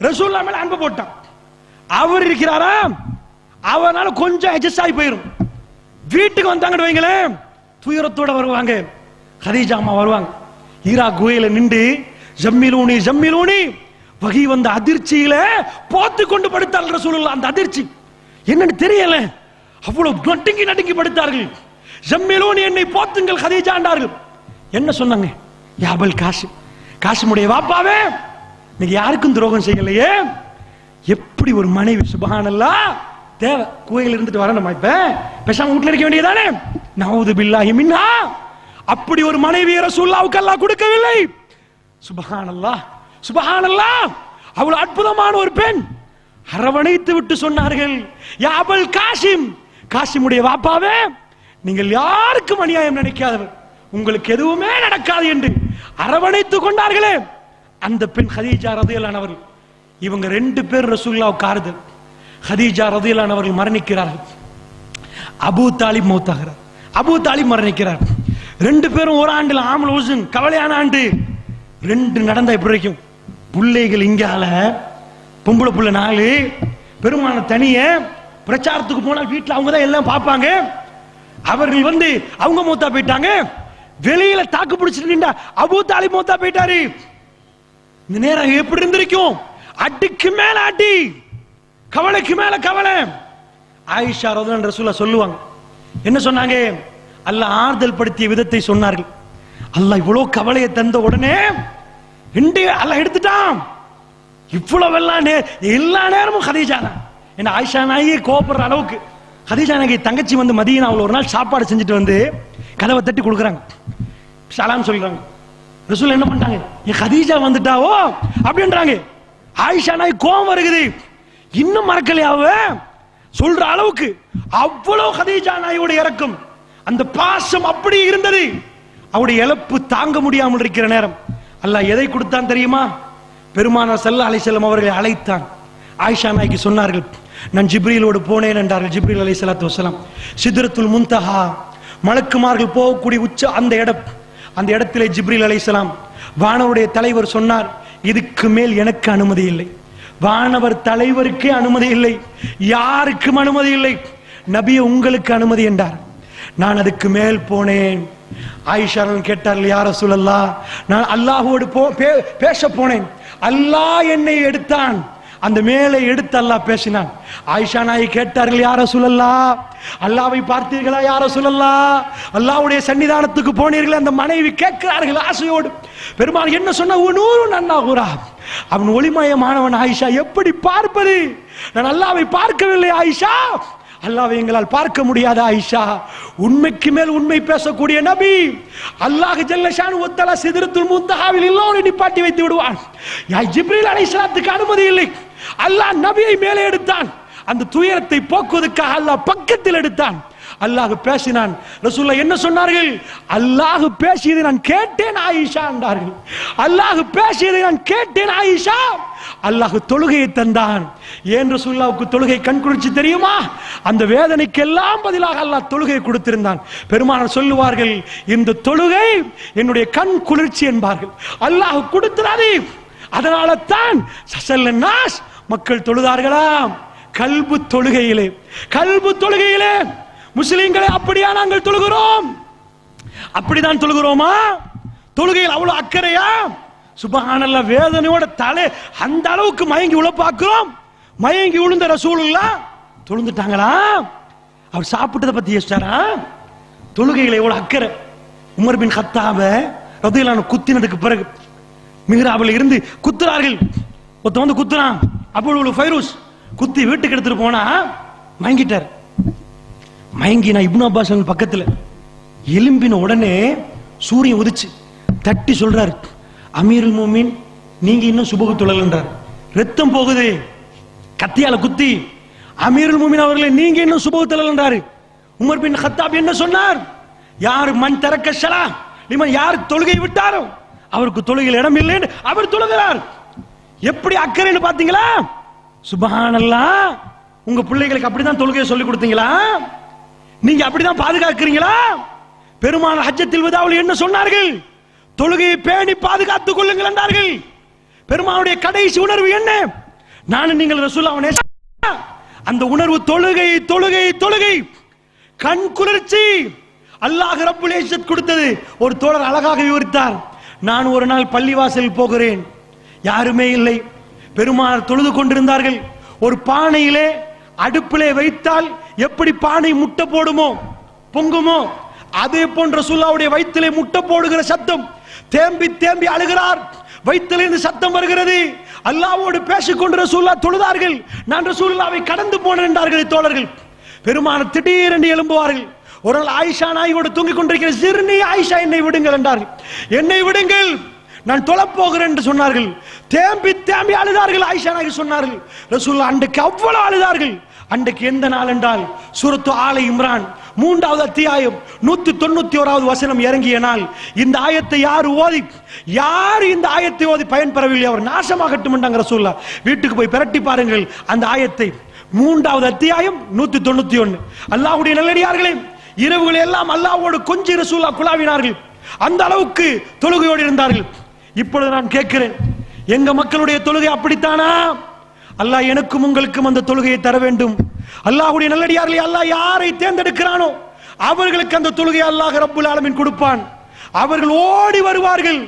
ரசூலுல்லாஹ் மேல அன்பு போட்டான். அவர் இருக்கிறாரா, அவனால கொஞ்சம் அட்ஜஸ்ட் ஆகி போயிரும். வீட்டுக்கு வந்தாங்கன்னு வைங்களேன், துயரத்தோட வருவாங்க. கதீஜா அம்மா வருவாங்க, ஈரா குகையில நின்று ஜம்மிலூனி வகை வந்த அதிர்ச்சியில போத்து கொண்டு படுத்தார்கள் ரசூலுல்லாஹ். அந்த அதிர்ச்சி என்னன்னு தெரியல, அவ்வளவு நடுங்கி படுத்தார்கள். ஜம்மிலூனி, என்னை போத்துங்கள் கதீஜா என்றார்கள். என்ன சொன்னாங்க? யாபல் காசிமுடைய வாப்பாவே, நீங்க யாருக்கும் துரோகம் செய்யலையே, எப்படி ஒரு மனைவி, சுப்ஹானல்லாஹ், தேவை குகையில் இருந்துட்டு வரணுமா, இப்ப பேசாம வீட்டுல இருக்க வேண்டியதானே, நஊது பில்லாஹி மின்ஹா, அப்படி ஒரு மனைவியை ரசூலுல்லாஹ்வுக்கு அல்லாஹ் கொடுக்கவில்லை. சுப்ஹானல்லாஹ், அவ்வளவு அற்புதமான ஒரு பெண். அரவணைத்து விட்டு சொன்னார்கள், யாபல் காசிமுடைய வாப்பாவே, நீங்கள் யாருக்கும் அநியாயம் நினைக்காதவர், உங்களுக்கு எதுவுமே நடக்காது என்று அரவணைத்துக் கொண்டார்களே. அந்த பெண் கதீஜா ரலியல்லாஹு அன்ஹா அவர்கள். இவங்க 2 பேர் ரசூலுல்லாஹ்வுக்கு ஆறுதல். கதீஜா ரலியல்லாஹு அன்ஹா அவர்கள் மரணிக்கிறார்கள், அபூ தாலிப் மௌத்தாகிறார், அபூ தாலிப் மரணிக்கிறார். 2 பேரும் ஒரு ஆண்டுல ஆமுல் ஹுஸ்ன், கவலையான ஆண்டு. 2 நடந்தா இப்படி வரைக்கும் பிள்ளைகள் இங்கால, பொம்பளை புள்ள 4, பெருமான தனிய பிரச்சாரத்துக்கு போனால் வீட்டுல அவங்க தான் எல்லாம் பார்ப்பாங்க. அவர்கள் வந்து அவங்க மௌத்தா போயிட்டாங்க, வெளியில தாக்கு பிடிச்சிட்டு நின்றா அபூ தாலிப் மௌத்தா போயிட்டாரு. இந்த நேரம் எப்படி இருந்திருக்கும்? அடிக்கு மேல அடி, கவலைக்கு மேல கவலை. ஆயிஷா ரலியல்லாஹு ரசூலுல்லாஹ் சொல்லுவாங்க, என்ன சொன்னாங்க? அல்லாஹ் ஆறுதல் படுத்திய விதத்தை சொன்னார்கள். அல்லாஹ் இவ்வளவு கவலையை தந்த உடனே அல்லாஹ் எடுத்துட்டான். இவ்வளவு எல்லா நேரமும் கதீஜா தான். என்ன ஆயிஷா நாயகி கோபப்படுற அளவுக்கு கதீஜா நாயகி தங்கச்சி வந்து மதீனாவுல ஒரு நாள் சாப்பாடு செஞ்சுட்டு வந்து கதவை தட்டி கொடுக்குறாங்க, சலாம் சொல்றாங்க. ரசூல் என்ன பண்றாங்க? என் கதீஜா வந்துட்டாவோ அப்படின்றாங்க. ஆயிஷா நாயகி கோபம் வருகுது, இன்னும் மறக்கலையாவ சொல்ற அளவுக்கு அவ்வளவு கதீஜா நாயகியோட இறக்கம், அந்த பாசம் அப்படி இருந்தது. அவருடைய இழப்பு தாங்க முடியாமல் இருக்கிற நேரம் அல்லாஹ் எதை கொடுத்தான் தெரியுமா? பெருமானார் ஸல்லல்லாஹு அலைஹி வஸல்லம் அவர்களை அழைத்தான். ஆயிஷா நாயகி சொன்னார்கள், நான் ஜிப்ரீலோடு போனேன் என்றார்கள். ஜிப்ரீல் அலைஹிஸ்ஸலாத்து வஸலாம் சித்ரத்துல் முன்தஹா, மலக்குமார்கள் போகக்கூடிய உச்ச அந்த இடத்திலே ஜிப்ரீல் அலைஹிஸ்ஸலாம், வானவருடைய தலைவர் சொன்னார், இதுக்கு மேல் எனக்கு அனுமதி இல்லை. வானவர் தலைவருக்கே அனுமதி இல்லை, யாருக்கும் அனுமதி இல்லை, நபியே உங்களுக்கு அனுமதி என்றார். நான் அதுக்கு மேல் போனேன். ஆயிஷா கேட்டார்கள், யா ரசூலல்லாஹ், நான் அல்லாஹ்வோடு பேச போனேன், அல்லாஹ் என்னை எடுத்தான், அந்த மேலே எடுத்து அல்லாஹ் பேசினான். ஆயிஷா நாயகி கேட்டார்கள், யா ரசூலல்லாஹ், அல்லாஹ்வை பார்த்தீர்களா யா ரசூலல்லாஹ்? அல்லாஹ்வுடைய சன்னிதானத்துக்கு போனீர்கள்? அந்த மனைவி கேட்கிறார்கள் ஆசையோடு. பெருமாள் என்ன சொன்ன? அவன் ஒளிமயமானவன் ஆயிஷா, எப்படி பார்ப்பது? நான் அல்லாஹ்வை பார்க்கவில்லை ஆயிஷா, அல்லாஹ்வை எங்களால் பார்க்க முடியாத ஆயிஷா. உண்மைக்கு மேல் உண்மை பேசக்கூடிய நபி அல்லாஹ் ஜல்ல ஷானு வ தஆலா சித்ரத்துல் முன்தஹாவில் எல்லோரும் நிப்பாட்டி வைத்து விடுவான். யா ஜிப்ரீல் அலைஹிஸ்ஸலாத்துக்கு அனுமதி இல்லை, அல்லாஹ் நபியை மேலே எடுத்தான். அந்த துயரத்தை போக்குவதற்காக அல்லாஹ் பக்கத்தில் எடுத்தான். அல்லாஹ் பேசினான். ரசூலுல்லாஹ் என்ன சொன்னார்கள்? அல்லாஹ் பேசியதை நான் கேட்டேன் ஆயிஷா என்றார்கள். அல்லாஹ் பேசியதை நான் கேட்டேன் ஆயிஷா. அல்லாஹ் தொழுகையை தந்தான். ஏன் ரசூலுல்லாஹ்வுக்கு தொழுகை கண் குளிர்ச்சி தெரியுமா? அந்த வேதனைக்கெல்லாம் பதிலாக அல்லாஹ் தொழுகை கொடுத்திருந்தான். பெருமானார் சொல்லுவார்கள், இந்த தொழுகை என்னுடைய கண் குளிர்ச்சி என்பார்கள். அல்லாஹ் கொடுத்தது. அதனால தான் மக்கள் தொழுதார்களாம். கல்பு தொழுகையிலே, கல்பு தொழுகையிலே முஸ்லிம்களை அப்படியா நாங்கள் தொழுகிறோம்? அப்படிதான் தொழுகிறோமா? தொழுகையில் அவ்வளவு அக்கறையா? சுப்ஹானல்லாஹ், வேதனையோட தலை அந்த அளவுக்கு மயங்கி உழப்பாக்குறோம். மயங்கி விழுந்த ரசூலுல்லாஹ் தொழுந்துட்டாங்களா? அவர் சாப்பிட்டதை பத்தி யோசிச்சாரா? தொழுகையில் எவ்வளவு அக்கறை. உமர் பின் கத்தாப ரலியல்லாஹு அன்ஹு குத்தினதுக்கு பிறகு மிஹ்ராபில் இருந்து குத்துறார்கள். ஒருத்தன் வந்து குத்துறான். அபூல் ஃபைரூஸ் குத்தி வீட்டுக்கு எடுத்துட்டு போனா மயங்கிட்டார். மயங்கி நான் இப்னு அப்பாஸ் பக்கத்துல எலும்பின உடனே சூரியன் உதிச்சு தட்டி சொல்றாரு, அமீருல் மோமின் நீங்க இன்னும் சுபஹ் தொழலன்றார். ரத்தம் போகுது. கத்தியால குத்தி அமீருல் மோமின் அவர்களே நீங்க இன்னும் சுபஹ் தொழலன்றாரு. உமர் பின் கத்தாப் என்ன சொன்னார்? யார் மன் தரக்க ஸலா லிமன், யார் தொழுகை விட்டாரோ அவருக்கு தொழுகையில் இடம் இல்லை என்று அவர் தொழுகிறார். எப்படி அக்கறைன்னு பாத்தீங்களா? சுப்ஹானல்லாஹ், உங்க பிள்ளைகளுக்கு அப்படிதான் தொழுகையை சொல்லி கொடுத்தீங்களா? நீங்க அப்படிதான் பாதுகாக்கிறீங்களா? பெருமானார் ஹஜ்ஜத்துல் வதாவில் என்ன சொன்னார்கள்? தொழுகையை பேணி பாதுகாத்துக் கொள்ளுங்கள் என்றார்கள். பெருமானுடைய கடைசி உணர்வு என்ன? நான் நீங்கள் ரசூலுல்லாஹ் அந்த உணர்வு தொழுகை தொழுகை தொழுகை கண் குளிர்ச்சி. அல்லாஹ் ரப்புல் இஸ்ஸத் கொடுத்தது. ஒரு தோழர் அழகாக விவரித்தார். நான் ஒரு நாள் பள்ளிவாசல் போகிறேன், யாருமே இல்லை. பெருமானார் தொழுது கொண்டிருந்தார்கள். ஒரு பானையிலே அடுப்பிலே வைத்தால் எப்படி பானை முட்டை போடுமோ பொங்குமோ அதே போன்ற ரசூலுல்லாஹ்வுடைய வயிற்றிலே முட்டை போடுகிற சத்தம். தேம்பி தேம்பி அழுகிறார். வயிற்றிலிருந்து சத்தம் வருகிறது. அல்லாஹ்வோடு பேசிக்கொண்டு ரசூலுல்லாஹ் தொழுதார்கள். நான் ரசூலுல்லாஹ்வை கடந்து போனேன் என்றார்கள் தோழர்கள். பெருமானார் திடீரென்று எழும்புவார்கள். ஒரு நாள் ஆயிஷா நாயோடு தூங்கிக் கொண்டிருக்கிற சிறுநீ ஆயிஷா என்னை விடுங்கள் என்றார்கள். என்னை விடுங்கள், நான் தொழப் போகிறேன் என்று சொன்னார்கள். தேம்பி தேம்பி அழுதார்கள். ஆயிஷா நாயகி சொன்னார்கள், ரசூலுல்லாஹ் அன்றைக்கு அவ்வளவு அழுதார்கள். அன்றைக்கு எந்த நாள் என்றால் சூரத்து ஆல இம்ரான் 3வது அத்தியாயம் 191வது வசனம் இறங்கிய நாள். இந்த ஆயத்தை யார் இந்த ஆயத்தை ஓதி பயன்பெறவில்லை அவர் நாசமாகட்டும் என்றாங்க ரசூலுல்லாஹ். வீட்டுக்கு போய் பிரட்டி பாருங்கள் அந்த ஆயத்தை. 3வது அத்தியாயம் 191. அல்லாஹ்வுடைய நல்லடியார்களே, இரவுகளை எல்லாம் அல்லாஹ்வோடு கொஞ்சி ரசூலுல்லாஹ் குலாவினார்கள். அந்த அளவுக்கு தொழுகையோடு இருந்தார்கள். இப்பொழுது நான் கேட்கிறேன், எங்க மக்களுடைய தொழுகை அப்படித்தானா? அல்லாஹ் எனக்கும் உங்களுக்கும் அந்த தொழுகையை தர வேண்டும். அல்லாஹ்வுடைய நல்லடியார்களே, அல்லாஹ் யாரை தேர்ந்தெடுக்கிறானோ அவர்களுக்கு அந்த தொழுகையை அல்லாஹ் ரப்புல் ஆலமீன் கொடுப்பான். அவர்கள் ஓடி வருவார்கள்.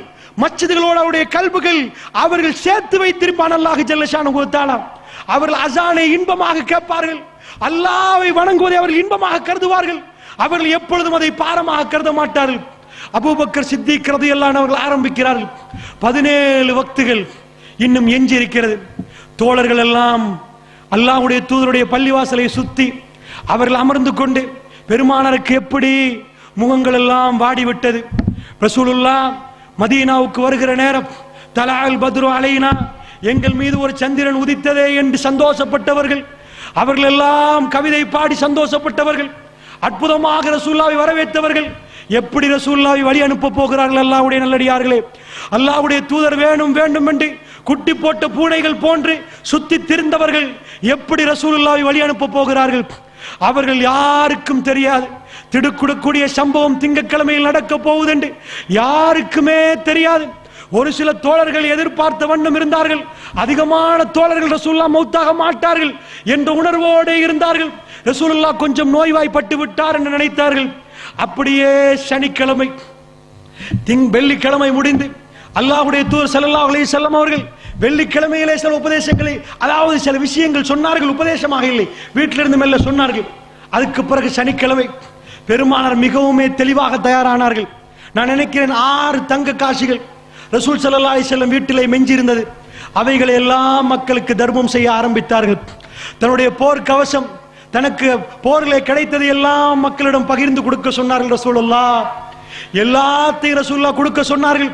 மஸ்ஜிதுகளோடு அவருடைய கல்புகள் அவர்கள் சேர்த்து வைத்திருப்பான் அல்லாஹ் ஜல்ல ஷானுஹு வ தஆலா. அவர்கள் அஸானை இன்பமாக கேட்பார்கள். அல்லாஹ்வை வணங்குவதை அவர்கள் இன்பமாக கருதுவார்கள். அவர்கள் எப்பொழுதும் அதை பாரமாக கருத மாட்டார்கள். அபூபக்கர் சித்திக் ரலியல்லாஹு அன்ஹு அவர்கள் ஆரம்பிக்கிறார்கள். 17 வக்துகள் இன்னும் எஞ்சி இருக்கிறது. தோழர்கள் எல்லாம் அல்லாஹ்வுடைய தூதருடைய பள்ளிவாசலை சுத்தி அவர்கள் அமர்ந்து கொண்டு பெருமானாருக்கு எப்படி முகங்கள் எல்லாம் வாடிவிட்டது. ரசூலுல்லாஹ் மதீனாவுக்கு வருகிற நேரம் தலஅல் பத்ரு அலைனா, எங்கள் மீது ஒரு சந்திரன் உதித்ததே என்று சந்தோஷப்பட்டவர்கள். அவர்கள் எல்லாம் கவிதை பாடி சந்தோஷப்பட்டவர்கள். அற்புதமாக ரசூலுல்லாஹ்வை வரவேற்றவர்கள். எப்படி ரசூலுல்லாஹ்வை வழி அனுப்ப போகிறார்கள் அல்லாஹ்வுடைய நல்லடியார்களே? அல்லாஹ்வுடைய தூதர் வேணும் வேண்டும் என்று குட்டி போட்ட பூனைகள் போன்று சுத்தி திரிந்தவர்கள் எப்படி ரசூலுல்லாஹ்வை வழி அனுப்ப போகிறார்கள்? அவர்கள் யாருக்கும் தெரியாது. திடுக்குடக்கூடிய சம்பவம் திங்கட்கிழமையில் நடக்க போகுது என்று யாருக்குமே தெரியாது. ஒரு சில தோழர்கள் எதிர்பார்த்த வண்ணம் இருந்தார்கள். அதிகமான தோழர்கள் ரசூலுல்லாஹ் மௌத்தாக மாட்டார்கள் என்ற உணர்வோடு இருந்தார்கள். ரசூலுல்லாஹ் கொஞ்சம் நோய்வாய்ப்பட்டு விட்டார் என்று நினைத்தார்கள். அப்படியே சனிக்கிழமை வெள்ளிக்கிழமை முடிந்து அல்லாஹ்வுடைய தூதர் ஸல்லல்லாஹு அலைஹி வஸல்லம் அவர்கள் வெள்ளிக்கிழமையிலே சில உபதேசங்களை, அதாவது சில விஷயங்கள் சொன்னார்கள். உபதேசமாக இல்லை, வீட்டிலிருந்து மெல்ல சொன்னார்கள். அதுக்கு பிறகு சனிக்கிழமை பெருமானார் மிகவும் தெளிவாக தயாரானார்கள். நான் நினைக்கிறேன் 6 தங்க காசுகள் ரசூல் ஸல்லல்லாஹு அலைஹி வஸல்லம் வீட்டிலே மெஞ்சி இருந்தது. அவைகளை எல்லாம் மக்களுக்கு தர்மம் செய்ய ஆரம்பித்தார்கள். தன்னுடைய போர் கவசம், தனக்கு போரிலே கிடைத்தது எல்லாம் மக்களிடம் பகிர்ந்து கொடுக்க சொன்னார்கள் ரசூலுல்லாஹ். எல்லாத்தையும் ரசூலுல்லாஹ் கொடுக்க சொன்னார்கள்.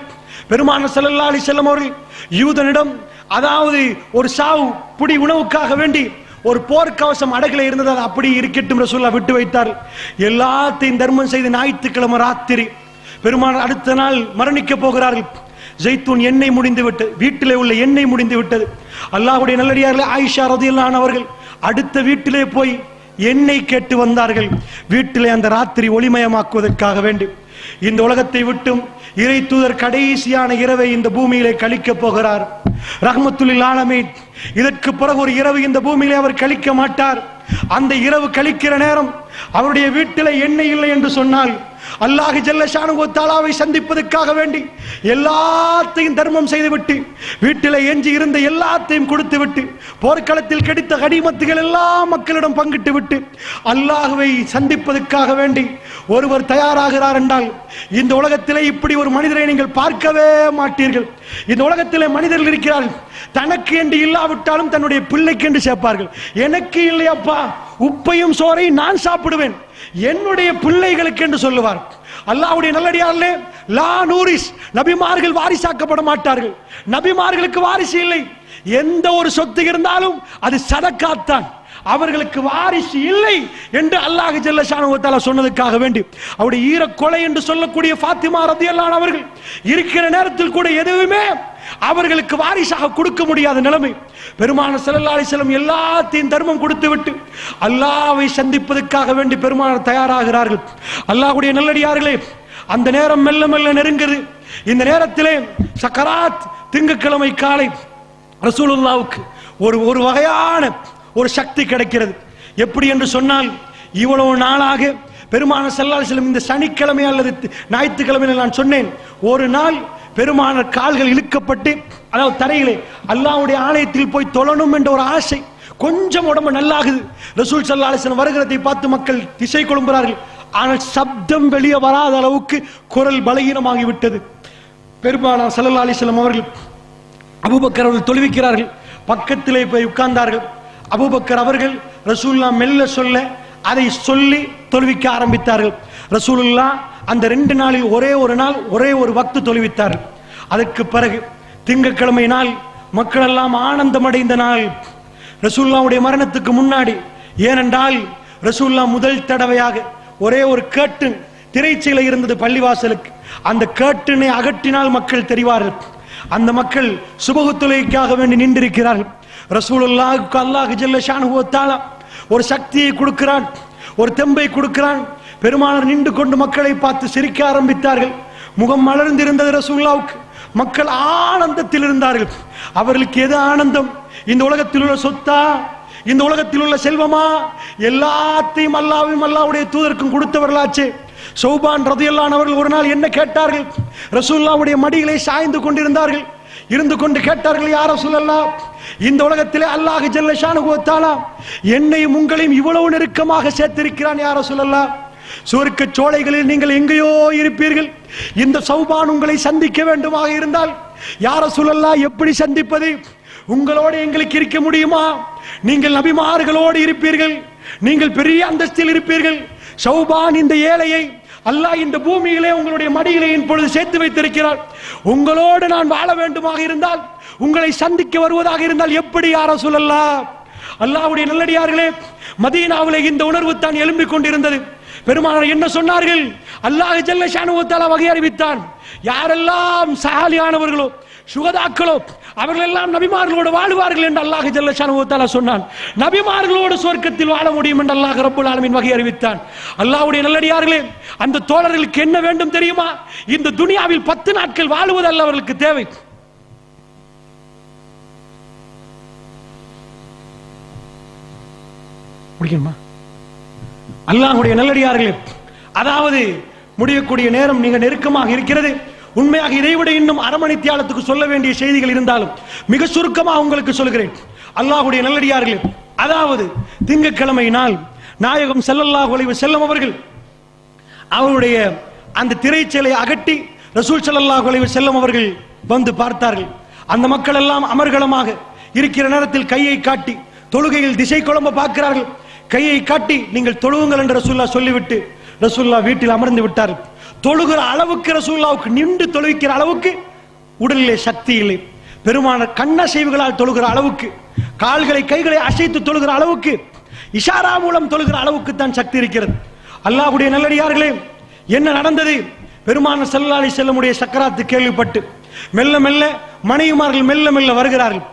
பெருமானார் ஸல்லல்லாஹு அலைஹி வஸல்லம் அவர்கள் யூதனிடம், அதாவது ஒரு சாவு புடி உணவுக்காக வேண்டி ஒரு போர்க்கவசம் அடகுல இருந்தது, அது அப்படி இருக்கட்டும் ரசூலுல்லாஹ் விட்டு வைத்தார். எல்லாத்தையும் தர்மம் செய்து ஞாயிற்றுக்கிழமை ராத்திரி பெருமானார் அடுத்த நாள் மரணிக்க போகிறார்கள். ஜைத்தூன் எண்ணெய் முடிந்து விட்டது, வீட்டிலே உள்ள எண்ணெய் முடிந்து விட்டது. அல்லாஹ்வுடைய நல்லடியார்களே, ஆயிஷா ரலியல்லாஹு அன்ஹா அவர்கள் அடுத்த வீட்டிலே போய் எண்ணெய் கேட்டு வந்தார்கள். வீட்டிலே அந்த ராத்திரி ஒளிமயமாக்குவதற்காக வேண்டி. இந்த உலகத்தை விட்டும் இறை தூதர் கடைசியான இரவை இந்த பூமியிலே கழிக்க போகிறார். ரஹ்மத்துல் ஆலமீன். இதற்கு பிறகு ஒரு இரவு இந்த பூமியிலே அவர் கழிக்க மாட்டார். அந்த இரவு கழிக்கிற நேரம் அவருடைய வீட்டில் எண்ணெய் இல்லை என்று சொன்னால், அல்லாஹ் ஜல்ல ஷானுஹு வ தஆலாவை சந்திப்பதற்காக வேண்டி எல்லாத்தையும் தர்மம் செய்துவிட்டு, வீட்டில் எஞ்சி இருந்த எல்லாத்தையும் கொடுத்து விட்டு, போர்க்களத்தில் கிடைத்த கனிமத்துகள் எல்லாம் மக்களிடம் பங்கிட்டு விட்டு அல்லாஹ்வை சந்திப்பதற்காக வேண்டி ஒருவர் தயாராகிறார் என்றால், இந்த உலகத்திலே இப்படி ஒரு மனிதரை நீங்கள் பார்க்கவே மாட்டீர்கள். இந்த உலகத்திலே மனிதர்கள் இருக்கிறார்கள், தனக்கு என்று இல்லாவிட்டாலும் தன்னுடைய பிள்ளைக்கு என்று சேர்ப்பார்கள். எனக்கு இல்லையப்பா, உப்பையும் சோறையும் நான் சாப்பிடுவேன், என்னுடைய பிள்ளைகளுக்கு என்று சொல்லுவார். அல்லாஹ்வுடைய நல்லடியார்களே, லா நூரிஸ், நபிமார்கள் வாரிசாக்கப்பட மாட்டார்கள். நபிமார்களுக்கு வாரிசு இல்லை. எந்த ஒரு சொத்து இருந்தாலும் அது சதக்காத்தான். அவர்களுக்கு வாரிசு இல்லை என்று அல்லாஹ் ஜல்ல ஷானுஹு வ தஆலா சொன்னதுக்காக வேண்டி அவருடைய ஈரக்கொலை என்று சொல்லக்கூடிய ஃபாத்திமா ரலியல்லாஹு அன்ஹா அவர்கள் இருக்கிற நேரத்தில் கூட எதுவுமே அவர்களுக்கு வாரிசாக கொடுக்க முடியாத நிலைமை. பெருமானார் ஸல்லல்லாஹு அலைஹி வஸல்லம் எல்லாத்தையும் தர்மம் கொடுத்து விட்டு அல்லாஹ்வை சந்திப்பதற்காக வேண்டி பெருமானார் தயாராகிறார்கள். அல்லாஹ்வுடைய நல்லடியார்களே, அந்த நேரம் மெல்ல மெல்ல நெருங்குது. இந்த நேரத்திலே சக்கராத் திங்கட்கிழமை காலை ரசூலுல்லாஹ்வுக்கு ஒரு வகையான ஒரு சக்தி கிடைக்கிறது. எப்படி என்று சொன்னால், இவ்வளவு நாளாக பெருமானார் ஸல்லல்லாஹு அலைஹி வஸல்லம் இந்த சனிக்கிழமை அல்லது ஞாயிற்றுக்கிழமை நான் சொன்னேன், ஒரு நாள் பெருமானார் கால்கள் இழுக்கப்பட்டு, அதாவது தரையிலே அல்லாஹ்வுடைய ஆலயத்தில் போய் தொழணும் என்ற ஒரு ஆசை. கொஞ்சம் உடம்பு நல்லாகுது. ரசூல் ஸல்லல்லாஹு அலைஹி வஸல்லம் வருகிறதை பார்த்து மக்கள் திசை கொள்கிறார்கள். ஆனால் சப்தம் வெளியே வராத அளவுக்கு குரல் பலகீனமாகி விட்டது. பெருமானார் ஸல்லல்லாஹு அலைஹி வஸல்லம் அவர்கள் அபூபக்கர் அவர்கள் தொழுவிக்கிறார்கள். பக்கத்திலே போய் உட்கார்ந்தார்கள். அபூபக்கர் அவர்கள் ரசூலுல்லாஹ் மெல்ல சொல்ல அதை சொல்லி தொழுவிக்க ஆரம்பித்தார்கள். ரசூலுல்லாஹ் அந்த 2 நாளில் ஒரே ஒரு நாள் ஒரே ஒரு வக்து தொழுவித்தார்கள். அதற்கு பிறகு திங்கட்கிழமை நாள் மக்கள் எல்லாம் ஆனந்தம் அடைந்த நாள், ரசூலுல்லாஹ்வுடைய மரணத்துக்கு முன்னாடி. ஏனென்றால் ரசூலுல்லாஹ் முதல் தடவையாக ஒரே ஒரு கேர்டன் திரைச்சீலை இருந்தது பள்ளிவாசலுக்கு. அந்த கேர்டனை அகற்றினால் மக்கள் தெரிவார்கள். அந்த மக்கள் சுபஹு தொழுகைக்காக வேண்டி நின்றிருக்கிறார்கள். ரசூலுல்லாஹ்வுக்கு அல்லாஹ் ஜல்ல ஷானுஹு வ தஆலா ஒரு சக்தியை கொடுக்கிறான், ஒரு தெம்பை கொடுக்கிறான். பெருமானார் நின்று கொண்டு மக்களை பார்த்து சிரிக்க ஆரம்பித்தார்கள். முகம் மலர்ந்திருந்தது ரசூலுல்லாஹ்வுக்கு. மக்கள் ஆனந்தத்தில் இருந்தார்கள். அவர்களுக்கு எது ஆனந்தம்? இந்த உலகத்தில் உள்ள சொத்தா, இந்த உலகத்தில் உள்ள செல்வமா? எல்லாத்தையும் அல்லாஹ்வும் அல்லாஹ்வுடைய தூதருக்கும் கொடுத்தவர்களாச்சு. சௌபான் ரலியல்லாஹு அன்ஹு அவர்கள் ஒரு நாள் என்ன கேட்டார்கள்? ரசூலுல்லாஹ்வுடைய மடியிலே சாய்ந்து கொண்டிருந்தார்கள். இருந்து கொண்டு கேட்டார்கள், யா ரசூலல்லாஹ், இந்த உலகத்திலே அல்லாஹ் ஜல்ல ஷானுஹு வ தஆலா என்னையும் உங்களையும் இவ்வளவு நெருக்கமாக சேர்த்திருக்கிறான். யா ரசூலல்லாஹ், சுவர்க்க சோலைகளில் நீங்கள் எங்கேயோ இருப்பீர்கள். இந்த சௌபான் உங்களை சந்திக்க வேண்டுமாக இருந்தால் யா ரசூலல்லாஹ் எப்படி சந்திப்பது? உங்களோடு எங்களுக்கு இருக்க முடியுமா? நீங்கள் நபிமார்களோடு இருப்பீர்கள், நீங்கள் பெரிய அந்தஸ்தில் இருப்பீர்கள். சௌபான் இந்த ஏழையை அல்லாஹ் இந்த பூமியிலே உங்களுடைய மடியிலே இப்பொழுது சேர்த்து வைத்திருக்கிறார். உங்களோடு நான் வாழ வேண்டுமாக இருந்தால், உங்களை சந்திக்க வருவதாக இருந்தால் எப்படி யா ரசூலல்லாஹ்? அல்லாஹ்வுடைய நல்லடியார்களே, மதீனாவிலே இந்த உணர்வு தான் எழும்பிக் கொண்டிருந்தது. பெருமானார் என்ன சொன்னார்கள்? அல்லாஹ் ஜல்ல ஷானுஹு வ தஆலா வகை அறிவித்தான். யாரெல்லாம் சாலியானவர்களோ சுகதாக்களோ அவர்கள் எல்லாம் நபிமார்களோடு வாழுவார்கள் என்று அல்லாஹ் ஜல்ல ஷானுஹு வ தஆலா சொன்னான். நபிமார்களோடு சொர்க்கத்தில் வாழ முடியும் என்று அல்லாஹ் ரப்பல் ஆலமீன் வகை அறிவித்தான். அல்லாஹ்வுடைய நல்லடியார்களே, அந்த தோழர்களுக்கு என்ன வேண்டும் தெரியுமா? இந்த துனியாவில் 10 நாட்கள் வாழுவதல்ல அவர்களுக்கு தேவை. முடியுமா? அல்லாஹ்வுடைய நல்லடியார்களே, அதாவது முடியக்கூடிய நேரம் மிக நெருக்கமாக இருக்கிறது. உண்மையாக இதைவிட இன்னும் அரை மணி தியாலத்துக்கு சொல்ல வேண்டிய செய்திகள் இருந்தாலும் மிக சுருக்கமாக உங்களுக்கு சொல்கிறேன். அல்லாஹ்வுடைய நல்லடியார்களே, அதாவது திங்கட்கிழமை நாள் நாயகம் ஸல்லல்லாஹு அலைஹி வஸல்லம் அவர்கள் அவருடைய அந்த திரைச்சீலை அகற்றி ரசூல் ஸல்லல்லாஹு அலைஹி வஸல்லம் அவர்கள் வந்து பார்த்தார்கள். அந்த மக்கள் எல்லாம் அமர்கலமாக இருக்கிற நேரத்தில் கையை காட்டி தொழுகையில் திசை குழம்ப பார்க்கிறார்கள். கையை காட்டி நீங்கள் தொழுவுங்கள் என்று ரசூலுல்லாஹ் சொல்லிவிட்டு ரசூலுல்லாஹ் வீட்டில் அமர்ந்து விட்டார்கள். தொழுகிற அளவுக்கு ரசூலுல்லாஹ்வுக்கு நின்று தொழுவிக்கிற அளவுக்கு உடலிலே சக்தி இல்லை. பெருமானார் கண்ணசைவுகளால் தொழுகிற அளவுக்கு, கால்களை கைகளை அசைத்து தொழுகிற அளவுக்கு, இஷாரா மூலம் தொழுகிற அளவுக்கு தான் சக்தி இருக்கிறது. அல்லாஹ்வுடைய நல்லடியார்களே, என்ன நடந்தது? பெருமானார் ஸல்லல்லாஹு அலைஹி வஸல்லமுடைய சக்கராத்து கேள்விப்பட்டு மெல்ல மெல்ல மனைவிமார்கள் மெல்ல மெல்ல வருகிறார்கள்.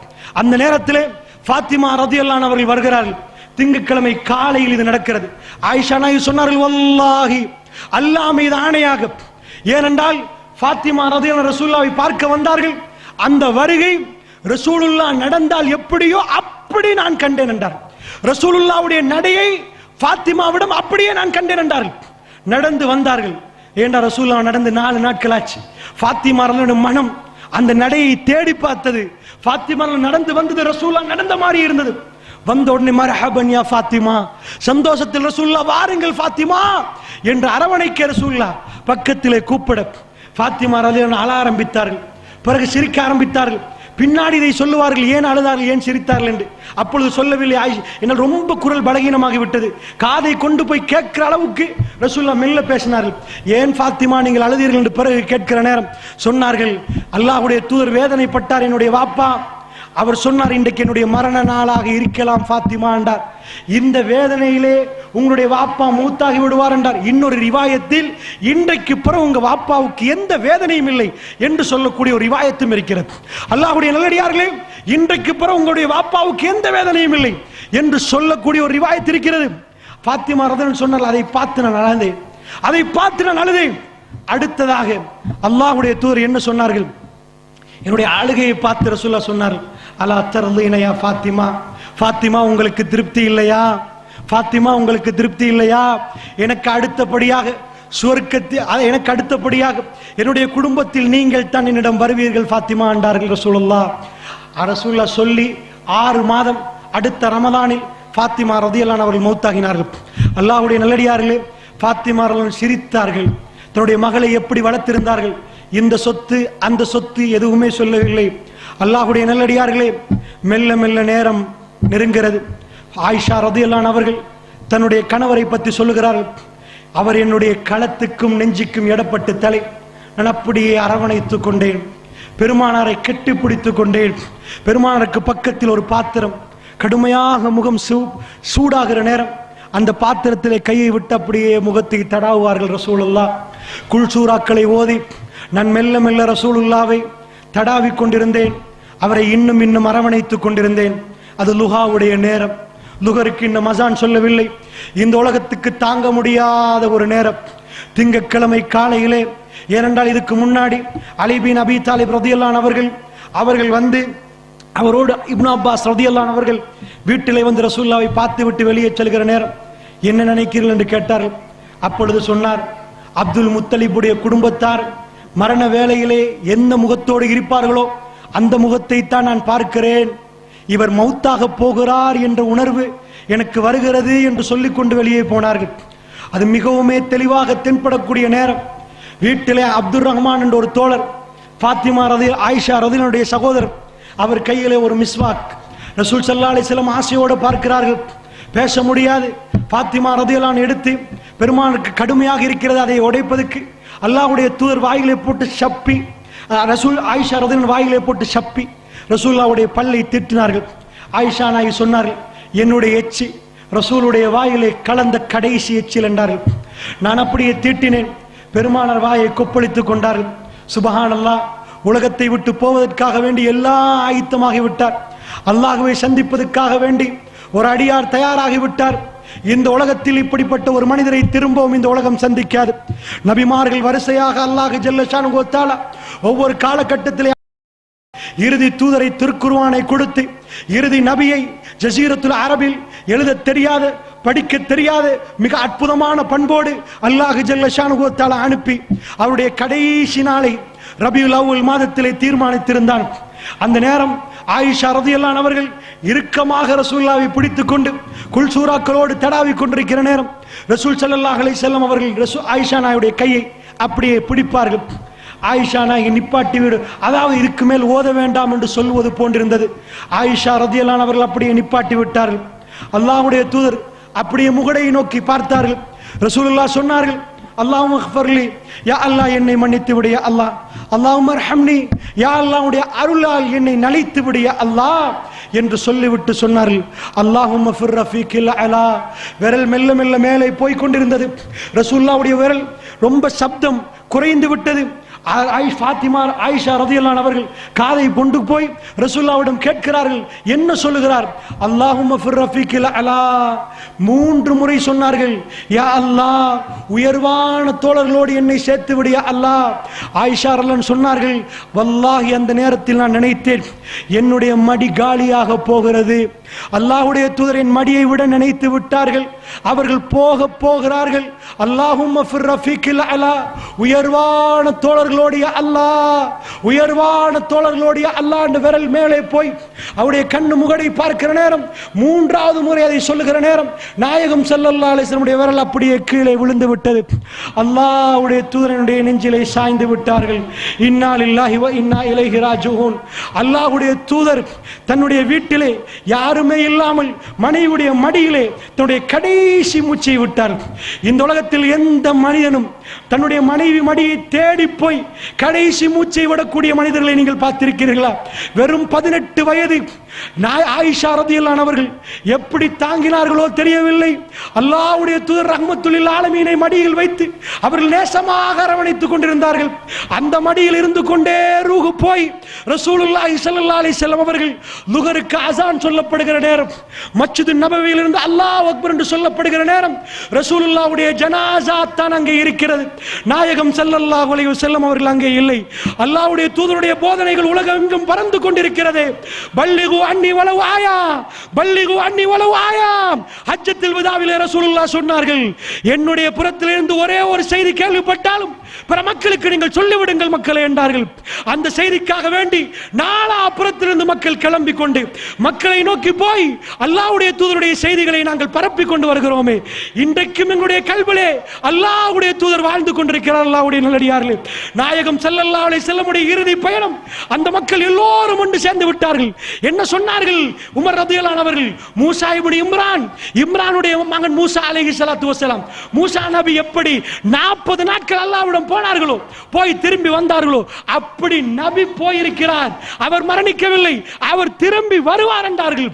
அந்த நேரத்தில் ஃபாத்திமா ரலியல்லாஹு அன்ஹா அவர்கள் வருகிறார்கள். திங்கட்கிழமை காலையில் இது நடக்கிறது. ஆயிஷா நாயகி சொன்னார்கள், வல்லாஹி அல்லாஹ் மீது ஆணையாக, ஏனென்றால் ஃபாத்திமா ரலியல்லாஹு அன்ஹா ரசூலுல்லாஹை பார்க்க வந்தார்கள். அந்த வருகை ரசூலுல்லாஹ் நடந்தால் எப்படியோ அப்படி நான் கண்டேன் என்றார். ரசூலுல்லாஹ்வுடைய நடையை ஃபாத்திமாவிடம் அப்படியே நான் கண்டேன் என்றார்கள். நடந்து வந்தார்கள். ஏண்டா ரசூலுல்லாஹ் நடந்து 4 நாட்கள் ஆச்சு. ஃபாத்திமா ரலியல்லாஹு அன்ஹா மனம் அந்த நடையை தேடி பார்த்தது. ஃபாத்திமா நடந்து வந்தது ரசூலுல்லாஹ் நடந்த மாதிரி இருந்தது. வந்த உடனே மர்ஹபன் யா ஃபாத்திமா, சந்தோஷத்தில் ரசூலுல்லாஹ் வாருங்கள் ஃபாத்திமா என்று அரவணைக்க ரசூலுல்லாஹ் பக்கத்திலே கூப்பிட ஃபாத்திமா ரலியல்லாஹு அன்ஹா அழ ஆரம்பித்தார்கள். பிறகு சிரிக்க ஆரம்பித்தார்கள். பின்னாடி இதை சொல்லுவார்கள், ஏன் அழுதார்கள், ஏன் சிரித்தார்கள் என்று. அப்பொழுது சொல்லவில்லை ஆயிஷா, என்னால் ரொம்ப குரல் பலகீனமாகி விட்டது, காதை கொண்டு போய் கேட்கிற அளவுக்கு ரசூலுல்லாஹ் மெல்ல பேசினார்கள். ஏன் ஃபாத்திமா நீங்கள் அழுதீர்கள் என்று பிறகு கேட்கிற நேரம் சொன்னார்கள், அல்லாஹ்வுடைய தூதர் வேதனைப்பட்டார் என்னுடைய வாப்பா. அவர் சொன்னார், இன்றைக்கு என்னுடைய மரண நாளாக இருக்கலாம் ஃபாத்திமா என்றார். இந்த வேதனையிலே உங்களுடைய வாப்பா மூத்தாகி விடுவார் என்றார். இன்னொரு ரிவாயத்தில் இன்றைக்கு பிறகு உங்க வாப்பாவுக்கு எந்த வேதனையும் இல்லை என்று சொல்லக்கூடிய ஒரு ரிவாயத்தும் இருக்கிறது. அல்லாஹ்வுடைய நல்லடியார்களே, இன்றைக்கு பிறகு உங்களுடைய வாப்பாவுக்கு எந்த வேதனையும் இல்லை என்று சொல்லக்கூடிய ஒரு ரிவாயத் இருக்கிறது. ஃபாத்திமா ரலியல்லாஹு சொன்னார், அதை பார்த்து நான் அழுதேன், அதை பார்த்து நான் அழுதேன். அடுத்ததாக அல்லாஹ்வுடைய தூதர் என்ன சொன்னார்கள்? என்னுடைய அழுகையை பார்த்து ரசூலுல்லாஹ் சொன்னார்கள், அலா தர்லீனா யா ஃபாத்திமா, ஃபாத்திமா உங்களுக்கு திருப்தி இல்லையா? ஃபாத்திமா உங்களுக்கு திருப்தி இல்லையா? எனக்கு அடுத்தபடியாக சுவர்க்கத்தில், எனக்கு அடுத்தபடியாக என்னுடைய குடும்பத்தில் நீங்கள் தான் என்னிடம் வருவீர்கள் ஃபாத்திமா என்றார்கள் ரசூலுல்லாஹ். ரசூலுல்லாஹ் சொல்லி 6 மாதம் அடுத்த ரமலானில் ஃபாத்திமா ரலியல்லாஹு அன்ஹா அவர்கள் மௌத்தாகினார்கள். அல்லாஹ்வுடைய நல்லடியார்களே, ஃபாத்திமா ரலியல்லாஹு சிரித்தார்கள். தன்னுடைய மகளை எப்படி வளர்த்திருந்தார்கள், இந்த சொத்து அந்த சொத்து எதுவுமே சொல்லவில்லை. அல்லாஹ்வுடைய நல்லடியார்களே, மெல்ல மெல்ல நேரம் நெருங்கிறது. ஆயிஷா ரலியல்லாஹு அன்ஹா அவர்கள் தன்னுடைய கணவரை பற்றி சொல்லுகிறார்கள், அவர் என்னுடைய களத்துக்கும் நெஞ்சுக்கும் இடப்பட்டு தலை, நான் அப்படியே அரவணைத்துக் கொண்டேன், பெருமானாரை கெட்டிப்பிடித்துக் கொண்டேன். பெருமானாருக்கு பக்கத்தில் ஒரு பாத்திரம், கடுமையாக முகம் சூடாகிற நேரம் அந்த பாத்திரத்திலே கையை விட்டு அப்படியே முகத்தை தடாவுவார்கள் ரசூலுல்லாஹ். குல்சூராக்களை ஓதி நான் மெல்ல மெல்ல ரசூலுல்லாவை தடாவி கொண்டிருந்தேன், அவரை இன்னும் இன்னும் அரவணைத்துக் கொண்டிருந்தேன். அது லுஹாவுடைய நேரம். லுகருக்கு இன்னும் அசான் சொல்லவில்லை. இந்த உலகத்துக்கு தாங்க முடியாத ஒரு நேரம், திங்கட்கிழமை காலையிலே. ஏனென்றால் இதுக்கு முன்னாடி அலி பின் அபி தாலிப் ரலியல்லாஹு அன்ஹு அவர்கள் வந்து அவரோடு இப்னு அப்பாஸ் ரலியல்லாஹு அன்ஹு அவர்கள் வீட்டிலே வந்து ரசூலுல்லாவை பார்த்து விட்டு வெளியே செல்கிற நேரம், என்ன நினைக்கிறீர்கள் என்று கேட்டார்கள். அப்பொழுது சொன்னார், அப்துல் முத்தலிபுடைய குடும்பத்தார் மரண வேளையிலே எந்த முகத்தோடு இருப்பார்களோ அந்த முகத்தை தான் நான் பார்க்கிறேன். இவர் மௌத்தாக போகிறார் என்ற உணர்வு எனக்கு வருகிறது என்று சொல்லிக்கொண்டு வெளியே போனார்கள். அது மிகவுமே தெளிவாக தென்படக்கூடிய நேரம். வீட்டிலே அப்துல் ரஹ்மான் என்ற ஒரு தோழர், ஃபாத்திமா ஆயிஷா ரலியல்லாஹு சகோதரர், அவர் கையிலே ஒரு மிஸ்வாக். ரசூல் ஸல்லல்லாஹு அலைஹி வஸல்லம் ஆசையோடு பார்க்கிறார்கள், பேச முடியாது. ஃபாத்திமா ரலியல்லாஹு அன்ஹா எடுத்து, பெருமானுக்கு கடுமையாக இருக்கிறது, அதை உடைப்பதற்கு அல்லாஹ்வுடைய தூதர் வாயிலே போட்டு சப்பி, ரசூல் ஆயிஷா ரலியல்லாஹு வாயிலே போட்டு சப்பி ரசூலுல்லாஹ்வுடைய பல்லை திட்டினார்கள். ஆயிஷா நாயகி சொன்னார்கள், என்னுடைய எச்சி ரசூலுடைய வாயிலே கலந்த கடைசி எச்சில் என்றார்கள். நான் அப்படியே தீட்டினேன். பெருமானார் வாயை கொப்பளித்துக் கொண்டார்கள். சுபஹானல்லாஹ், உலகத்தை விட்டு போவதற்காக வேண்டி எல்லா ஆயத்தமாகி விட்டார். அல்லாஹ்வை சந்திப்பதற்காக வேண்டி ஒரு அடியார் தயாராகி விட்டார். இந்த உலகத்தில் இப்படிப்பட்ட ஒரு மனிதரை திரும்பவும் இந்த உலகம் சந்திக்காது. நபிமார்கள் வரிசையாக அல்லாஹ் ஜல்ல ஷானுஹு வ தஆலா ஒவ்வொரு காலகட்டத்திலே இறுதி தூதரை திருக்குர்ஆனை கொடுத்து, இறுதி நபியை ஜஸீரத்துல் அரபில் எழுத தெரியாத படிக்க தெரியாத மிக அற்புதமான பண்போடு அல்லாஹ் ஜல்ல ஷானுஹு வ தஆலா அனுப்பி அவருடைய கடைசி நாளை ரபியுல் அவ்வல் மாதத்திலே தீர்மானித்திருந்தான். அந்த நேரம் ஆயிஷா ரலியல்லாஹு அன்ஹா அவர்கள் இறுக்கமாக ரசூலுல்லாஹை பிடித்துக் கொண்டு குல்சூராக்களோடு தடாவி கொண்டிருக்கிற நேரம் ரசூல் ஸல்லல்லாஹு அலைஹி வஸல்லம் அவர்கள் ஆயிஷா நாயுடைய கையை அப்படியே பிடிப்பார்கள். ஆயிஷா நாயகி நிப்பாட்டி விடு, அதாவது இதுக்கு மேல் ஓத வேண்டாம் என்று சொல்வது போன்றிருந்தது. ஆயிஷா ரலியல்லாஹு அன்ஹா அவர்கள் அப்படியே நிப்பாட்டி விட்டார்கள். அல்லாஹ்வுடைய தூதர் அப்படியே முகடை நோக்கி பார்த்தார்கள். ரசூலுல்லாஹ் சொன்னார்கள், அல்லாஹும்ம இக்ஃபிர்லி, யா அல்லாஹ் என்னை மன்னித்து விடு யா அல்லாஹ். அல்லாஹும்ம அர்ஹம்னி, யா அல்லாஹ் உடைய அருளால் என்னை நலித்து விடு யா அல்லாஹ் என்று சொல்லிவிட்டு சொன்னார்கள். அல்லாஹும்ம ஃபிர் ரஃபீகில் அலா. விரல் மெல்ல மெல்ல மேலே போய் கொண்டிருந்தது. ரசூலுல்லாஹ்வுடைய விரல் ரொம்ப சப்தம் குறைந்து விட்டது. ஃபாத்திமா ஆயிஷா ரலியல்லாஹு அன்ஹா அவர்கள் காதை கொண்டு போய் ரசூலுல்லாஹ்விடம் கேட்கிறார்கள், என்ன சொல்லுகிறார்? அல்லாஹும்ம ஃபிர் ரஃபீகில் அலா. 3 முறை சொன்னார்கள், யா அல்லாஹ் உயர்வான தோழர்களோடு என்னை சேர்த்து விடு யா அல்லாஹ். ஆயிஷா ரலியல்லாஹு சொன்னார்கள், வல்லாஹி அந்த நேரத்தில் நான் நினைத்தேன் என்னுடைய மடி காலியாக போகிறது. அல்லாஹ்வுடைய தூதர் என் மடியை விட நினைத்து விட்டார்கள். அவர்கள் போகிறார்கள். அல்லாஹும்ம ஃபிர் ரஃபீகில் அலா, உயர்வான தோழர்களோடு யா அல்லாஹ், உயர்வான தோழர்களோடு யா அல்லாஹ் என்ற விரல் மேலே போய் அவருடைய கண்ணு முகடை பார்க்கிற நேரம், 3வது முறை அதை சொல்லுகிற நேரம் நாயகம் ஸல்லல்லாஹு அலைஹி வஸல்லம் விரல் அப்படியே கீழே விழுந்து விட்டது. அல்லாஹ்வுடைய தூதரனுடைய நெஞ்சிலே சாய்ந்து விட்டார்கள். இன்னா லில்லாஹி வ இன்னா இலைஹி ராஜிஊன். அல்லாஹ்வுடைய தூதர் தன்னுடைய வீட்டிலே யாருமே இல்லாமல் மனைவியுடைய மடியிலே தன்னுடைய கடைசி மூச்சை விட்டார். இந்த உலகத்தில் எந்த மனிதனும் தன்னுடைய மனைவி மடியை தேடி போய் கடைசி மூச்சை விடக்கூடிய மனிதர்களை நீங்கள் பார்த்திருக்கிறீர்களா? வெறும் 18 வயது ஆயிஷா ரலியல்லாஹு அன்ஹா அவர்கள் எப்படி தாங்கினார்களோ தெரியவில்லை. அல்லாஹ்வுடைய தூதர் ரஹ்மத்துல் ஆலமீனை மடியில் வைத்து அவர்கள் நேசமாக அரவணைத்துக் கொண்டிருந்தார்கள். அந்த மடியில் இருந்து கொண்டே ரூஹ் போய் ரசூலுல்லாஹி ஸல்லல்லாஹு அலைஹி வஸல்லம் அவர்கள் லுஹருக்கு அஸான் சொல்லப்படுகிற நேரம், மஸ்ஜிது நபவியில் இருந்து அல்லாஹ் அக்பர் என்று சொல்லப்படுகிற நேரம், ரசூலுல்லாஹ்வுடைய ஜனாஸா தான் அங்கே இருக்கிறது. நாயகம் ஸல்லல்லாஹு அலைஹி வஸல்லம் அவர்கள் அங்கே இல்லை. அல்லாஹ்வுடைய தூதருடைய போதனைகள் உலகெங்கும் பறந்து கொண்டிருக்கிறது. பல்லிகு அன்னி வலவ் ஆயா, பல்லிகு அன்னி வலவ் ஆயா. ஹஜ்ஜத்துல் வதாவிலே ரசூலுல்லாஹ் சொன்னார்கள், என்னுடைய புறத்திலிருந்து ஒரே ஒரு செய்தி கேள்விப்பட்டாலும் பிற மக்களுக்கு நீங்கள் சொல்லிவிடுங்கள் மக்களே என்றார்கள். அந்த செய்திக்காக வேண்டி நாலாபுறத்திலிருந்து மக்கள் கிளம்பி கொண்டு மக்களை நோக்கி போய் அல்லாஹ்வுடைய தூதருடைய செய்திகளை நாங்கள் பரப்பி கொண்டு வருகிறோமே. இன்றைக்கும் எங்களுடைய கல்விலே அல்லாஹ்வுடைய தூதர் வாழ்ந்து கொண்டிருக்கிறார். அல்லாஹ்வுடைய நல்லடியார்களே, நாயகம் ஸல்லல்லாஹு அலைஹி வஸல்லம் இறுதி பயணம், அந்த மக்கள் எல்லோரும் ஒன்று சேர்ந்து விட்டார்கள். என்ன சொன்னார்கள் உமர் ரலியல்லாஹு அன்ஹு அவர்கள்? மூசா இப்னு இம்ரானுடைய மகன் மூசா அலைஹிஸ்ஸலாத்து வஸலாம், மூசா நபி எப்படி 40 நாட்கள் அல்லாஹ்விடம் போனார்களோ, போய் திரும்பி வந்தார்களோ, அப்படி நபி போயிருக்கிறார். அவர் மரணிக்கவில்லை, அவர் திரும்பி வருவார் என்றார்கள்.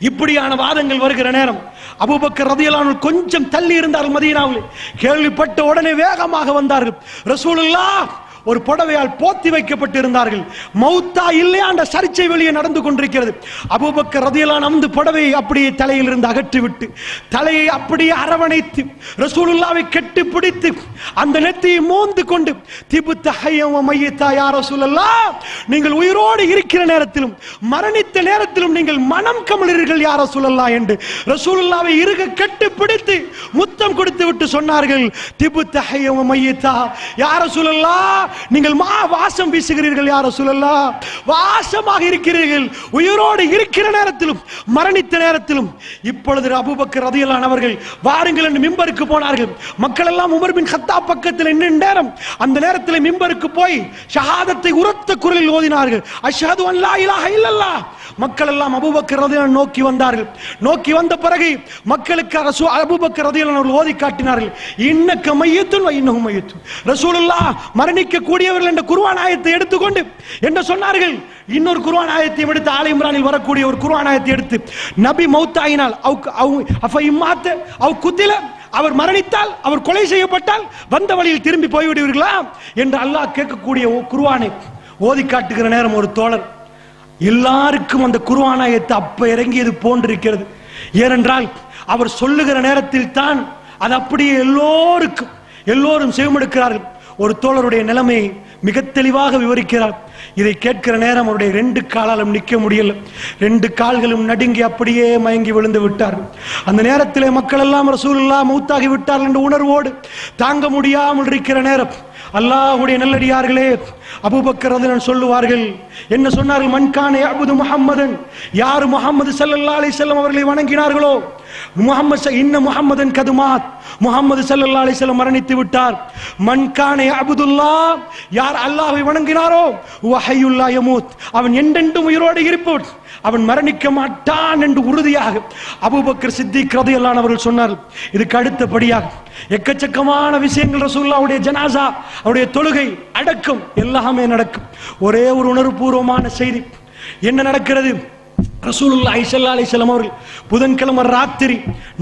இப்படியான வாதங்கள் வருகிற நேரம் அபூபக்கர் ரலியல்லாஹு அன்ஹு கொஞ்சம் தள்ளி இருந்தார்கள் மதீனாவில். கேள்விப்பட்ட உடனே வேகமாக வந்தார்கள். ரசூலுல்லாஹ் ஒரு புடவையால் போத்தி வைக்கப்பட்டு இருந்தார்கள். மௌத்தா இல்லையா என்ற சர்ச்சை வெளியே நடந்து கொண்டிருக்கிறது. அபூபக்கர் ரலியல்லாஹு அன்ஹு புடவையை அப்படியே தலையில் இருந்து அகற்றிவிட்டு தலையை அப்படியே அரவணைத்து ரசூலுல்லாஹ்வை கட்டி பிடித்து அந்த நெத்தியை மோந்து கொண்டு, திபுத்த ஹய்யம் வ மய்யித்தா யா ரசூலல்லாஹ், நீங்கள் உயிரோடு இருக்கிற நேரத்திலும் மரணித்த நேரத்திலும் நீங்கள் மனம் கமழுகிறீர்கள் யா ரசூலல்லாஹ் என்று ரசூலுல்லாஹ்வை இறுக கட்டி பிடித்து முத்தம் கொடுத்து விட்டு சொன்னார்கள், திபுத்த ஹய்யம் வ மய்யித்தா யா ரசூலல்லாஹ், நீங்கள் வாசம் வீசுகிறீர்கள் யா ரசூலல்லாஹ், வாசமாக இருக்கிறீர்கள் உயிரோடு இருக்கிற நேரத்திலும் மரணித்த நேரத்திலும். இப்பொழுது அபூபக்கர் ரலியல்லாஹு அன்ஹு அவர்கள் வாருங்கள் என்று மிம்பருக்கு போனார்கள். மக்கள் எல்லாம் உமர் பின் கத்தாப் பக்கத்தில் நின்ற நேரம், அந்த நேரத்தில் மிம்பருக்கு போய் ஷஹாதத்தை உரத்த குரலில் ஓதினார்கள். அஷ்ஹது அன் லா இலாஹ இல்லல்லாஹ். மக்கள் எல்லாம் அபூபக்கர் ரலியல்லாஹு அன்ஹு நோக்கி வந்தார்கள். நோக்கி வந்த பிறகு மக்களுக்கு அபூபக்கர் ரலியல்லாஹு அன்ஹு ஓதி காட்டினார்கள், இன்னக மய்யித்துன் வ இன்னஹும் மய்யித்துன். ரசூலுல்லாஹ் மரணிக்க கூடியவர்கள் என்ற குர்ஆன் ஆயத்தை எடுத்துக்கொண்டு என்ன சொன்னார்கள்? இன்னொரு குர்ஆன் ஆயத்தை எடுத்து, ஆல இம்ரானில் வரக்கூடிய ஒரு குர்ஆன் ஆயத்தை எடுத்து, நபி மௌத்தாயினால் அவர் மரணித்தால், அவர் கொலை செய்யப்பட்டால் வந்த வழியில் திரும்பி போய்விடுவீர்களா என்று அல்லாஹ் கேட்கக்கூடிய குர்ஆனை ஓதி காட்டுகிற நேரம் ஒரு தோழர், எல்லாருக்கும் அந்த குர்ஆன் ஆயத்தை அப்ப இறங்கியது போன்றிருக்கிறது. ஏனென்றால் அவர் சொல்லுகிற நேரத்தில் தான் அது அப்படியே எல்லோரும் செவிமடுக்கிறார்கள். ஒரு தோழருடைய நிலைமையை மிக தெளிவாக விவரிக்கிறார். இதை கேட்கிற நேரம் அவருடைய 2 காலாலும் நிற்க முடியல, 2 கால்களும் நடுங்கி அப்படியே மயங்கி விழுந்து விட்டார்கள். அந்த நேரத்திலே மக்கள் எல்லாம் ரசூலுல்லாஹ் மௌத்தாகி விட்டார்கள் என்ற உணர்வோடு தாங்க முடியாமல் இருக்கிற நேரம் அல்லாஹ்வுடைய நல்லடியார்களே, அபூபக்கர் ரலியல்லாஹு சொல்லுவார்கள், என்ன சொன்னார்கள்? மன்கான யஅபுது முஹம்மதன், யார் முஹம்மது ஸல்லல்லாஹு அலைஹி வஸல்லம் அவர்களை வணங்கினார்களோ, முஹம்மதன் கதுமாத், முஹம்மது ஸல்லல்லாஹு அலைஹி வஸல்லம் மரணித்து விட்டார். மன்கான யஅபுதுல்லாஹ், யார் அல்லாஹ்வை வணங்கினாரோ, வஹய்யுல் லா யமூத், அவன் என்றென்றும் உயிரோடு இருப்பவன். அவன் மரணிக்க மாட்டான் என்று உறுதியாக அபூபக்கர் சித்திக் ரலியல்லாஹு அன்ஹு அவர்கள் சொன்னார். இதுக்கு அடுத்தபடியாக எக்கச்சக்கமான விஷயங்கள் ரசூலுல்லாஹ்வுடைய ஜனாசா, அவருடைய தொழுகை, அடக்கம் எல்லாமே நடக்கும். ஒரே ஒரு உணர்வுபூர்வமான செய்தி என்ன நடக்கிறது? ரசூலுல்லாஹி ஸல்லல்லாஹு அலைஹி வஸல்லம் அவர்கள் புதன்கிழமை ராத்திரி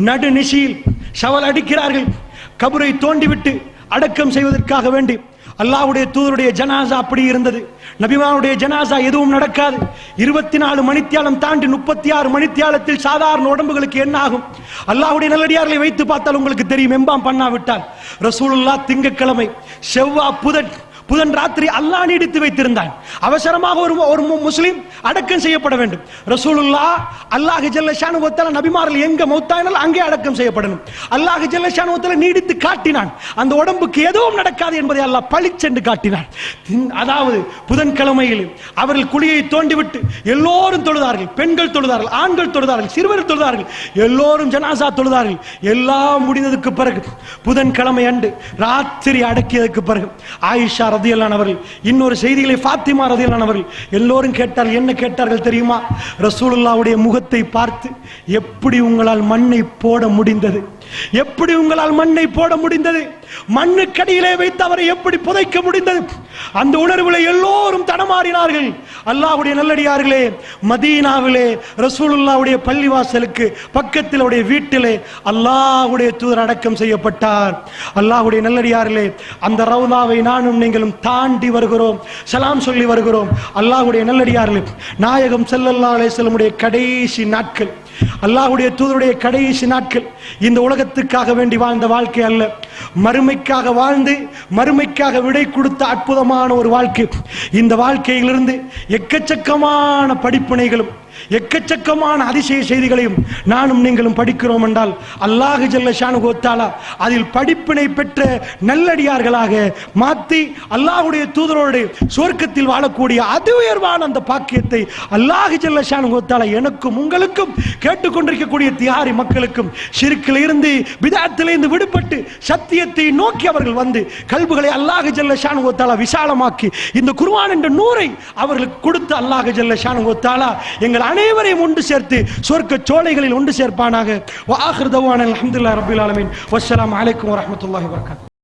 நடுநிசியில் ஷவல் அடிக்கிறார்கள். கபரை தோண்டிவிட்டு அடக்கம் செய்வதற்காக வேண்டி அல்லாஹ்வுடைய தூதருடைய ஜனாசா அப்படி இருந்தது. நபிமாவுடைய ஜனாசா எதுவும் நடக்காது. 24 மணித்தியாலம் தாண்டி 36 மணித்தியாலத்தில் சாதாரண உடம்புகளுக்கு என்ன ஆகும்? அல்லாஹ்வுடைய நல்லடியார்களை வைத்து பார்த்தால் உங்களுக்கு தெரியும். எம்பாம் பண்ணாவிட்டால் ரசூலுல்லாஹ் திங்கட்கிழமை, செவ்வாய், புதன் ராத்திரி அல்லாஹ் நீடித்து வைத்திருந்தான். அவசரமாக ஒரு முஸ்லிம் அடக்கம் செய்யப்பட வேண்டும். ரசூலுல்லாஹ் அல்லாஹ் ஜல்ல ஷானு வ தஆலா நபிமார்கள் எங்க மௌத்தாயினால் அங்கே அடக்கம் செய்யப்படணும். அல்லாஹ் ஜல்ல ஷானு வ தஆலா நீடித்து காட்டினான். அந்த உடம்புக்கு எதுவும் நடக்காது என்பதை அல்லாஹ் பளிச்சென்று காட்டினான். அதாவது புதன்கிழமையில் அவர்கள் குழியை தோண்டிவிட்டு எல்லோரும் தொழுதார்கள். பெண்கள் தொழுதார்கள், ஆண்கள் தொழுதார்கள், சிறுவர் தொழுதார்கள், எல்லோரும் ஜனாசா தொழுதார்கள். எல்லாம் முடிந்ததுக்கு பிறகு புதன்கிழமை அன்று ராத்திரி அடக்கியதுக்கு பிறகு ஆயிஷா ரலியல்லாஹு அவர்கள் இன்னொரு செய்திகளை ஃபாத்திமா ரலியல்லாஹு அவர்கள் எல்லோரும் கேட்டார்கள். என்ன கேட்டார்கள் தெரியுமா? ரசூலுல்லாஹ்வுடைய முகத்தை பார்த்து எப்படி உங்களால் மண்ணை போட முடிந்தது? எப்படி உங்களால் மண்ணை போட முடிந்தது? மண்ணுக்கடியிலே வைத்து அவரை எப்படி புதைக்க முடிந்தது? அந்த உணர்வுகளை எல்லோரும் தடமாறினார்கள். அல்லாஹ்வுடைய நல்லடியார்களே, மதீனாவிலே ரசூலுல்லாஹ்வுடைய பள்ளிவாசலுக்கு பக்கத்தில் அவருடைய வீட்டிலே அல்லாஹ்வுடைய தூதர் அடக்கம் செய்யப்பட்டார். அல்லாஹ்வுடைய நல்லடியார்களே, அந்த ரவுலாவை நானும் நீங்களும் தாண்டி வருகிறோம், சலாம் சொல்லி வருகிறோம். அல்லாஹ்வுடைய நல்லடியார்களே, நாயகம் ஸல்லல்லாஹு அலைஹி வஸல்லம் கடைசி நாட்கள், அல்லாஹ்வுடைய தூதருடைய கடைசி நாட்கள் இந்த உலகத்துக்காக வேண்டி வாழ்ந்த வாழ்க்கை அல்ல, மறுமைக்காக வாழ்ந்து மறுமைக்காக விடை கொடுத்த அற்புதமான ஒரு வாழ்க்கை. இந்த வாழ்க்கையிலிருந்து எக்கச்சக்கமான படிப்பினைகளும் எக்கச்சக்கமான அதிசய செய்திகளையும் நானும் நீங்களும் படிக்கிறோம் என்றால் அல்லாஹ் ஜல்ல ஷானுஹு வ தஆலா அதில் படிப்பினை பெற்ற நல்லடியார்களாக மாற்றி அல்லாஹ்வுடைய தூதரோடு சொர்க்கத்தில் வாழக்கூடிய அது உயர்வான அந்த பாக்கியத்தை அல்லாஹ் ஜல்ல ஷானுஹு வ தஆலா எனக்கும் உங்களுக்கும் கேட்டுக்கொண்டிருக்கக்கூடிய தியாரி மக்களுக்கும் ஷிர்க்கில் இருந்து பிதஅத்திலிருந்து விடுபட்டு சத்தியத்தை நோக்கி அவர்கள் வந்து கல்புகளை அல்லாஹ் ஜல்ல ஷானுஹு வ தஆலா விசாலமாக்கி இந்த குர்ஆன் என்ற நூரை அவர்களுக்கு கொடுத்து அல்லாஹ் ஜல்ல ஷானுஹு வ தஆலா எங்கள் அனைவரையும் ஒன்று சேர்த்து சொர்க்க சோலைகளில் ஒன்று சேர்ப்பானாக. வ ஆகிரு தவானா அல்ஹம்துலில்லாஹி ரப்பில் ஆலமீன். வஸ்ஸலாமு அலைக்கும் வரஹ்மத்துல்லாஹி வபரகாத்துஹு.